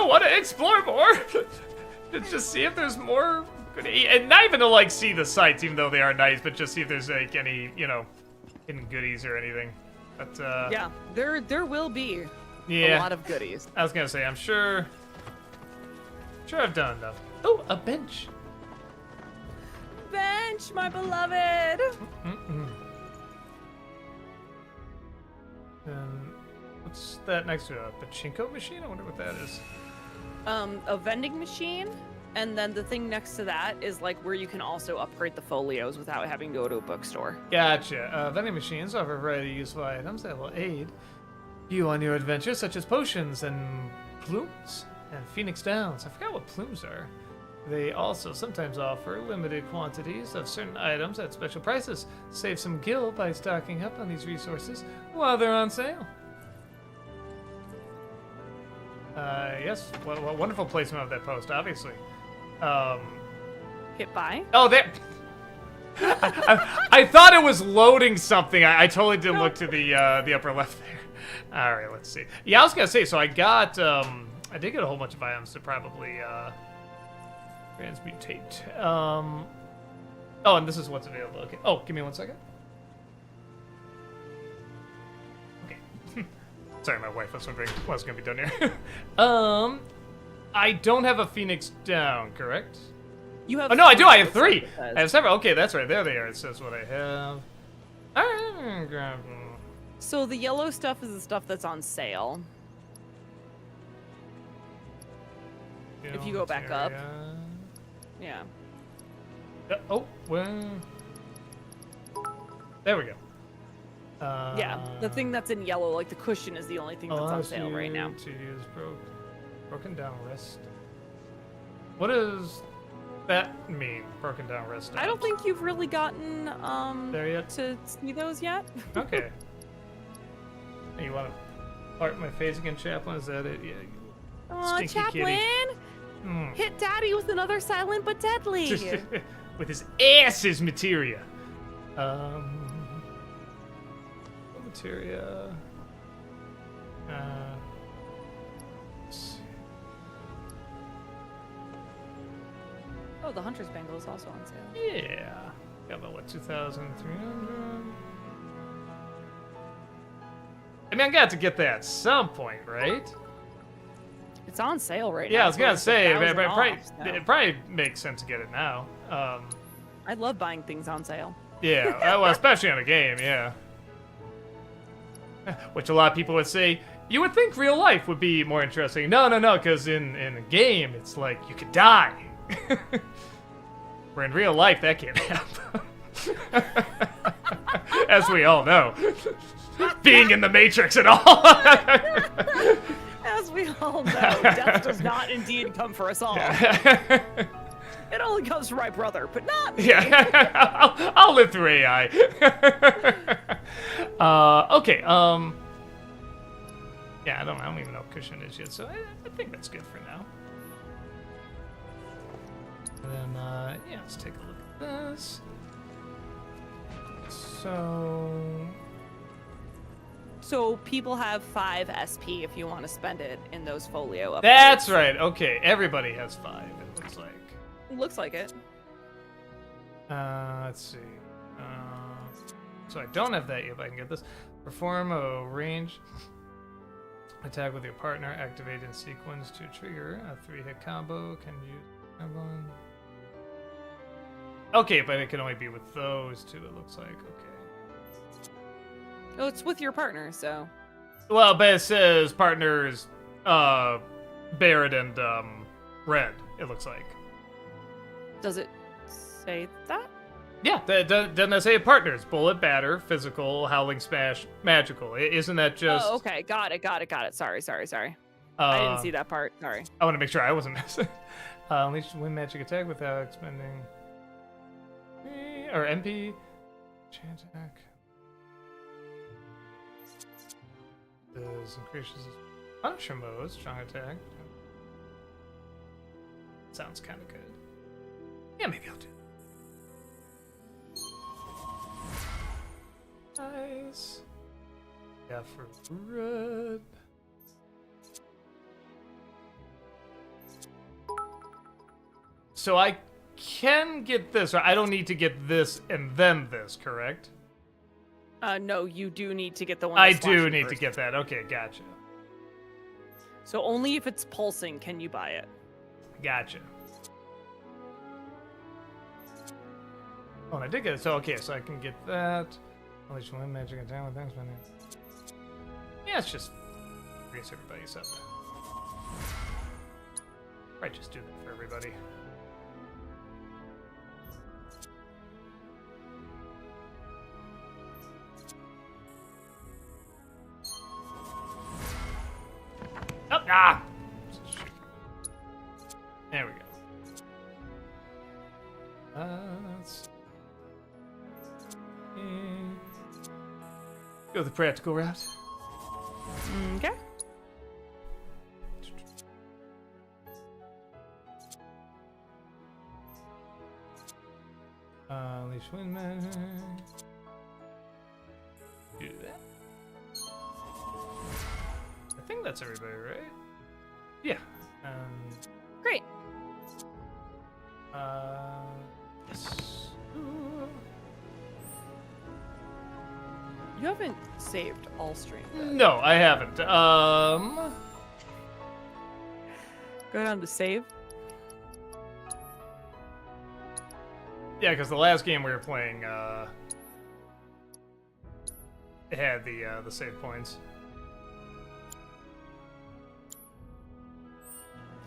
want to explore more. To just see if there's more good, and not even to like see the sights, even though they are nice, but just see if there's like any, you know, hidden goodies or anything. But yeah, there will be a lot of goodies. I was gonna say, I'm sure I've done enough. Oh, a bench. Bench, my beloved. What's that next to a pachinko machine? I wonder what that is. A vending machine, and then the thing next to that is like where you can also upgrade the folios without having to go to a bookstore. Gotcha. Vending machines offer a variety of useful items that will aid you on your adventures, such as potions and plumes and Phoenix Downs. I forgot what plumes are. They also sometimes offer limited quantities of certain items at special prices. Save some gil by stocking up on these resources while they're on sale. Yes, what wonderful placement of that post, obviously. Hit buy? Oh, there. I thought it was loading something. I totally didn't look to the upper left there. All right, let's see. Yeah, I was gonna say. So I got I did get a whole bunch of items to probably transmutate. Oh, and this is what's available. Okay. Oh, give me 1 second. Sorry, my wife was wondering what's gonna be done here. I don't have a Phoenix Down, correct? You have. Oh no, I do. I have 3. I have several. Okay, that's right. There they are. It says what I have. All right, I'm gonna grab them. So the yellow stuff is the stuff that's on sale. If you go back up. Yeah. Oh, well. There we go. Yeah, the thing that's in yellow, like the cushion, is the only thing that's on sale right now. To use broken down wrist. What does that mean? Broken down wrist. I don't think you've really gotten there yet to see those yet. Okay. Hey, you want to part my face again, Chaplin? Is that it? Yeah. Aw, Chaplin! Hit Daddy with another silent but deadly. With his ass's materia. Materia. Oh, the Hunter's Bangle is also on sale. Yeah. Got about, what, 2,300? I mean, I got to get that at some point, right? It's on sale right now. Yeah, I was going to say, it probably makes sense to get it now. I love buying things on sale. Yeah, well, especially on a game, yeah. Which a lot of people would say, you would think real life would be more interesting. No, because in a game, it's like you could die. Where in real life, that can't happen. As we all know. Being in the Matrix and all. As we all know, death does not indeed come for us all. Yeah. It only comes for my brother, but not me. Yeah, I'll live through AI. Okay. Yeah, I don't even know what cushion is yet, so I think that's good for now. And then, yeah, let's take a look at this. So people have 5 SP if you want to spend it in those folio upgrades. That's right. Okay, everybody has 5. It looks like. Looks like it. Let's see. So I don't have that yet, but I can get this. Perform a range attack with your partner. Activate in sequence to trigger a 3-hit combo. Can use combo. Okay, but it can only be with those two, it looks like. Okay. Oh, it's with your partner, so. Well, but it says partners, Barrett and, Red, it looks like. Does it say that? Yeah, doesn't that say partners? Bullet, batter, physical, howling smash, magical. Isn't that just... Oh, okay. Got it. Sorry. I didn't see that part. Sorry. I want to make sure I wasn't missing. Unleash win magic attack without expending... Or MP. Chance attack. This increases Punisher mode, strong attack. Sounds kind of good. Yeah, maybe I'll do it. Nice. Yeah, for red. So I can get this, or I don't need to get this and then this, correct? No, you do need to get the one. I that's do flashing need first. to get that. Okay, gotcha. So only if it's pulsing can you buy it. Gotcha. Oh, and I did get it. So, okay, so I can get that. Unleash one magic attack with thanks, man. Yeah, let's just raise everybody's up. Right, just do that for everybody. Oh, ah! There we go. Let's go the practical route. Okay. Unleash wind magic. Do that. I think that's everybody, right? Yeah. Great. Yes. You haven't saved all stream. No, I haven't. Go down to save. Yeah, because the last game we were playing, it had the save points.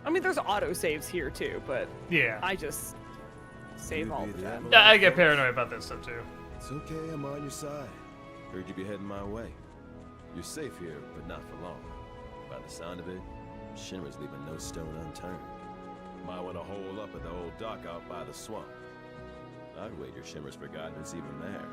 I mean, there's auto saves here too, but Yeah. I just save all the time. I get paranoid about this stuff too. It's okay, I'm on your side. Heard you be heading my way. You're safe here, but not for long. By the sound of it, Shinra's leaving no stone unturned. Might want to hole up at the old dock out by the swamp. I'd wager Shinra's forgotten it's even there.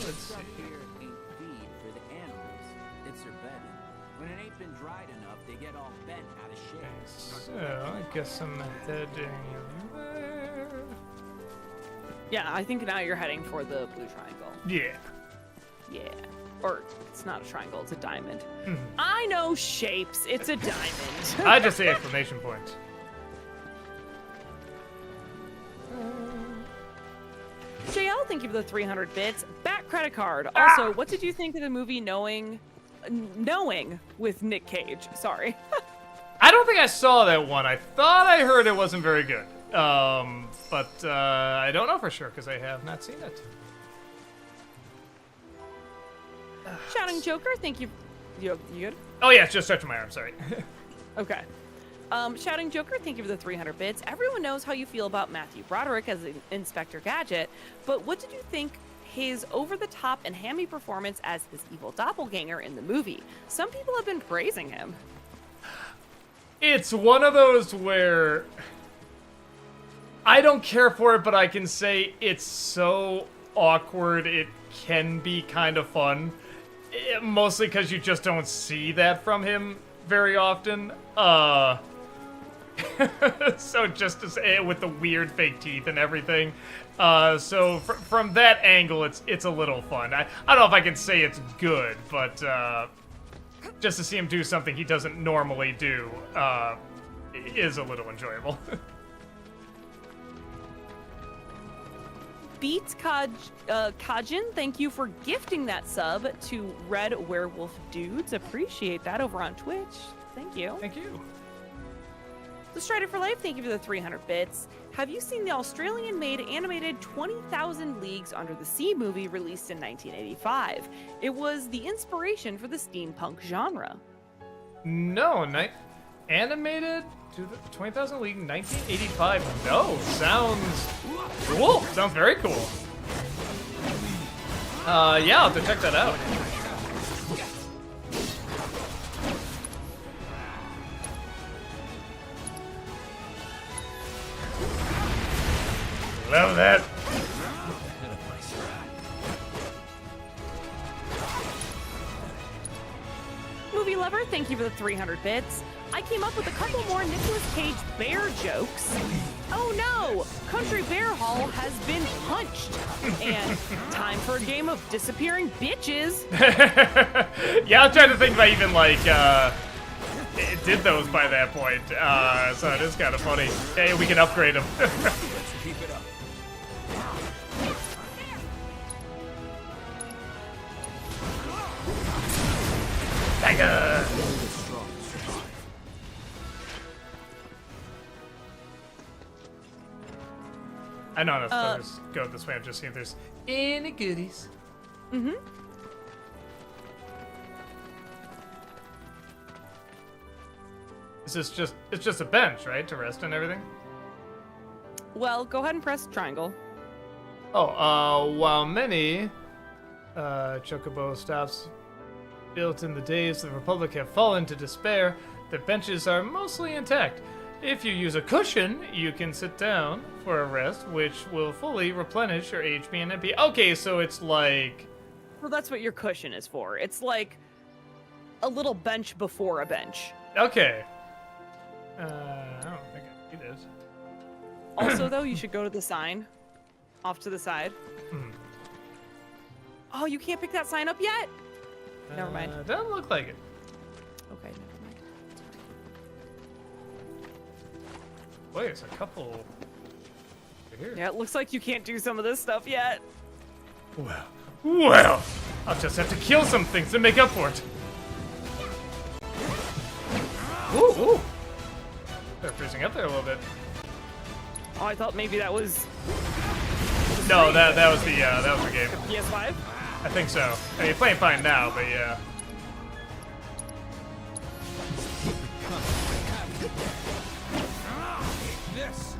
Let's see. Here ain't feed for the animals. It's their bedding. When it ain't been dried enough, they get all bent out of shape. So, I guess I'm heading there. Yeah, I think now you're heading for the blue triangle. Yeah. Yeah. Or it's not a triangle, it's a diamond. Mhm. I know shapes. It's a diamond. I just say exclamation point. JL, thank you for the 300 bits. Back credit card. Also, what did you think of the movie Knowing with Nick Cage? Sorry. I don't think I saw that one. I thought I heard it wasn't very good. But I don't know for sure because I have not seen it. Shouting Joker, thank you. You good? Oh yeah, just stretching my arm. Sorry. Okay. Shouting Joker, thank you for the 300 bits. Everyone knows how you feel about Matthew Broderick as Inspector Gadget, but what did you think his over-the-top and hammy performance as his evil doppelganger in the movie? Some people have been praising him. It's one of those where I don't care for it, but I can say it's so awkward it can be kind of fun. Mostly because you just don't see that from him very often. So just to say, with the weird fake teeth and everything. So from that angle, it's a little fun. I don't know if I can say it's good, but just to see him do something he doesn't normally do is a little enjoyable. Beats Kajin, thank you for gifting that sub to Red Werewolf Dudes. Appreciate that over on Twitch. Thank you. Thank you. The Strider for Life, thank you for the 300 bits. Have you seen the Australian-made animated 20,000 Leagues Under the Sea movie released in 1985? It was the inspiration for the steampunk genre. No, animated to the 20,000 League 1985. No, sounds cool. Sounds very cool. Yeah, I'll have to check that out. Love that. Movie Lover, thank you for the 300 bits. I came up with a couple more Nicolas Cage bear jokes. Oh no! Country Bear Hall has been punched. And time for a game of disappearing bitches. Yeah, I was trying to think if I even, like, it did those by that point. So it is kind of funny. Hey, we can upgrade them. Let's keep it up. Tiger! I know enough to just go this way. I'm just seeing if there's any goodies. Mm-hmm. It's just a bench, right? To rest and everything? Well, go ahead and press triangle. Oh, while many Chocobo stops built in the days of the Republic have fallen to despair, the benches are mostly intact. If you use a cushion, you can sit down for a rest, which will fully replenish your HP and MP. Okay, so it's like... Well, that's what your cushion is for. It's like a little bench before a bench. Okay. I don't think I need it. Also, though, you should go to the sign off to the side. Oh, you can't pick that sign up yet? Never mind. Doesn't look like it. Okay, never mind. Wait, there's a couple over here. Yeah, it looks like you can't do some of this stuff yet. Well, I'll just have to kill some things to make up for it. Ooh. They're freezing up there a little bit. Oh, I thought maybe that was... No, that was the game. PS5? I think so. I mean, you're playing fine now, but yeah.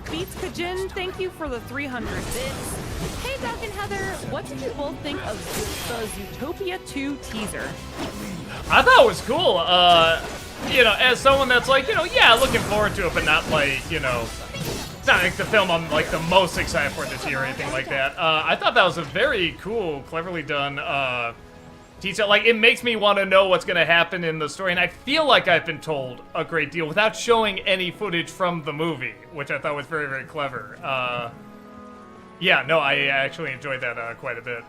Beats Kajin, thank you for the 300 bits. Hey, Doc and Heather, what did you both think of the Zootopia 2 teaser? I thought it was cool. You know, as someone that's like, you know, yeah, looking forward to it, but not like, you know, it's not like the film I'm like the most excited for this year or anything like that. I thought that was a very cool, cleverly done teaser. Like, it makes me want to know what's going to happen in the story, and I feel like I've been told a great deal without showing any footage from the movie, which I thought was very, very clever. Yeah, no, I actually enjoyed that quite a bit.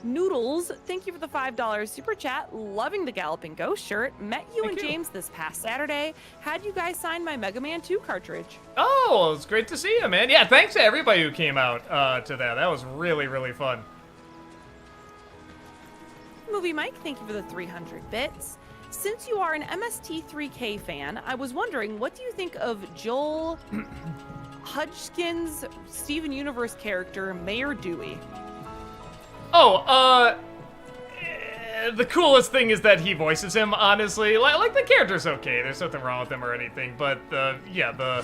Noodles, thank you for the $5 super chat. Loving the Galloping Ghost shirt. Met you Thank and you. James this past Saturday. Had you guys sign my Mega Man 2 cartridge? Oh, it's great to see you, man. Yeah, thanks to everybody who came out to that. That was really, really fun. Movie Mike, thank you for the 300 bits. Since you are an MST3K fan, I was wondering, what do you think of Joel Hodgkin's Steven Universe character, Mayor Dewey? Oh, the coolest thing is that he voices him, honestly. Like the character's okay. There's nothing wrong with him or anything, but, yeah,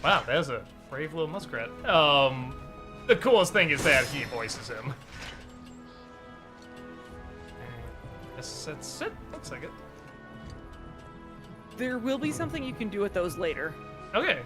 wow, there's a brave little muskrat. The coolest thing is that he voices him. Yes, that's it. Looks like it. There will be something you can do with those later. Okay.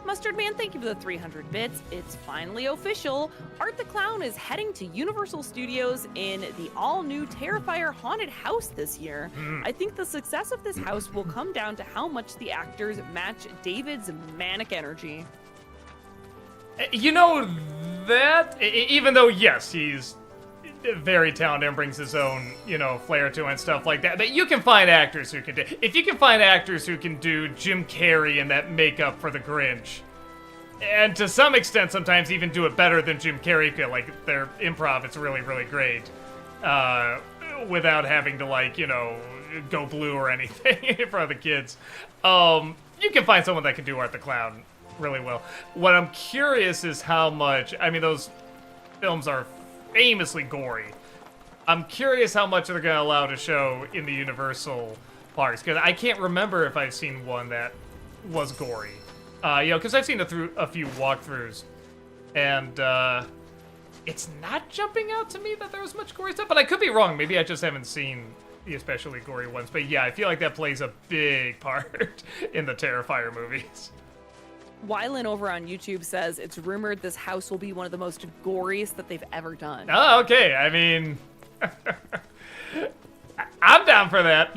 Mustard Man, thank you for the 300 bits. It's finally official. Art the Clown is heading to Universal Studios in the all-new Terrifier haunted house this year. I think the success of this house will come down to how much the actors match David's manic energy. You know, that, even though, yes, he's very talented and brings his own, you know, flair to it and stuff like that. But you can find actors who can do... If you can find actors who can do Jim Carrey and that makeup for the Grinch, and to some extent sometimes even do it better than Jim Carrey could, like their improv, it's really, really great, without having to, like, you know, go blue or anything for the kids. You can find someone that can do Art the Clown really well. What I'm curious is how much... I mean, those films are famously gory. I'm curious how much they're going to allow to show in the Universal parks, because I can't remember if I've seen one that was gory. You know, because I've seen a few walkthroughs, and it's not jumping out to me that there was much gory stuff, but I could be wrong. Maybe I just haven't seen the especially gory ones. But yeah, I feel like that plays a big part in the Terrifier movies. Wylan over on YouTube says it's rumored this house will be one of the most goriest that they've ever done. Oh, okay. I mean, I'm down for that.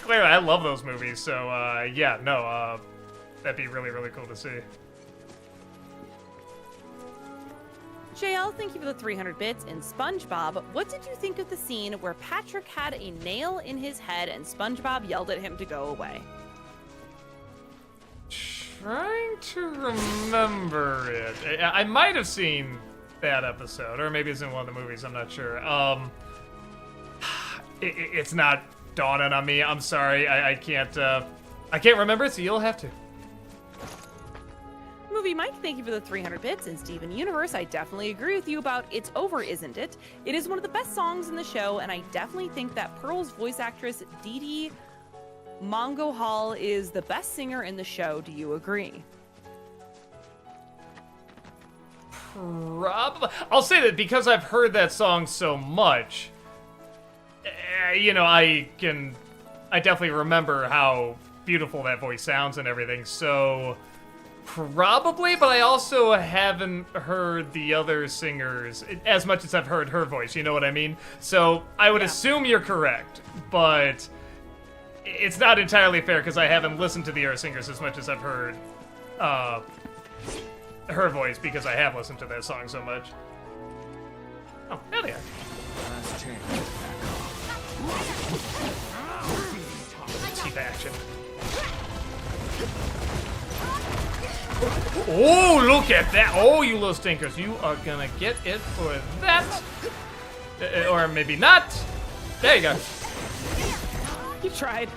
Clearly, I love those movies. So, yeah, no, that'd be really, really cool to see. JL, thank you for the 300 bits. And SpongeBob, what did you think of the scene where Patrick had a nail in his head and SpongeBob yelled at him to go away? Trying to remember it. I might have seen that episode, or maybe it's in one of the movies, I'm not sure. It's not dawning on me. I'm sorry. I can't remember it, so you'll have to. Movie Mike, thank you for the 300 bits. And Steven Universe, I definitely agree with you about It's Over, Isn't It? It is one of the best songs in the show, and I definitely think that Pearl's voice actress, Dee Dee Mongo Hall, is the best singer in the show. Do you agree? Probably. I'll say that because I've heard that song so much, you know, I definitely remember how beautiful that voice sounds and everything, so probably, but I also haven't heard the other singers as much as I've heard her voice, you know what I mean? So I would assume you're correct, but it's not entirely fair because I haven't listened to the other singers as much as I've heard her voice, because I have listened to that song so much. Oh, there they are. Cheap action. Oh, look at that. Oh, you little stinkers. You are gonna get it for that. Or maybe not. There you go. You tried.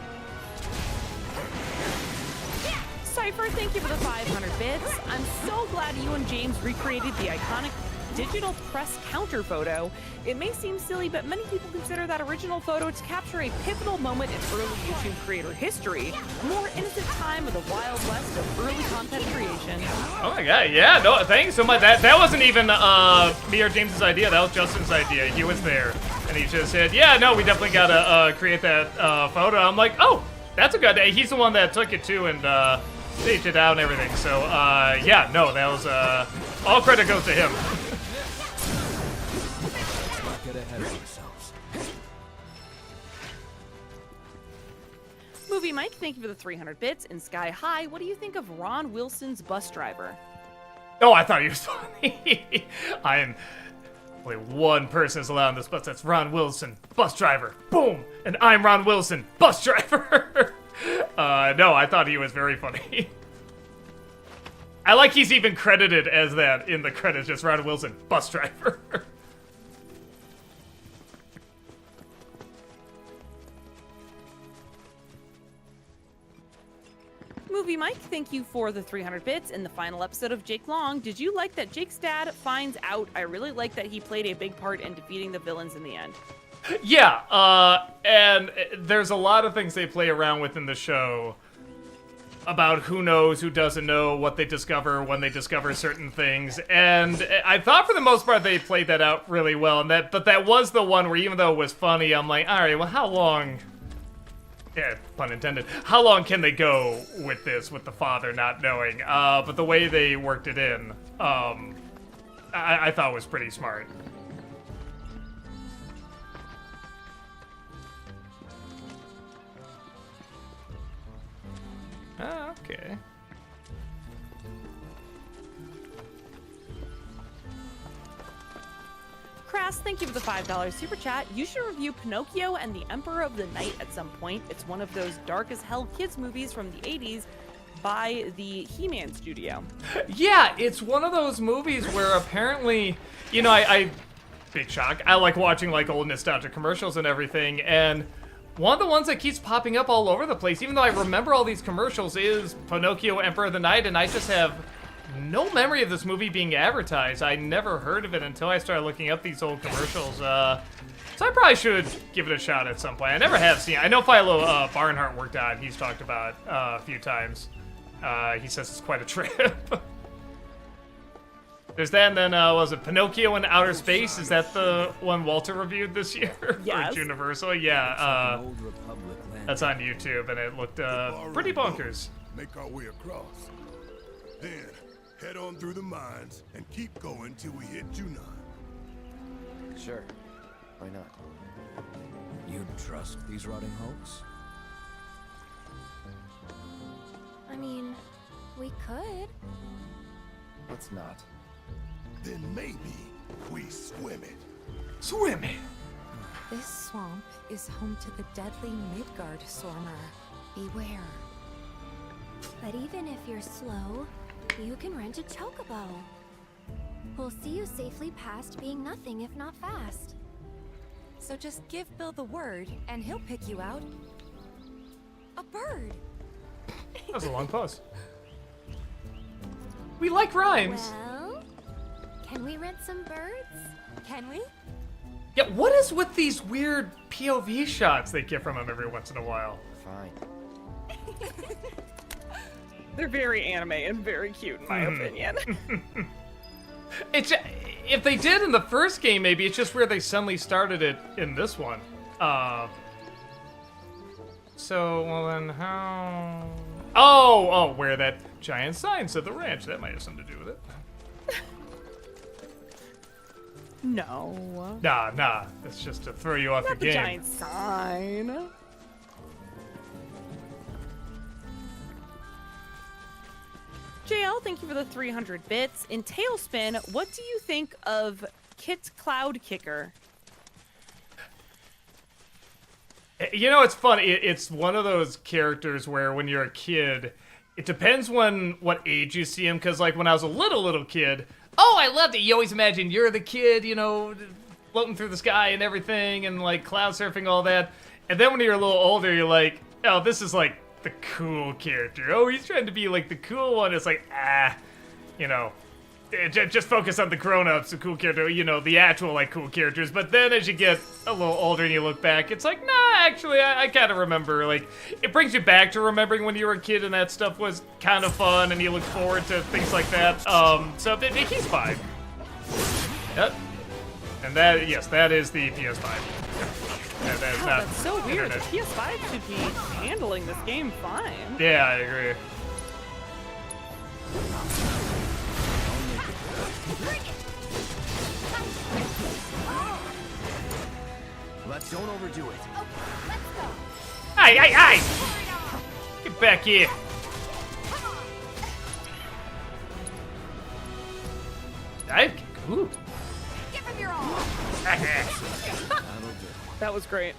Cypher, thank you for the 500 bits. I'm so glad you and James recreated the iconic digital press counter photo. It may seem silly, but many people consider that original photo to capture a pivotal moment in early YouTube creator history, a more innocent time of the Wild West of early content creation. Oh my god, yeah, no, thanks so much. That wasn't even me or James's idea, that was Justin's idea. He was there, and he just said, yeah, no, we definitely gotta create that photo. I'm like, oh, that's a good idea. He's the one that took it too and staged it out and everything. So, yeah, no, that was, all credit goes to him. Get ahead of ourselves. Movie Mike, thank you for the 300 bits. In Sky High, what do you think of Ron Wilson's bus driver? Oh, I thought he was funny. I am... Only one person is allowed on this bus. That's Ron Wilson, bus driver. Boom! And I'm Ron Wilson, bus driver. No, I thought he was very funny. I like he's even credited as that in the credits, just Ron Wilson, bus driver. Movie Mike, thank you for the 300 bits. In the final episode of Jake Long, did you like that Jake's dad finds out? I really like that he played a big part in defeating the villains in the end. Yeah, and there's a lot of things they play around with in the show about who knows, who doesn't know, what they discover when they discover certain things, and I thought for the most part they played that out really well, but that was the one where even though it was funny, I'm like, alright, well how long... Yeah, pun intended. How long can they go with this, with the father not knowing? But the way they worked it in, I thought was pretty smart. Ah, okay. Kras, Cass, thank you for the $5 super chat. You should review Pinocchio and the Emperor of the Night at some point. It's one of those dark as hell kids movies from the 80s by the He-Man studio. Yeah, it's one of those movies where apparently, you know, I big shock, I like watching like old nostalgia commercials and everything, and one of the ones that keeps popping up all over the place, even though I remember all these commercials, is Pinocchio Emperor of the Night, and I just have no memory of this movie being advertised. I never heard of it until I started looking up these old commercials. So I probably should give it a shot at some point. I never have seen it. I know Philo Barnhart worked on it. He's talked about it a few times. He says it's quite a trip. There's that, and then was it Pinocchio in Outer Space? Is that the one Walter reviewed this year for Universal? Yeah, that's on YouTube, and it looked pretty bonkers. Make our way across. Then head on through the mines and keep going till we hit Junon. Sure. Why not? You'd trust these rotting hulks? I mean, we could. Let's not. Then maybe we swim it. Swim it! This swamp is home to the deadly Midgard Swarmer. Beware. But even if you're slow, you can rent a Chocobo. We'll see you safely past being nothing if not fast. So just give Bill the word, and he'll pick you out. A bird! That was a long pause. We like rhymes. Well, can we rent some birds? Can we? Yeah, what is with these weird POV shots they get from him every once in a while? Fine. They're very anime and very cute, in my opinion. It's if they did in the first game, maybe it's just where they suddenly started it in this one. So, well then how... Oh, where that giant sign said the ranch. That might have something to do with it. No. Nah. That's just to throw you off Not the game. giant sign. JL, thank you for the 300 bits. In Tailspin, what do you think of Kit Cloud Kicker? You know, it's funny. It's one of those characters where when you're a kid, it depends what age you see him. Because, like, when I was a little kid, I loved it. You always imagine you're the kid, you know, floating through the sky and everything, and, like, cloud surfing, all that. And then when you're a little older, you're like, oh, this is, like, the cool character. Oh, he's trying to be, like, the cool one. It's like, you know, just focus on the grown-ups, the cool character, you know, the actual, like, cool characters. But then as you get a little older and you look back, it's like, nah, actually, I kind of remember, like, it brings you back to remembering when you were a kid and that stuff was kind of fun and you look forward to things like that. So he's fine. Yep. And that, yes, that is the PS5. That is That's so weird. internet. The PS5 should be handling this game fine. Yeah, I agree. Don't overdo it. Okay, let's go. Hey! Get back here. Ooh. Give him your all. That was great.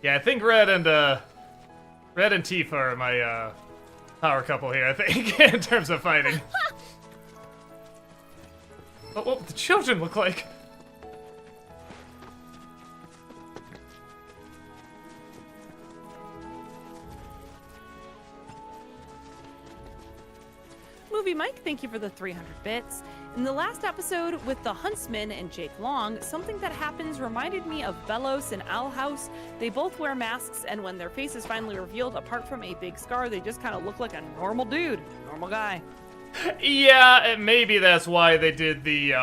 Yeah, I think Red and Tifa are my power couple here, I think, in terms of fighting. What the children look like? Movie Mike, thank you for the 300 bits. In the last episode with the Huntsman and Jake Long, something that happens reminded me of Bellos and Owl House. They both wear masks, and when their face is finally revealed, apart from a big scar, they just kind of look like a normal dude, normal guy. Yeah, maybe that's why they did the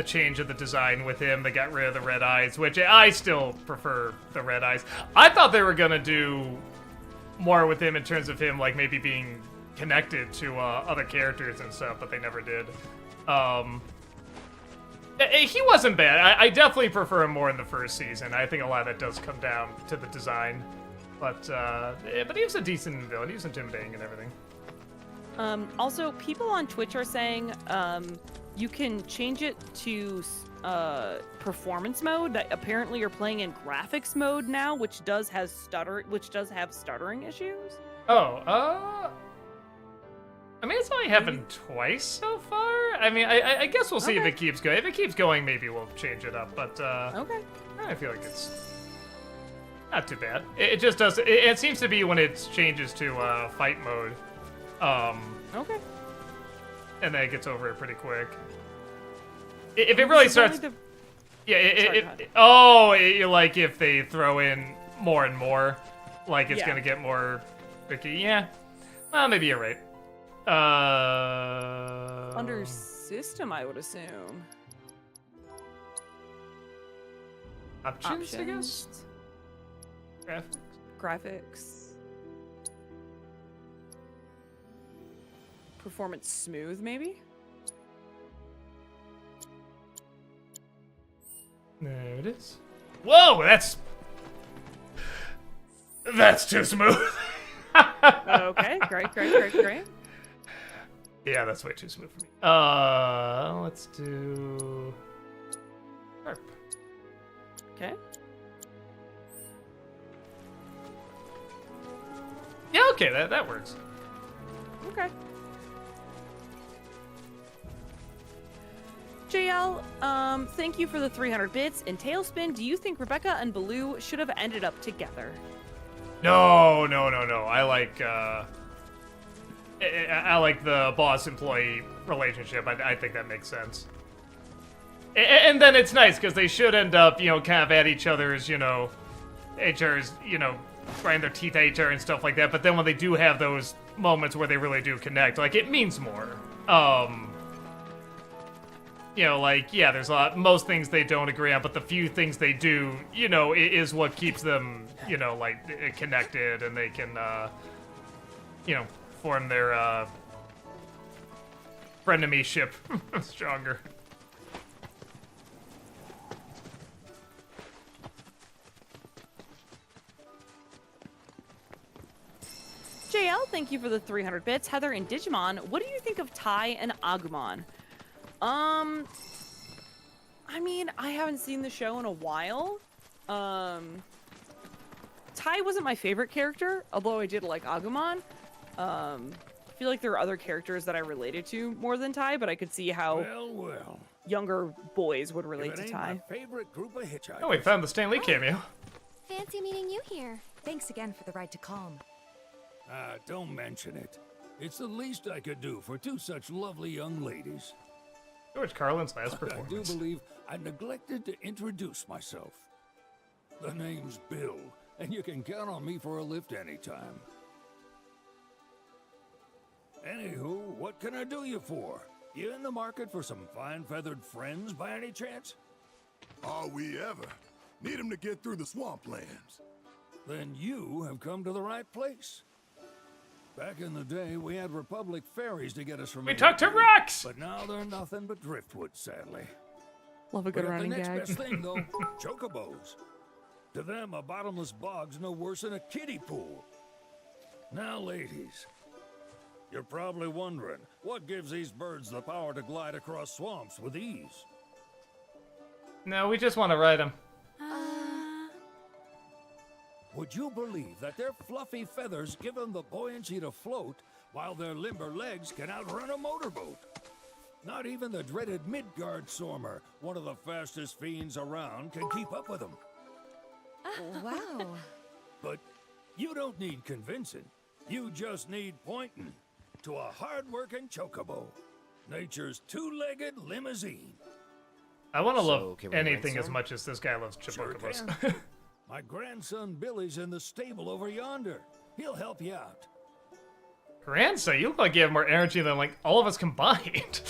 change of the design with him. They got rid of the red eyes, which I still prefer the red eyes. I thought they were gonna do more with him in terms of him, like, maybe being connected to other characters and stuff, but they never did. He wasn't bad. I definitely prefer him more in the first season. I think a lot of that does come down to the design. But he was a decent villain. He was intimidating and everything. Also, people on Twitch are saying you can change it to performance mode. That apparently you're playing in graphics mode now, which does have stuttering issues. Oh, I mean, it's only happened twice so far. I mean, I guess we'll see if it keeps going. If it keeps going, maybe we'll change it up. But okay, I feel like it's not too bad. It just does. It seems to be when it changes to fight mode. Okay. And then it gets over it pretty quick. If it really starts, like if they throw in more and more, like it's gonna get more tricky. Yeah. Well, maybe you're right. Under system, I would assume. Options, I guess. Graphics. Performance smooth, maybe? There it is. Whoa, that's too smooth. Okay, great. Yeah, that's way too smooth for me. Let's do sharp. Okay. Yeah, okay, that works. Okay. JL, thank you for the 300 bits. In Tailspin, do you think Rebecca and Baloo should have ended up together? No. I like the boss-employee relationship. I think that makes sense. And then it's nice, because they should end up, kind of at each other's, HR's, grind their teeth at each other and stuff like that. But then when they do have those moments where they really do connect, like, it means more. There's most things they don't agree on, but the few things they do, is what keeps them, connected, and they can, form their, frenemy-ship stronger. JL, thank you for the 300 bits. Heather and Digimon, what do you think of Tai and Agumon? I mean, I haven't seen the show in a while. Tai wasn't my favorite character, although I did like Agumon. I feel like there are other characters that I related to more than Tai, but I could see how younger boys would relate to Tai. Favorite group of hitchhikers. Oh, we found the Stan Lee cameo. Fancy meeting you here. Thanks again for the ride to Kalm. Don't mention it. It's the least I could do for two such lovely young ladies. George Carlin's last performance. I do believe I neglected to introduce myself. The name's Bill, and you can count on me for a lift anytime. Anywho, what can I do you for? You in the market for some fine-feathered friends by any chance? Are we ever? Need them to get through the swamplands. Then you have come to the right place. Back in the day, we had Republic ferries to get us from. We talked to rocks! But now they're nothing but driftwood, sadly. Love a good running gag. The next best thing, though, chocobos. To them, a bottomless bog's no worse than a kiddie pool. Now, ladies, you're probably wondering, what gives these birds the power to glide across swamps with ease? No, we just want to ride them. Would you believe that their fluffy feathers give them the buoyancy to float, while their limber legs can outrun a motorboat? Not even the dreaded Midgard Sormer, one of the fastest fiends around, can keep up with them. Wow. But you don't need convincing. You just need pointing to a hard-working chocobo, nature's two-legged limousine. I want to love anything as much as this guy loves chocobos. Sure My grandson Billy's in the stable over yonder. He'll help you out. Grandson, you look like you have more energy than like all of us combined.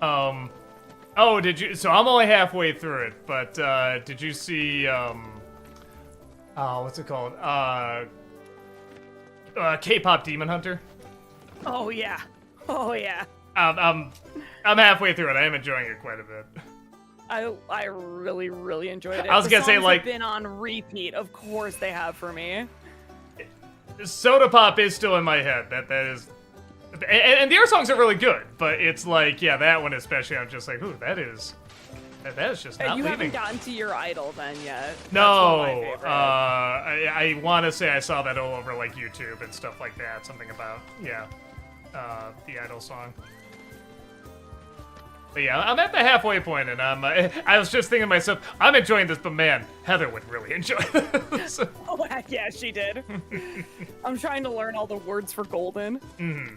Oh, did you? So I'm only halfway through it, but did you see? What's it called? K-pop Demon Hunter. Oh yeah. Oh yeah. I'm halfway through it. I am enjoying it quite a bit. I really, really enjoyed it. I was gonna say, like, have been on repeat. Of course they have for me. Soda Pop is still in my head. That is And the other songs are really good, but it's like, yeah, that one especially, I'm just like, ooh, that is just not you leaving. haven't gotten to your idol then yet. No, That's one of my favorite. I want to say I saw that all over like YouTube and stuff like that. Something about the idol song. But yeah, I'm at the halfway point, and I was just thinking to myself, I'm enjoying this, but man, Heather would really enjoy this. Oh heck yeah, she did. I'm trying to learn all the words for golden. Mm-hmm.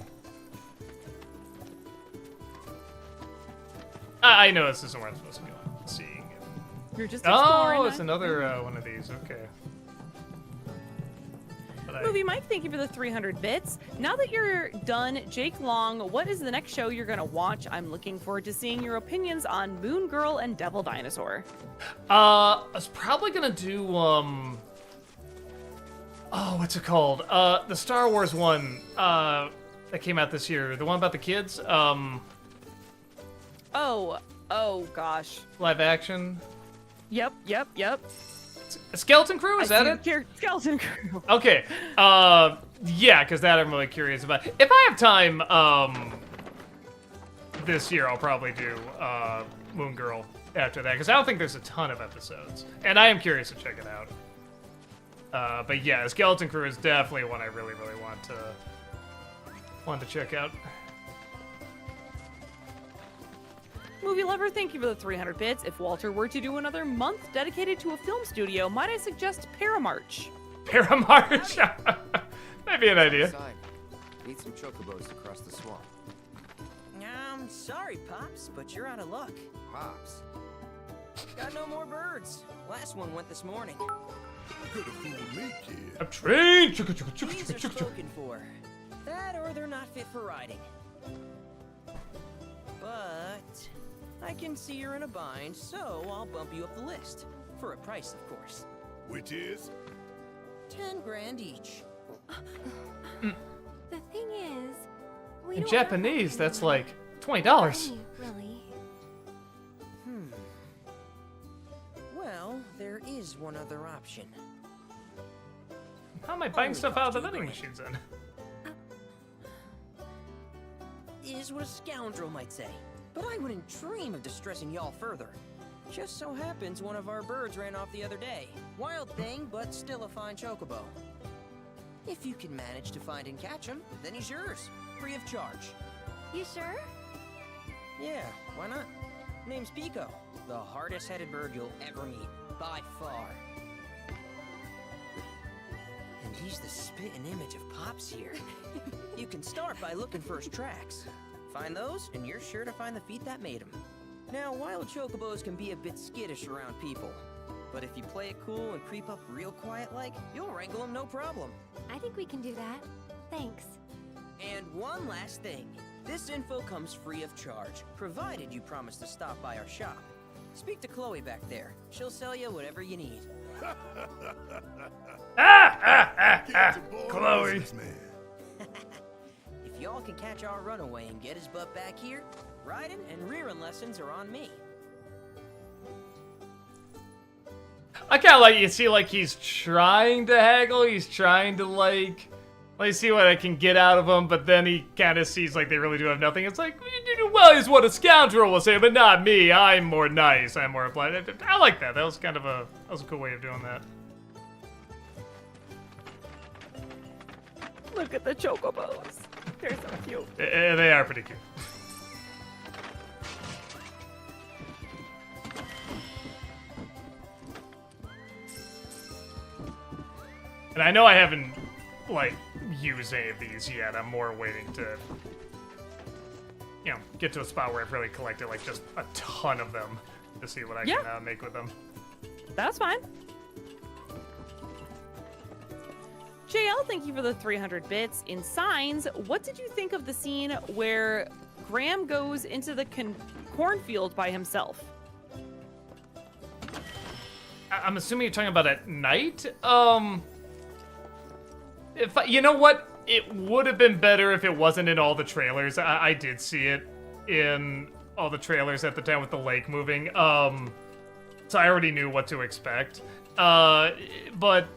I know this isn't where I'm supposed to go. Seeing it. You're just exploring. Oh, it's another one of these. Okay. Movie Mike, thank you for the 300 bits. Now that you're done, Jake Long, what is the next show you're gonna watch? I'm looking forward to seeing your opinions on Moon Girl and Devil Dinosaur. I was probably gonna do what's it called? The Star Wars one that came out this year. The one about the kids. Oh gosh. Live action. Yep. Skeleton Crew, is that it? Skeleton Crew. Okay. Yeah, because that I'm really curious about. If I have time, this year I'll probably do Moon Girl after that, because I don't think there's a ton of episodes, and I am curious to check it out. But yeah, Skeleton Crew is definitely one I really want to check out. Movie Lover, thank you for the 300 bits. If Walter were to do another month dedicated to a film studio, might I suggest Paramarch? Paramarch? Might be an idea. Outside. Need some chocobos to cross the swamp. Sorry, Pops, but you're out of luck. Pops? Got no more birds. Last one went this morning. Could have fooled me, kid. A train! These are spoken for. That or they're not fit for riding. But I can see you're in a bind, so I'll bump you up the list. For a price, of course. Which is? 10 grand each. The thing is, we In don't Japanese, that's like $20. Really? Well, there is one other option. How am I buying stuff out of the vending machines then? Is what a scoundrel might say. But I wouldn't dream of distressing y'all further. Just so happens one of our birds ran off the other day. Wild thing, but still a fine chocobo. If you can manage to find and catch him, then he's yours. Free of charge. You sure? Yeah, why not? Name's Pico. The hardest-headed bird you'll ever meet. By far. And he's the spitting image of Pops here. You can start by looking for his tracks. Find those, and you're sure to find the feet that made him. Now, wild chocobos can be a bit skittish around people. But if you play it cool and creep up real quiet-like, you'll wrangle them no problem. I think we can do that. Thanks. And one last thing. This info comes free of charge, provided you promise to stop by our shop. Speak to Chloe back there. She'll sell you whatever you need. Chloe. If y'all can catch our runaway and get his butt back here, riding and rearing lessons are on me. I kind of like, you see, like, he's trying to haggle, he's trying to, like, let me see what I can get out of him, but then he kind of sees, like, they really do have nothing. It's like, well, is what a scoundrel will say, but not me. I'm more nice, I'm more applied. I like that. That was kind of a cool way of doing that. Look at the chocobos. They're so cute. They are pretty cute. And I know I haven't, like, used any of these yet. I'm more waiting to, you know, get to a spot where I've really collected, like, just a ton of them to see what I can make with them. That's fine. JL, thank you for the 300 bits. In Signs, what did you think of the scene where Graham goes into the cornfield by himself? I'm assuming you're talking about at night? You know what? It would have been better if it wasn't in all the trailers. I did see it in all the trailers at the time with the lake moving. So I already knew what to expect. But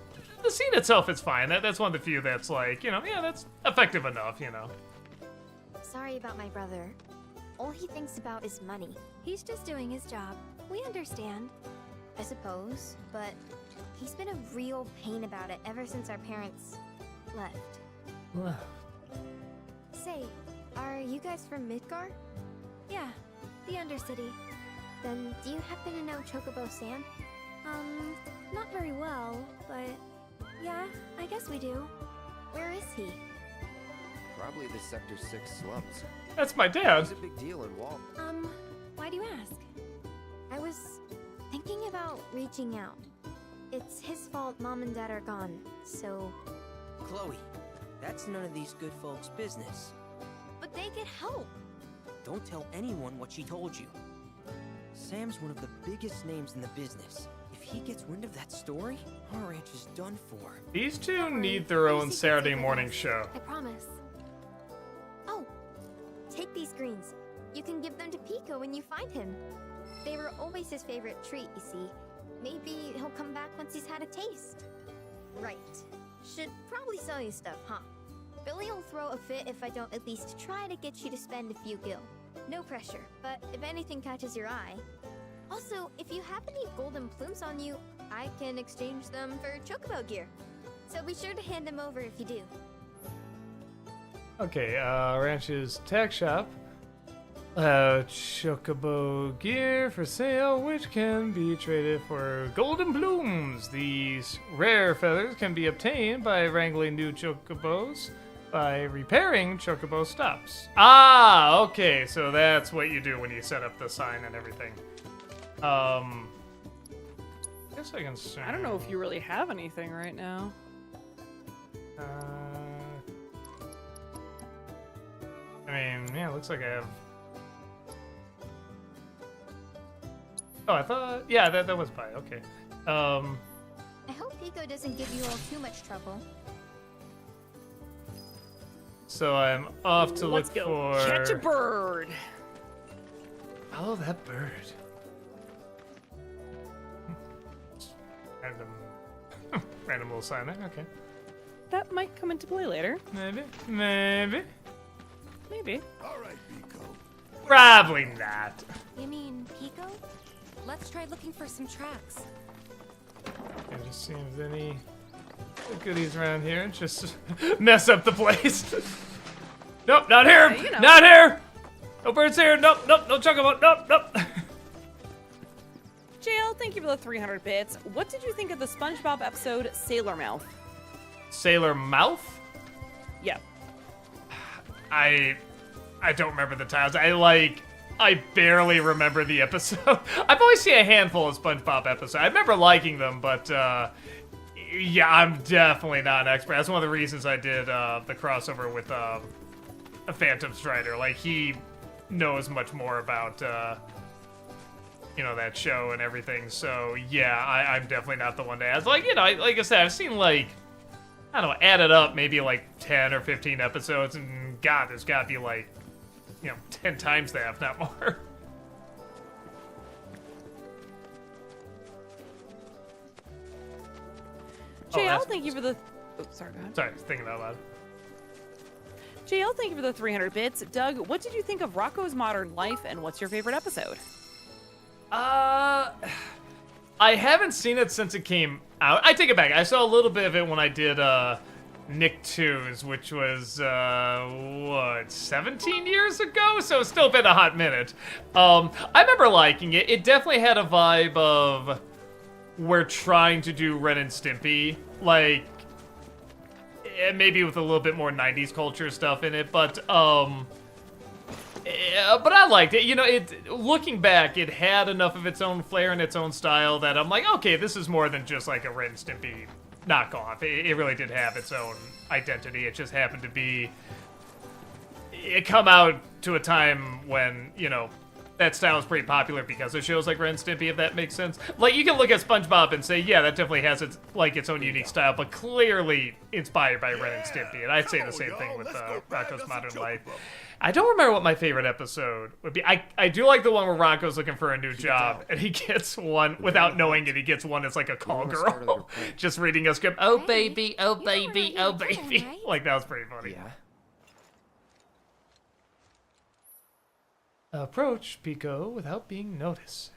the scene itself is fine. That's one of the few that's like, you know, yeah, that's effective enough, you know. sorry about my brother. All he thinks about is money. He's just doing his job. We understand. I suppose, but he's been a real pain about it ever since our parents left. Say, are you guys from Midgar? Yeah, the Undercity. Then do you happen to know Chocobo Sam? Not very well, but yeah, I guess we do. Where is he? Probably the Sector 6 slums. That's my dad. It's a big deal in Wall. Why do you ask? I was thinking about reaching out. It's his fault Mom and Dad are gone, so... Chloe, that's none of these good folks' business. But they get help. Don't tell anyone what she told you. Sam's one of the biggest names in the business. If he gets wind of that story, our ranch is done for. These two need their own Saturday morning show. I promise. Oh, take these greens. You can give them to Pico when you find him. They were always his favorite treat, you see. Maybe he'll come back once he's had a taste. Right. Should probably sell you stuff, huh? Billy'll throw a fit if I don't at least try to get you to spend a few gil. No pressure, but if anything catches your eye... Also, if you have any golden plumes on you, I can exchange them for Chocobo gear. So be sure to hand them over if you do. Okay, Ranch's Tech Shop. Chocobo gear for sale, which can be traded for golden plumes. These rare feathers can be obtained by wrangling new chocobos by repairing chocobo stops. Ah, okay, so that's what you do when you set up the sign and everything. I guess I can say... I don't know if you really have anything right now. I mean, yeah, it looks like I have... Oh, I thought... Yeah, that was buy, okay. I hope Pico doesn't give you all too much trouble. So I'm off to Let's look go for... catch a bird! Oh, that bird. Random little sign there, okay. That might come into play later. Maybe. All right, Pico. Probably not. You mean Pico? Let's try looking for some tracks. And just see if there's any goodies around here. Just mess up the place. Nope, not here. You know. Not here. No birds here. Nope, no chocobo. Nope. JL, thank you for the 300 bits. What did you think of the SpongeBob episode Sailor Mouth? Sailor Mouth? Yeah. I don't remember the titles. I barely remember the episode. I've only seen a handful of SpongeBob episodes. I remember liking them, but yeah, I'm definitely not an expert. That's one of the reasons I did the crossover with a Phantom Strider. Like, he knows much more about you know, that show and everything. So yeah, I'm definitely not the one to ask. Like, you know, like I said, I've seen like, I don't know, added up maybe like 10 or 15 episodes, and God, there's got to be like, you know, 10 times that, if not more. JL, thank you for the... Oh, sorry, go ahead. Sorry, thinking out loud. JL, thank you for the 300 bits. Doug, what did you think of Rocco's Modern Life, and what's your favorite episode? I haven't seen it since it came out. I take it back. I saw a little bit of it when I did Nicktoons, which was what, 17 years ago? So it's still been a hot minute. I remember liking it. It definitely had a vibe of we're trying to do Ren and Stimpy, like maybe with a little bit more 90s culture stuff in it, but yeah, but I liked it. You know, looking back, it had enough of its own flair and its own style that I'm like, okay, this is more than just like a Ren and Stimpy knockoff. It really did have its own identity. It just happened to be... It come out to a time when, you know, that style is pretty popular because of shows like Ren and Stimpy, if that makes sense. Like, you can look at SpongeBob and say, yeah, that definitely has its own unique style, but clearly inspired by Ren and Stimpy. And I'd say the same thing with Rocco's Modern Life. I don't remember what my favorite episode would be. I do like the one where Rocco's looking for a new job, and he gets one, without knowing it, he gets one that's like a call girl, just reading a script. Oh, baby, oh, baby, oh, baby. Like, that was pretty funny. Yeah. Approach Pico without being noticed.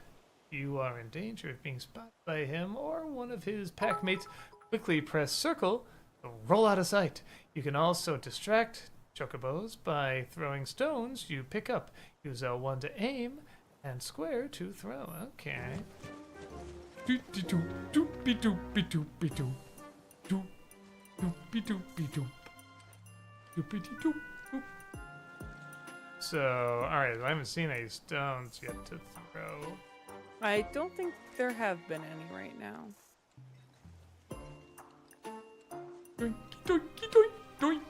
You are in danger of being spotted by him or one of his packmates. Quickly press circle to roll out of sight. You can also distract Chocobos by throwing stones you pick up. Use L1 to aim and square to throw. Okay. So, alright, I haven't seen any stones yet to throw. I don't think there have been any right now. Doink, doink, doink, doink.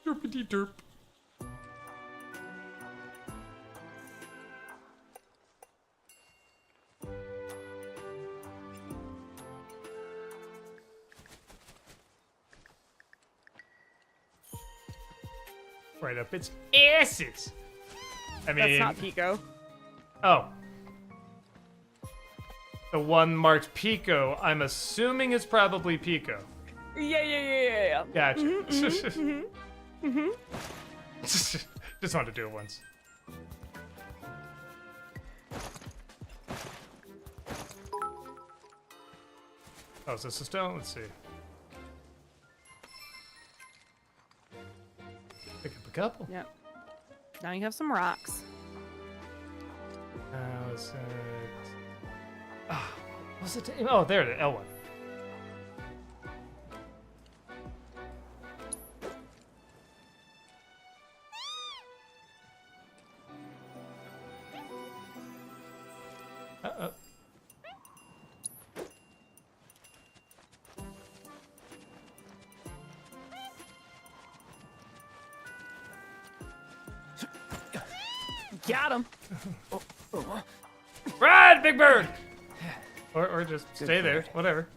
Derpity derp. Right up its asses. I mean, that's not Pico. Oh. The one marked Pico, I'm assuming is probably Pico. Yeah. Gotcha. Mm-hmm. Just wanted to do it once. Oh, is this a stone? Let's see. Pick up a couple. Yep. Now you have some rocks. How is it? Oh, what's it? Oh, there it is. L1. Uh-oh. Got him. Ride, Big Bird! Or just stay there, whatever.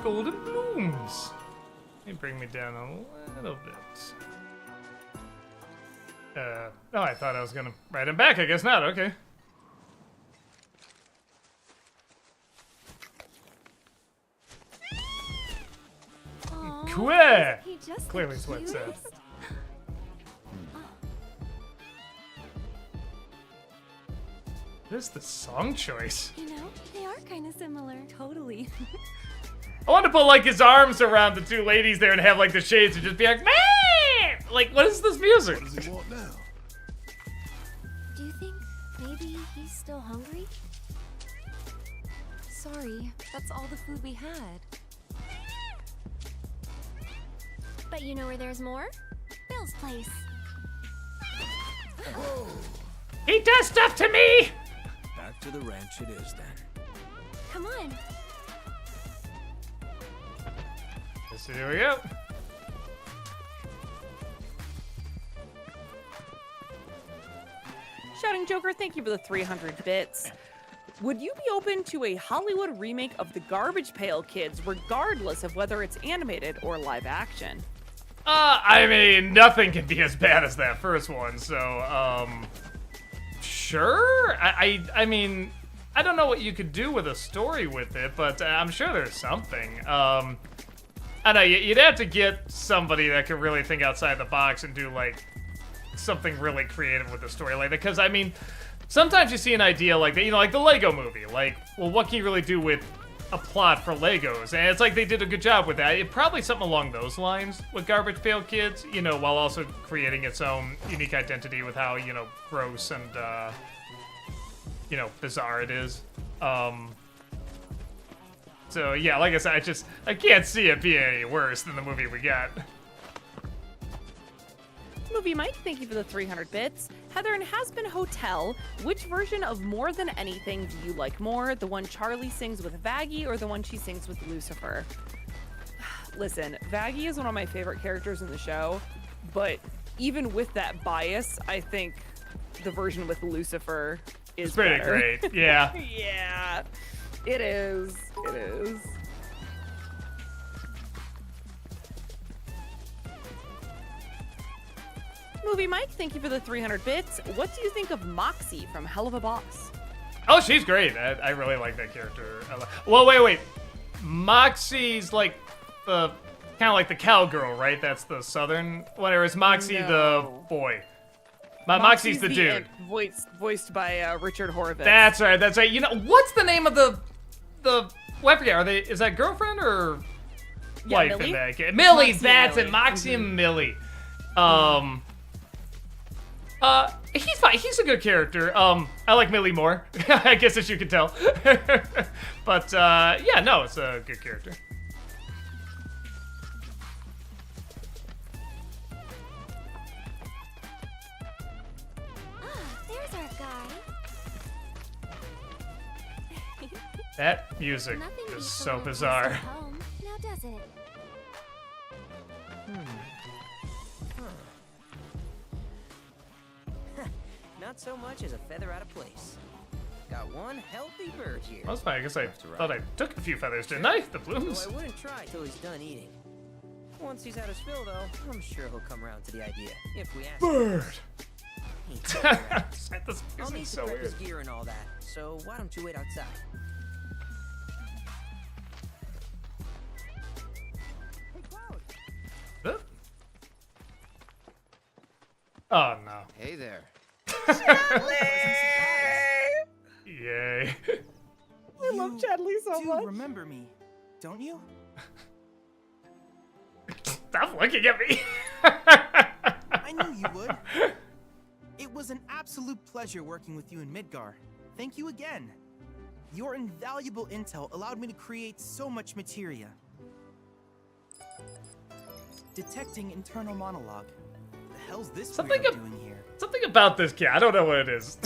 Golden blooms. They bring me down a little bit. Oh, I thought I was gonna ride him back. I guess not. Okay. Queer. Clearly sweat sad. What is the song choice? You know, they are kind of similar. Totally. I want to put like his arms around the two ladies there and have like the shades and just be like, man! Like, what is this music? What does he want now? Do you think maybe he's still hungry? Sorry, that's all the food we had. But you know where there's more? Bill's place. He does stuff to me! Back to the ranch it is then. Come on. So here we go. Shouting Joker, thank you for the 300 bits. Would you be open to a Hollywood remake of the Garbage Pail Kids, regardless of whether it's animated or live action? I mean, nothing can be as bad as that first one, so, sure? I mean, I don't know what you could do with a story with it, but I'm sure there's something. I know, you'd have to get somebody that could really think outside the box and do, like, something really creative with the story like that, because, I mean, sometimes you see an idea like that, you know, like the Lego movie, like, well, what can you really do with a plot for Legos? And it's like they did a good job with that. It probably something along those lines with Garbage Pail Kids, you know, while also creating its own unique identity with how, you know, gross and, you know, bizarre it is. So, yeah, like I said, I can't see it being any worse than the movie we got. Movie Mike, thank you for the 300 bits. Heather in Has-Been Hotel, which version of More Than Anything do you like more? The one Charlie sings with Vaggie or the one she sings with Lucifer? Listen, Vaggie is one of my favorite characters in the show, but even with that bias, I think the version with Lucifer is pretty better. great, yeah. Yeah, it is. It is. Movie Mike, thank you for the 300 bits. What do you think of Moxie from Hell of a Boss? Oh, she's great. I really like that character. Well, wait. Moxie's like the kind of like the cowgirl, right? That's the southern one, or is Moxie the boy? Moxie's the dude. Voiced by Richard Horvitz. That's right, that's right. You know, what's the name of the well, I forget, is that girlfriend or wife Millie? in that game? Millie, Moxie that's and it, Millie. Moxie and Millie. He's fine, he's a good character. I like Millie more, I guess as you can tell. But, yeah, no, it's a good character. There's our guy. That music is so bizarre. Home, now does it? Not so much as a feather out of place. Got one healthy bird here. That's fine, I guess I thought I took a few feathers, didn't I? The blooms. So I wouldn't try till he's done eating. Once he's had his fill, though, I'm sure he'll come around to the idea if we ask. Bird. Him. This I'll need music's to so prep his weird. gear and all that. So why don't you wait outside? Oh no. Hey there. Yay. I love Chadley so much. You remember me, don't you? Stop looking at me. I knew you would. It was an absolute pleasure working with you in Midgar. Thank you again. Your invaluable intel allowed me to create so much materia. Detecting internal monologue. The hell's this Something weirdo doing here? Something about this kid, I don't know what it is.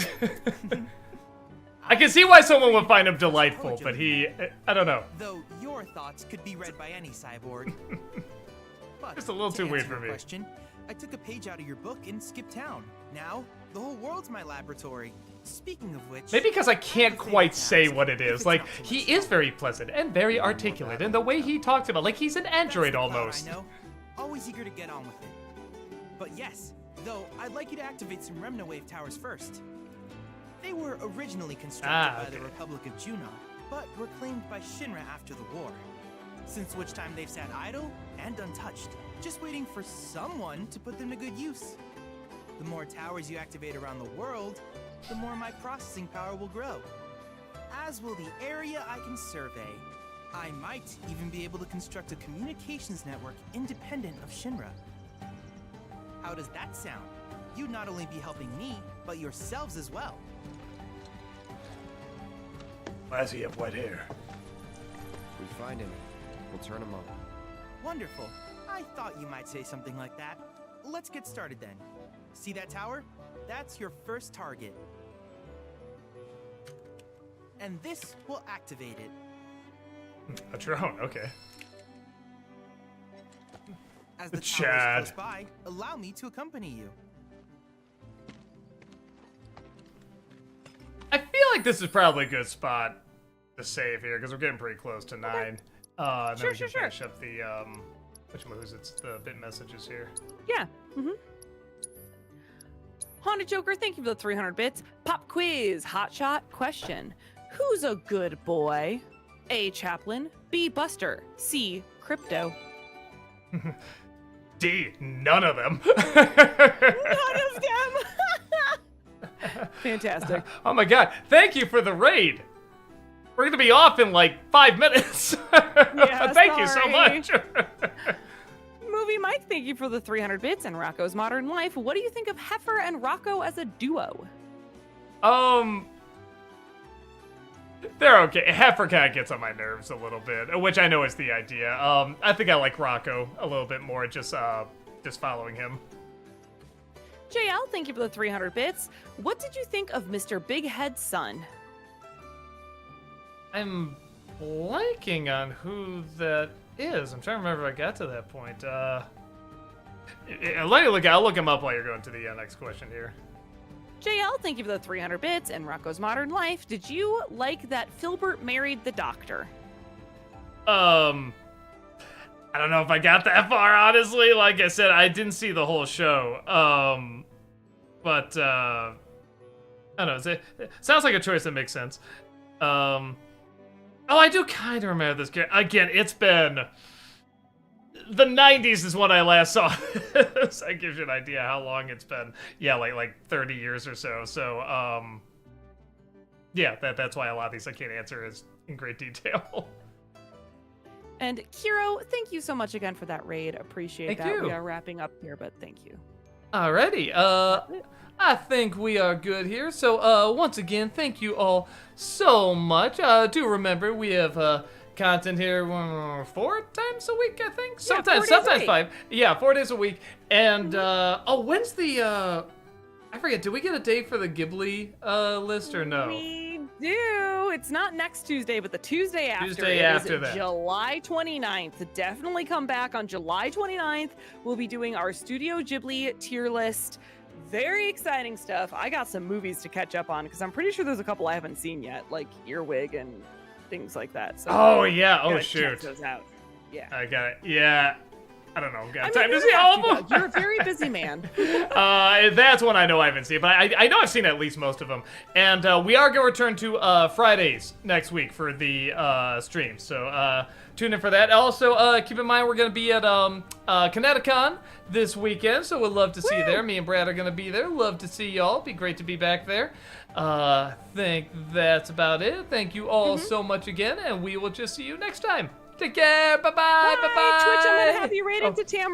I can see why someone would find him delightful, but I don't know. Though your thoughts could be read by any cyborg. But Just a little to too weird answer for your me. Question, I took a page out of your book and skipped town. Now, the whole world's my laboratory. Speaking of which... Maybe because I can't quite say what it is. Like, he is very pleasant and very articulate, and the way he talks about, like, he's an android almost. I know. Always eager to get on with it. But yes, though, I'd like you to activate some Remna Wave towers first. They were originally constructed by the Republic of Junon, but were claimed by Shinra after the war. Since which time they've sat idle and untouched, just waiting for someone to put them to good use. The more towers you activate around the world, the more my processing power will grow. As will the area I can survey. I might even be able to construct a communications network independent of Shinra. How does that sound? You'd not only be helping me, but yourselves as well. Why does he have white hair? We find him. We'll turn him on. Wonderful. I thought you might say something like that. Let's get started then. See that tower? That's your first target. And this will activate it. A drone, okay. As the Chad. tower is close by, allow me to accompany you. I feel like this is probably a good spot to save here, because we're getting pretty close to 9. And then we can finish up the, it's the bit messages here. Yeah. Haunted Joker, thank you for the 300 bits. Pop quiz, hotshot question. Who's a good boy? A. Chaplin, B. Buster, C. Crypto. D. None of them. None of them. Fantastic. Oh my god, thank you for the raid. We're gonna be off in like 5 minutes. Yeah, thank you so sorry. much. Movie Mike, thank you for the 300 bits. And Rocco's Modern Life, what do you think of Heifer and Rocco as a duo? They're okay. Heifer kind of gets on my nerves a little bit, which I know is the idea. I think I like Rocco a little bit more, just following him. JL, thank you for the 300 bits. What did you think of Mr. Big Head's son? I'm blanking on who that is. I'm trying to remember if I got to that point. Let me look. I'll look him up while you're going to the next question here. JL, thank you for the 300 bits. And Rocco's Modern Life, did you like that Filbert married the doctor? I don't know if I got that far, honestly. Like I said, I didn't see the whole show. But I don't know. It sounds like a choice that makes sense. Oh, I do kind of remember this character. Again, it's been the 90s is when I last saw this. That gives you an idea how long it's been. Yeah, like 30 years or so. So, yeah, that's why a lot of these I can't answer in great detail. And Kiro, thank you so much again for that raid. Appreciate that. You. We are wrapping up here, but thank you. Alrighty, I think we are good here. So, once again, thank you all so much. Do remember, we have content here 4 times a week, I think? Sometimes 5. Yeah, 4 days a week. And, when's the, I forget, did we get a date for the Ghibli list or no? We do. It's not next Tuesday, but the Tuesday after. Tuesday after that. July 29th. Definitely come back on July 29th. We'll be doing our Studio Ghibli tier list. Very exciting stuff. I got some movies to catch up on because I'm pretty sure there's a couple I haven't seen yet, like Earwig and things like that. So oh yeah. Oh gotta shoot. check those out. Yeah. I got it. Yeah. I don't know. Got time to see all of them. You're a very busy man. That's one I know I haven't seen, but I know I've seen at least most of them. And we are going to return to Fridays next week for the stream. So tune in for that. Also, keep in mind we're going to be at Kineticon this weekend, so we'd love to see you there. Me and Brad are going to be there. Love to see y'all. Be great to be back there. Think that's about it. Thank you all so much again, and we will just see you next time. Take care. Bye-bye. Bye-bye. Twitch, I'm going to have you rated to Tamara.